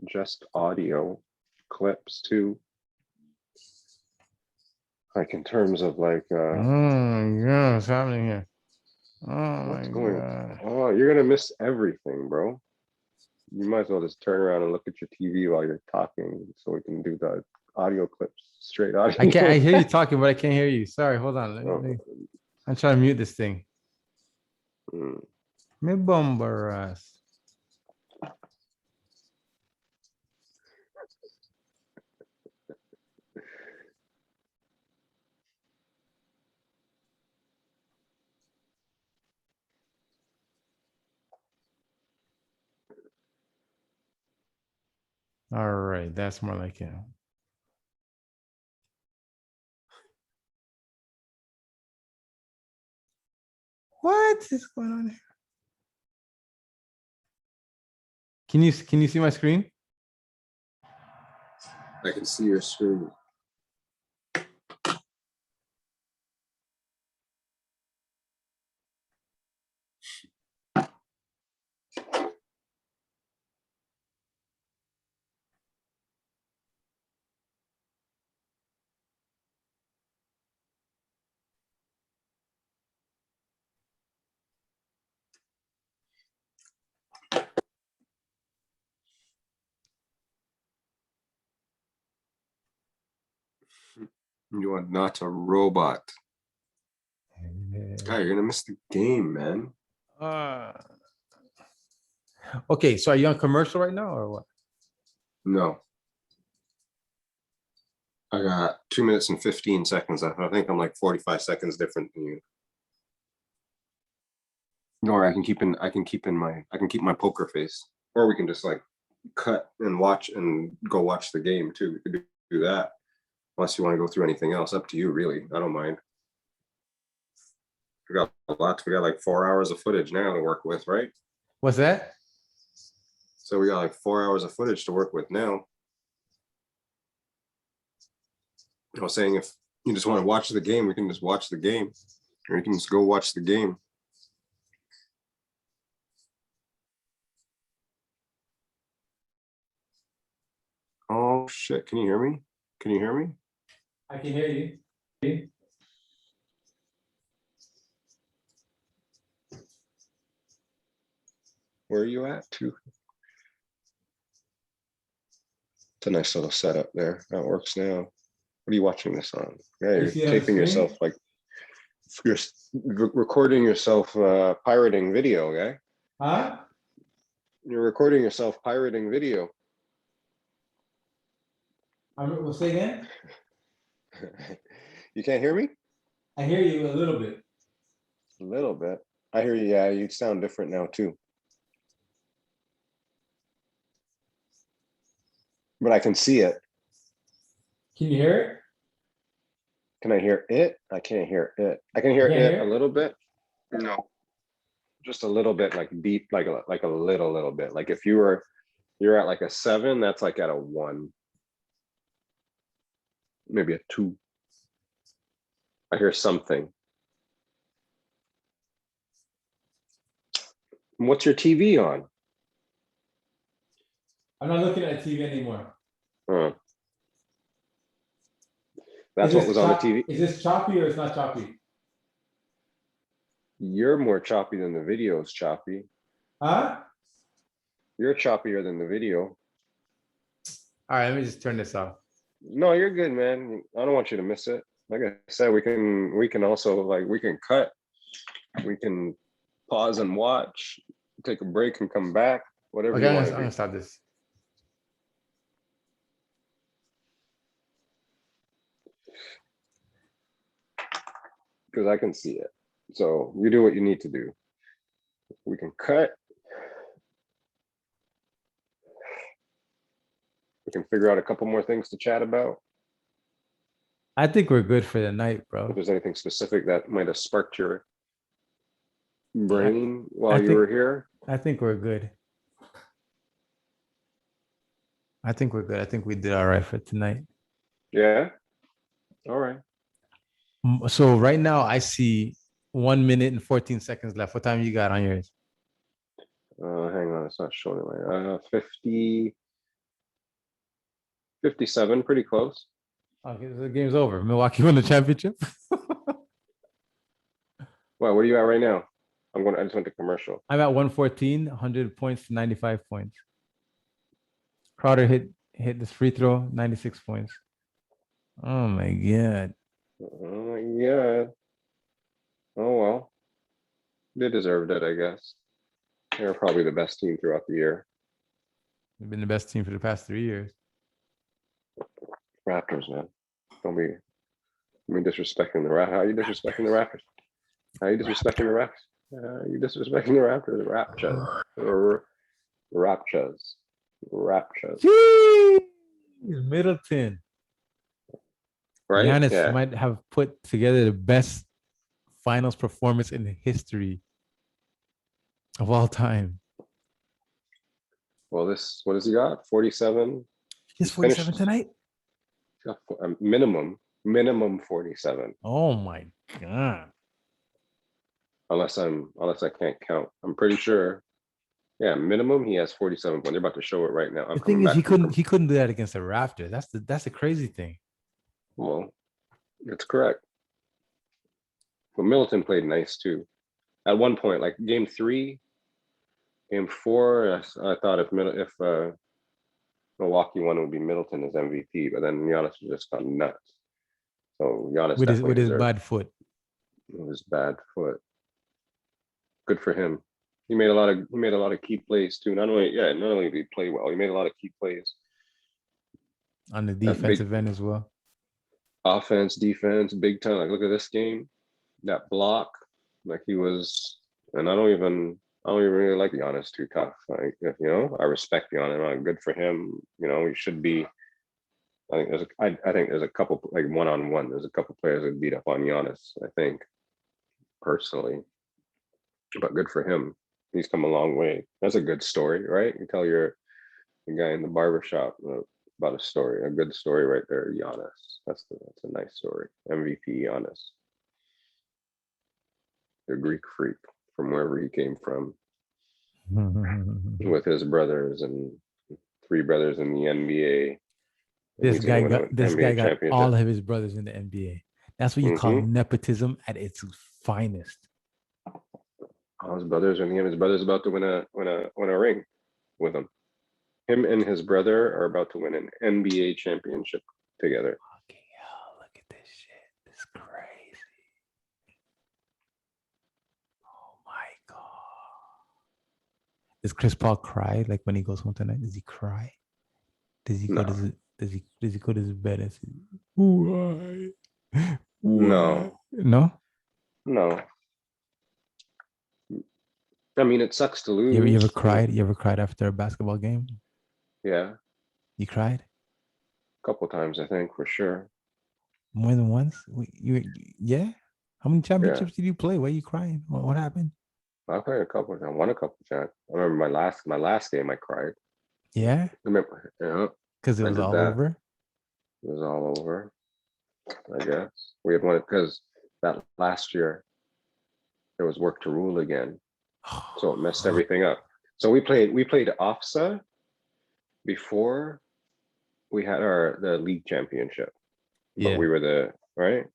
just audio clips too. Like in terms of like Oh my God, what's happening here? Oh my what's going God. oh, you're gonna miss everything, bro. You might as well just turn around and look at your TV while you're talking so we can do the audio clips, straight audio. I hear you talking, but I can't hear you. Sorry, hold on. I'm trying to mute this thing. Mm. Me bombaras. All right, that's more like it. What is going on here? Can you see my screen? I can see your screen. You are not a robot. God, you're gonna miss the game, man. Okay, so are you on commercial right now or what? No. I got 2 minutes and 15 seconds left. I think I'm like 45 seconds different than you. Or I can keep my poker face. Or we can just like cut and watch and go watch the game too. We could do that. Unless you want to go through anything else, up to you, really. I don't mind. We got a lot. We got like 4 hours of footage now to work with, right? What's that? So we got like 4 hours of footage to work with now. I was saying if you just want to watch the game, we can just watch the game. Or you can just go watch the game. Oh shit, can you hear me? Can you hear me? I can hear you. Where are you at too? It's a nice little setup there. That works now. What are you watching this on? Yeah, you're taping yourself like you're recording yourself pirating video, okay? Huh? You're recording yourself pirating video. We'll say again? You can't hear me? I hear you a little bit. A little bit. I hear you. Yeah, you sound different now too. But I can see it. Can you hear it? Can I hear it? I can't hear it. I can hear it a little bit. No, just a little bit, like deep, like a little bit. Like if you're at like a 7, that's like at a 1, maybe a 2. I hear something. What's your TV on? I'm not looking at the TV anymore. That's what was on the TV. Is this choppy or it's not choppy? You're more choppy than the video is choppy. Huh? You're choppier than the video. All right, let me just turn this off. No, you're good, man. I don't want you to miss it. Like I said, we can also like we can cut. We can pause and watch, take a break and come back. Whatever you want to do. I'm gonna stop this. Because I can see it. So you do what you need to do. We can cut. We can figure out a couple more things to chat about. I think we're good for the night, If bro. there's anything specific that might have sparked your I, brain while I you think were here. I think we're good. I think we're good. I think we did all right for tonight. Yeah. All right. So right now I see 1 minute and 14 seconds left. What time you got on yours? Hang on, it's not showing it right. 50, 57, pretty close. Okay, so the game's over. Milwaukee won the championship. Well, where are you at right now? I just went to commercial. I'm at 114, 100 points, 95 points. Crowder hit this free throw, 96 points. Oh my god. Yeah. Oh well. They deserved it, I guess. They're probably the best team throughout the year. They've been the best team for the past 3 years. Raptors, man. Don't be disrespecting the Raptors. How are you disrespecting the Raptors? How are you disrespecting the Raptors? You disrespecting the Raptors? Raptors. Jeez, Middleton. Right? Giannis Yeah. might have put together the best finals performance in the history of all time. Well, what has he got? 47. He's 47 tonight? He's got a minimum 47. Oh my god. Unless I can't count. I'm pretty sure. Yeah, minimum he has 47 points. They're about to show it right now. The thing is, he couldn't do that against the Raptors. That's the crazy thing. Well, it's correct. But Middleton played nice too. At one point, like game 3, game 4, I thought if Milwaukee won, it would be Middleton as MVP. But then Giannis just got nuts. So Giannis with his bad foot. With his bad foot. Good for him. He made a lot of key plays too. Not only did he play well, he made a lot of key plays On the defensive end as well. Offense, defense, big time. Like look at this game, that block. Like he was, and I don't even really like Giannis too tough. Like I respect Giannis. Good for him. He should be. I think there's a couple like one-on-one. There's a couple players that beat up on Giannis. I think personally, but good for him. He's come a long way. That's a good story, right? You tell the guy in the barbershop about a story, a good story right there. Giannis. That's a nice story. MVP Giannis, the Greek freak from wherever he came from, with his brothers and 3 brothers in the NBA. This guy got all of his brothers in the NBA. That's what you call nepotism at its finest. All his brothers and his brother's about to win a ring with him. Him and his brother are about to win an NBA championship together. Fucking hell, look at this shit. This is crazy. Oh my god. Does Chris Paul cry like when he goes home tonight? Does he cry? Does he go to his bed and say, why? No. I mean, it sucks to lose. You ever cried? You ever cried after a basketball game? Yeah. You cried? A couple times, I think, for sure. More than once? Yeah? How many championships did you play? Why are you crying? What happened? I played a couple of times. Won a couple of times. I remember my last game I cried. Yeah? Yeah. Because it was all over? It was all over, I guess. We had won it because that last year there was work to rule again. So it messed everything up. So we played OFSA before we had the league championship. But we were right.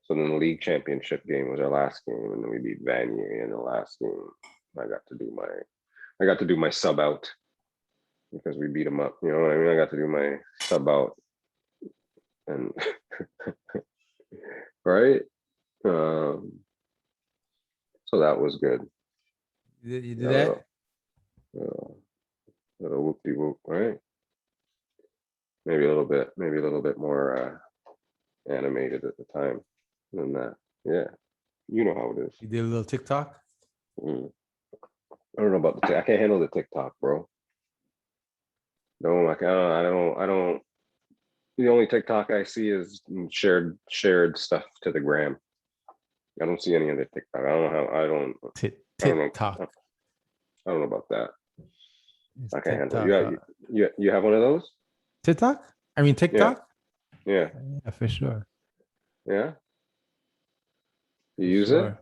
So then the league championship game was our last game, and then we beat Vanier in the last game. I got to do my sub out because we beat them up. You know what I mean? I got to do my sub out, and right. So that was good. You did that? Whoop-de-whoop, right? Maybe a little bit more animated at the time than that. Yeah, you know how it is. You did a little TikTok? I don't know about I can't handle the TikTok, bro. No, like I don't. The only TikTok I see is shared stuff to the gram. I don't see any other TikTok. I don't know how. I don't know. TikTok. I don't know about that. It's I can't handle it. TikTok. You have one of those? TikTok? I mean Yeah, TikTok? yeah, Yeah, for sure. yeah. You For use it? sure.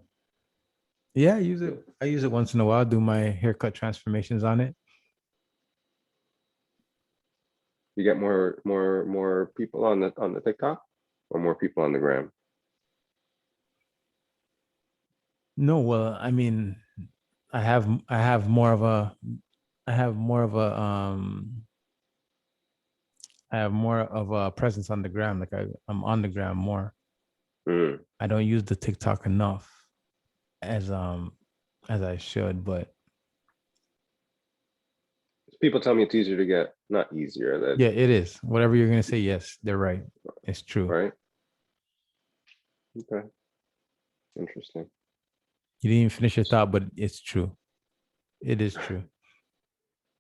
Yeah, I use it. I use it once in a while, do my haircut transformations on it. You get more people on the TikTok, or more people on the gram? No, well, I mean, I have more of a I have more of a I have more of a presence on the gram. Like I'm on the gram more. Mm. I don't use the TikTok enough as as I should, but People tell me it's easier to get, not easier, that yeah, it is. Whatever you're gonna say, yes, they're right. It's true. right? Okay, interesting. You didn't even finish your thought, but it's true. It is true.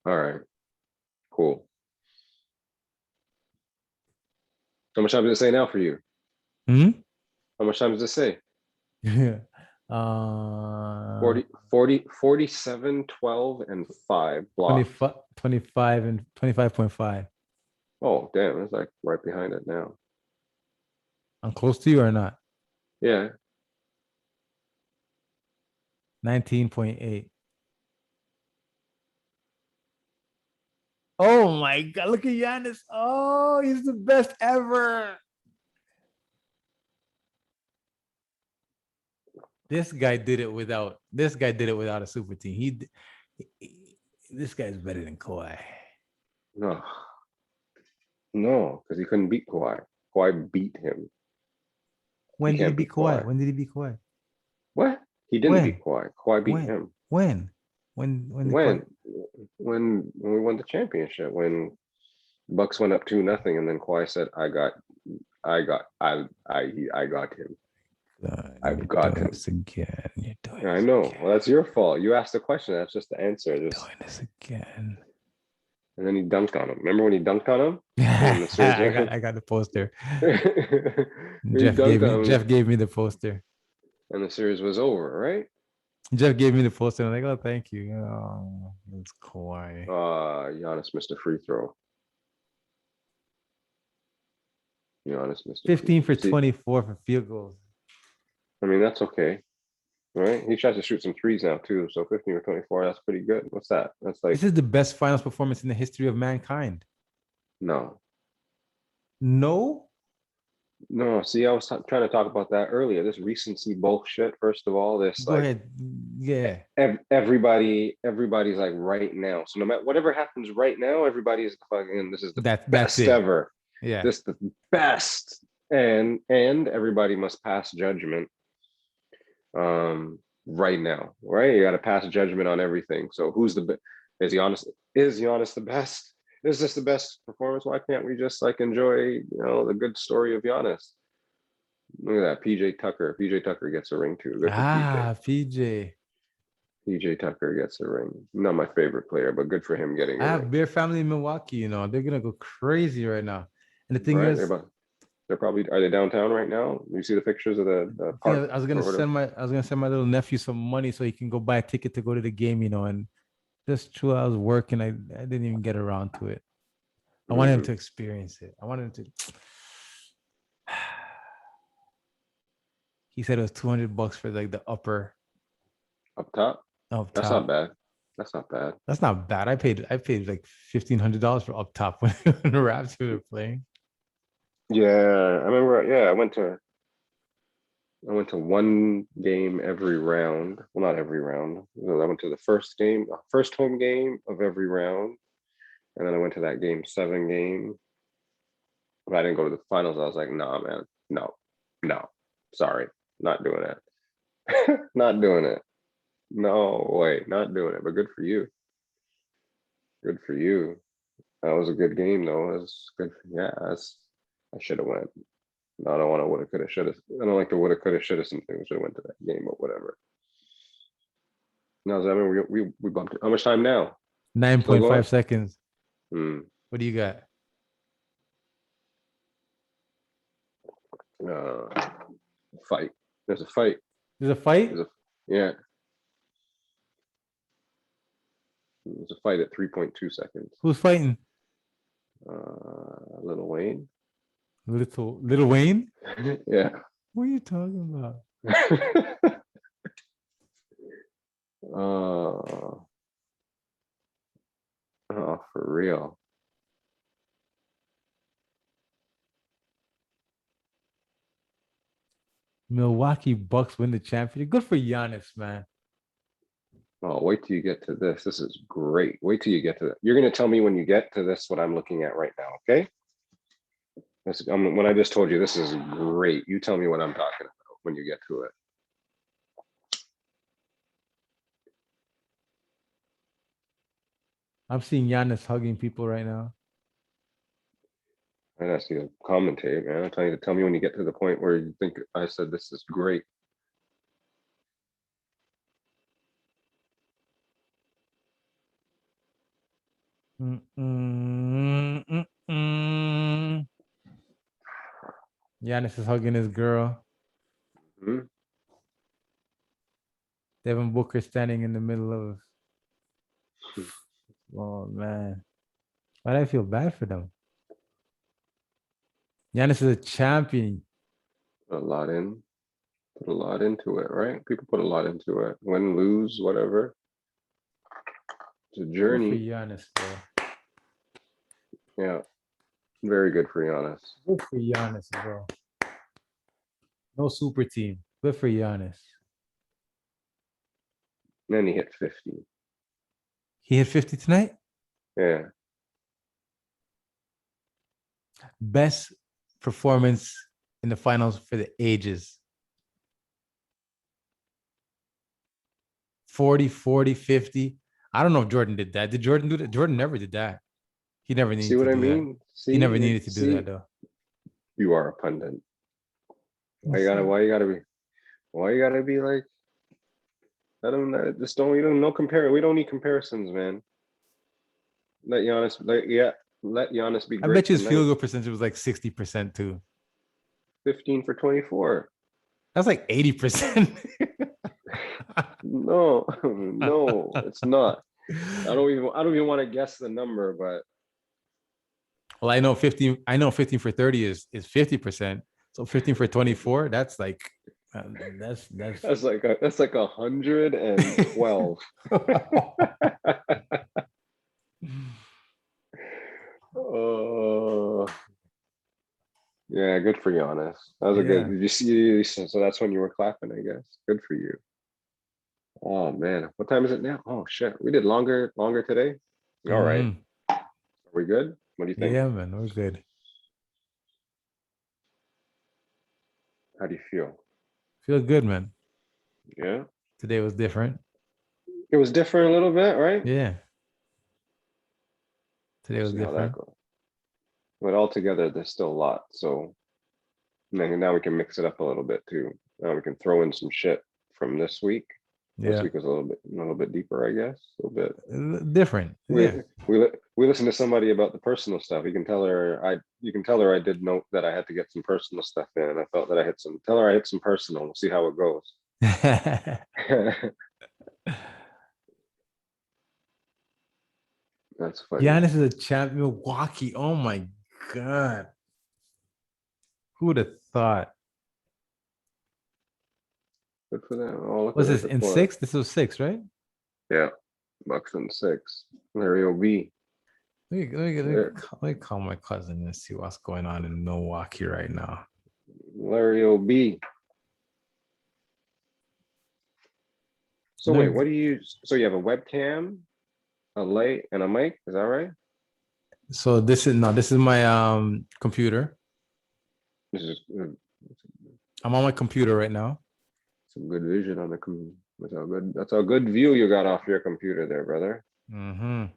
All right, cool. How much time does it say now for you? Hmm? How much time does it say? Yeah. Uh 47, 12, and 5 blocked. 25, 25 and 25.5. Oh, damn, it's like right behind it now. I'm close to you or not? Yeah, 19.8. Oh my god, look at Giannis. Oh, he's the best ever. This guy did it without a super team. This guy's better than Kawhi. no, no, because he couldn't beat Kawhi. Kawhi beat him. He When did he can't beat beat Kawhi? Kawhi. When did he beat Kawhi? What? He didn't beat When? Kawhi. Kawhi beat When? him. When? When did Kawhi? When? When we won the championship, when Bucks went up 2-0, and then Kawhi said, I got him. I've You're got doing him. this again. You're doing I this know. again. Well, that's your fault. You asked the question. That's just the answer. Just Doing this again. and then he dunked on him. Remember when he dunked on him? And the series I got the poster. he dunked on him, Jeff gave me the poster. and the series was over, right? Jeff gave me the poster. I'm like, oh, thank you. Oh, it's Kawhi. Giannis missed a free throw. Giannis missed a free 15 throw. for See, 24 for field goals. I mean that's okay, right? He tries to shoot some threes now too. So 15 or 24, that's pretty good. What's that? That's like This is the best finals performance in the history of mankind. no, No? no. See, I was trying to talk about that earlier. This recency bullshit. First of all, this Go like ahead. Yeah. everybody's like right now. So no matter whatever happens right now, everybody's fucking. This is the That's best it. ever. Yeah. This the best, and everybody must pass judgment. Right now, right? You got to pass judgment on everything. So who's the best? Is Giannis the best? Is this the best performance? Why can't we just like enjoy, the good story of Giannis? Look at that, PJ Tucker. PJ Tucker gets a ring too. Good for PJ. PJ. PJ Tucker gets a ring. Not my favorite player, but good for him getting I a have ring. Bear family in Milwaukee, they're gonna go crazy right now. And the thing Right? is, They're probably, are they downtown right now? You see the pictures of the park or whatever. I was gonna send my little nephew some money so he can go buy a ticket to go to the game, and just true, I was working. I didn't even get around to it. I wanted him Mm-hmm. to experience it. I wanted him to. He said it was $200 for like the upper Up top. up That's not top. bad. That's not bad. That's not bad. I paid like $1,500 for up top when the Raptors were playing. Yeah, I remember. Yeah, I went to one game every round. Well, not every round. I went to the first home game of every round, and then I went to that game 7 game. But I didn't go to the finals. I was like, nah, man, no, no, sorry, not doing it, not doing it. No way, not doing it. But good for you. Good for you. That was a good game, though. It was good. Yeah, I should have went. No, I don't want to woulda, coulda, shoulda. I don't like the woulda, coulda, shoulda something. We should have went to that game, but whatever. No, I mean we bumped it. How much time now? Still going? 9.5 seconds. Hmm. What do you got? Fight. There's a fight. There's a fight? Yeah. There's a fight at 3.2 seconds. Who's fighting? Lil Wayne. Little Wayne? Yeah. What are you talking about? Oh, for real. Milwaukee Bucks win the championship. Good for Giannis, man. Oh, wait till you get to this. This is great. Wait till you get to that. You're going to tell me when you get to this what I'm looking at right now, okay? When I just told you this is great. You tell me what I'm talking about when you get to it. I'm seeing Giannis hugging people right now. I'd ask you to commentate, man. I'm telling you to tell me when you get to the point where you think I said this is great. Giannis is hugging his girl. Hmm? Devin Booker standing in the middle of. Oh man, why do I feel bad for them? Giannis is a champion. Put a lot in. Put a lot into it, right? People put a lot into it. Win, lose, whatever. It's a Good for journey. Giannis, bro. Yeah. Very good for Giannis. Good for Giannis, bro. No super team. Good for Giannis. And then he hit 50. He hit 50 tonight. Yeah. Best performance in the finals for the ages. 40, 40, 50. I don't know if Jordan did that. Did Jordan do that? Jordan never did that. He never See needed what to I do that. mean? He never See, needed to do see, that though. you are a pundit. Why you gotta be like, I don't know, just don't, we don't no compare. We don't need comparisons, man. Let Giannis be I great bet you his tonight. field goal percentage was like 60% too. 15 for 24. That's like 80%. No, no, it's not. I don't even want to guess the number, but Well, I know 15 for 30 is 50%. So 15 for 24, that's like that's that's like 112. Oh, yeah, good for Giannis. That was a good. Yeah. Did you see? So that's when you were clapping, I guess. Good for you. Oh man, what time is it now? Oh shit, we did longer today. All right, Mhm. are we good? What do you think? Yeah, man, we're good. How do you feel? Feel good, man. Yeah, Today was different. it was different a little bit, right? Yeah. Today We'll was see how that different. goes. But altogether, there's still a lot. So now we can mix it up a little bit too. Now we can throw in some shit from this week. This Yeah. week was a little bit deeper, I guess. A little bit. Different. We Yeah. we listened to somebody about the personal stuff. You can tell her I did note that I had to get some personal stuff in. And I felt that tell her I hit some personal. We'll see how it goes. That's funny. Giannis is a champ. Milwaukee. Oh my God. Who would have thought? Good for them. Oh, look Was at this the in point. 6? This was 6, right? Yeah, Bucks and 6. Larry OB. Let me call my cousin and see what's going on in Milwaukee right now. Larry OB. So wait, what do you use? So you have a webcam, a light, and a mic. Is that right? So this is my computer. This is I'm on my computer right now. some good vision on the computer. That's a good view you got off your computer there, brother. Mm.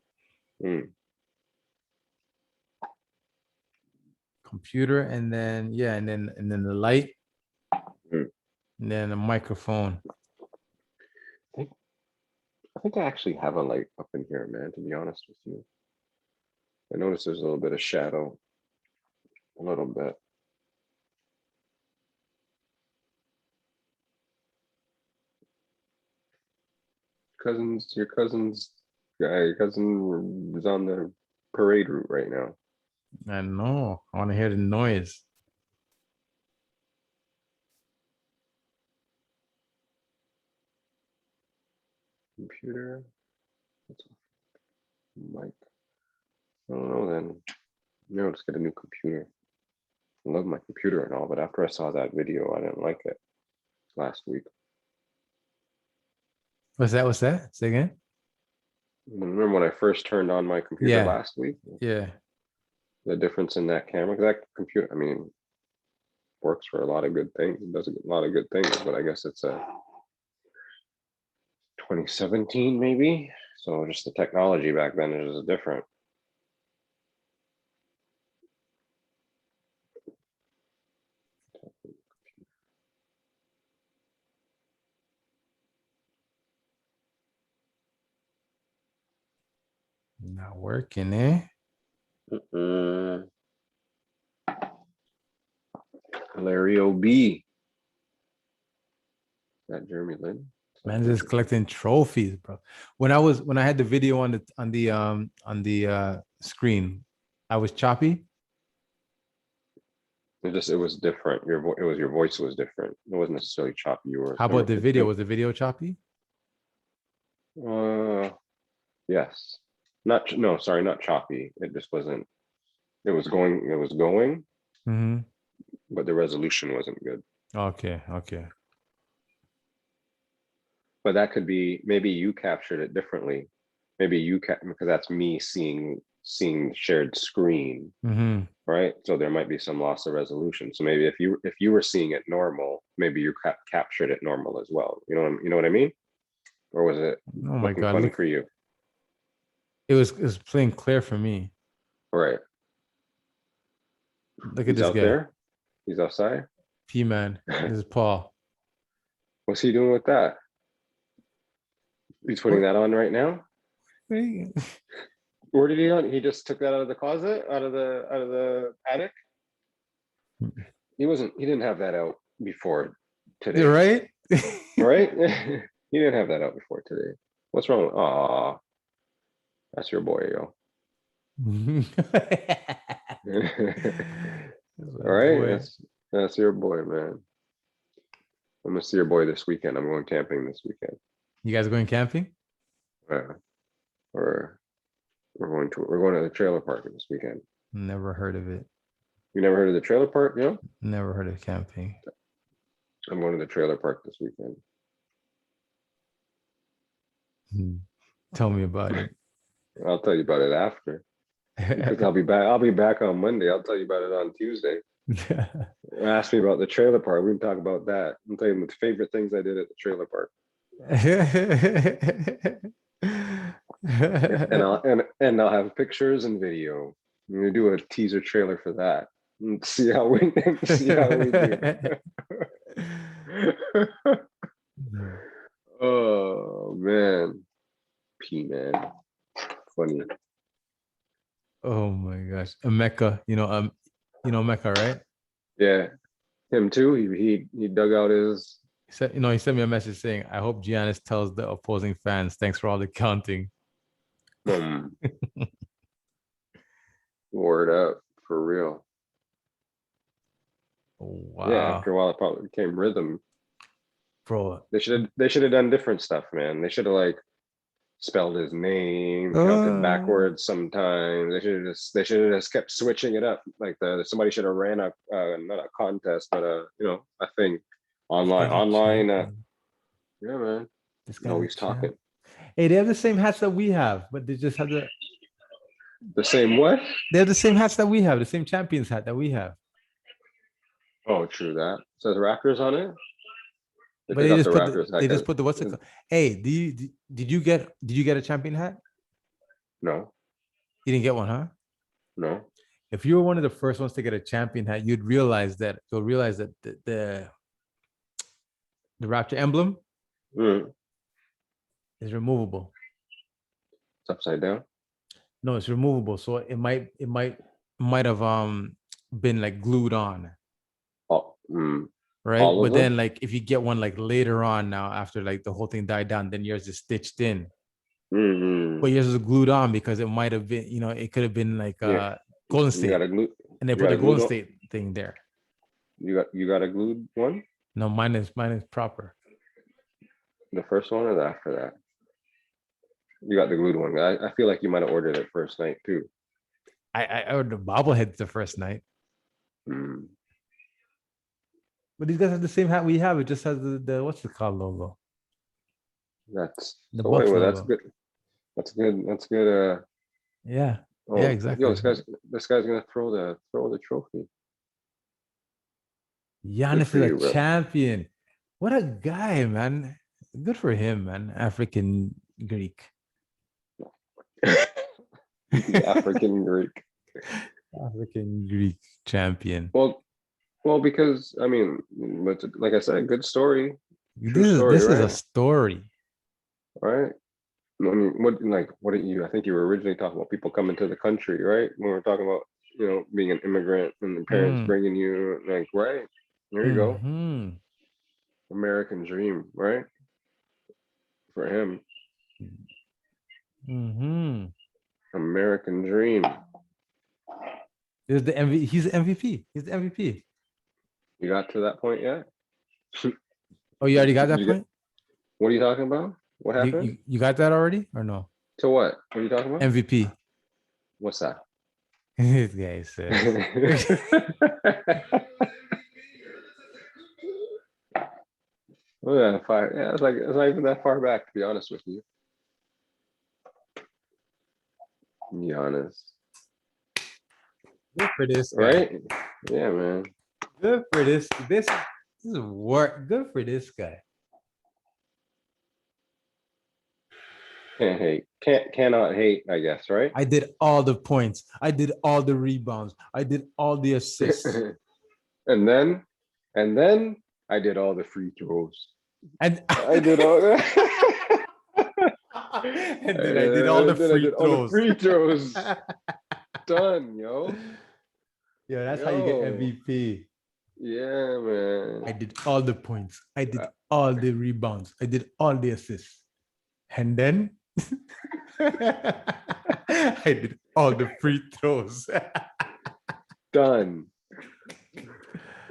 Computer, and then the light, Mm. and then a microphone. I think I actually have a light up in here, man, to be honest with you. I noticed there's a little bit of shadow. A little bit. Your cousin's guy, your cousin is on the parade route right now. I know. I want to hear the noise. Computer. Mic. I don't know then. No, just get a new computer. I love my computer and all, but after I saw that video, I didn't like it last week. What's that? What's that? Say again? Remember when I first turned on my computer last week? Yeah. The difference in that camera, because that computer, I mean, works for a lot of good things. It does a lot of good things, but I guess it's a 2017 maybe. So just the technology back then is different. Not working, eh? Larry O.B. That Jeremy Lin? Man, just collecting trophies, bro. When I had the video on the screen, I was choppy. It was different. Your voice was different. It wasn't necessarily choppy. You were. How about the video? Was the video choppy? Yes. Not choppy. It just wasn't. It was going. Mm-hmm. But the resolution wasn't good. Okay. But that could be, maybe you captured it differently. Maybe because that's me seeing shared screen, right? So there might be some loss of resolution. So maybe if you were seeing it normal, maybe you captured it normal as well. You know what I mean? Or was it looking funny for you? It was playing clear for me. Right. Look at this out guy. There. He's outside. P-Man. This is Paul. What's he doing with that? He's putting that on right now. Where did he on? He just took that out of the closet, out of the attic. He didn't have that out before today. You're right. Right? He didn't have that out before today. What's wrong? Aw, that's your boy, yo. All right, that's your boy, man. I'm gonna see your boy this weekend. I'm going camping this weekend. You guys going camping? We're going to the trailer park this weekend. Never heard of it. You never heard of the trailer park? Yeah. Never heard of camping. I'm going to the trailer park this weekend. Tell me about it. I'll tell you about it after. Because I'll be back on Monday. I'll tell you about it on Tuesday. Ask me about the trailer park. We can talk about that. I'll tell you the favorite things I did at the trailer park. and I'll have pictures and video. I'm gonna do a teaser trailer for that. And see how we do. Oh man. P-man. Funny. Oh my gosh. Mecca, you know Mecca, right? Yeah. Him too. He dug out his. He said, he sent me a message saying, I hope Giannis tells the opposing fans, thanks for all the counting. Word up, for real. Wow. Yeah, after a while it probably became rhythm. Bro. They should have done different stuff, man. They should have like spelled his name, counted backwards sometimes. They should have just kept switching it up. Like somebody should have ran not a contest, but a thing online. Yeah, man. This guy always talking. Hey, they have the same hats that we have, but they just have the same what? They have the same hats that we have, the same champions hat that we have. Oh, true that. It says Raptors on it. But they just put the what's it called? Hey, did you get a champion hat? No. You didn't get one, huh? No. If you were one of the first ones to get a champion hat, you'll realize that the Raptor emblem is removable. It's upside down. No, it's removable. So it might have been like glued on, All, right? all of But them? then like if you get one like later on now after like the whole thing died down, then yours is stitched in. Mm-hmm. But yours is glued on because it might have been, it could have been like Yeah. Golden You got State, a glue. and they You put got the a glued Golden one. State thing there. You got a glued one. No, mine is proper. The first one or after that? You got the glued one. I feel like you might have ordered it first night too. I ordered the bobblehead the first night, Mm, but these guys have the same hat we have. It just has the what's it called logo, that's the oh wait, Bucks well that's logo. good. That's good. That's good. Yeah, yeah, Oh, yo, exactly. this guy's gonna throw the trophy. Good Giannis for is a you, bro. champion. What a guy, man. Good for him, man. African Greek. The African Greek. African Greek champion. Well, because I mean, but like I said, good story, true This is story, this is a right? story. Right. I mean, what did you? I think you were originally talking about people coming to the country, right? When we're talking about being an immigrant and the parents Mm, bringing you, like, right? There you go, mm-hmm. American dream, right? For him, Mm-hmm. American dream. He's the He's the MVP. He's the MVP. You got to that point yet? Oh, you already got Did that you get? point? What are you talking about? What You happened? you, you got that already or no? To what? What are you talking about? MVP. What's that? This guy says. Oh yeah, fire. Yeah, it's not even that far back, to be honest with you. Giannis. Good for this guy. Right? Yeah, man. Good for this is work. Good for this guy. Can't hate. Cannot hate, I guess, right? I did all the points. I did all the rebounds. I did all the assists. and then and then I did all the free throws. And I did all and then I did all the then I free did all the throws. free throws. Done, yo. Yeah, that's how you get Yo. MVP. Yeah, man. I did all the points. I did all the rebounds. I did all the assists. And then I did all the free throws. Done.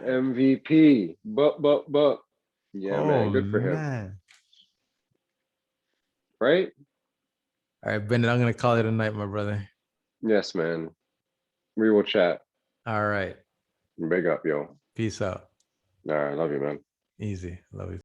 MVP. But. Yeah, man. Oh Good for him. man. Right? All right, Bennett, I'm gonna call it a night, my brother. Yes, man. We will chat. All right. Big up, yo. Peace out. All right. Love you, man. Easy. Love you.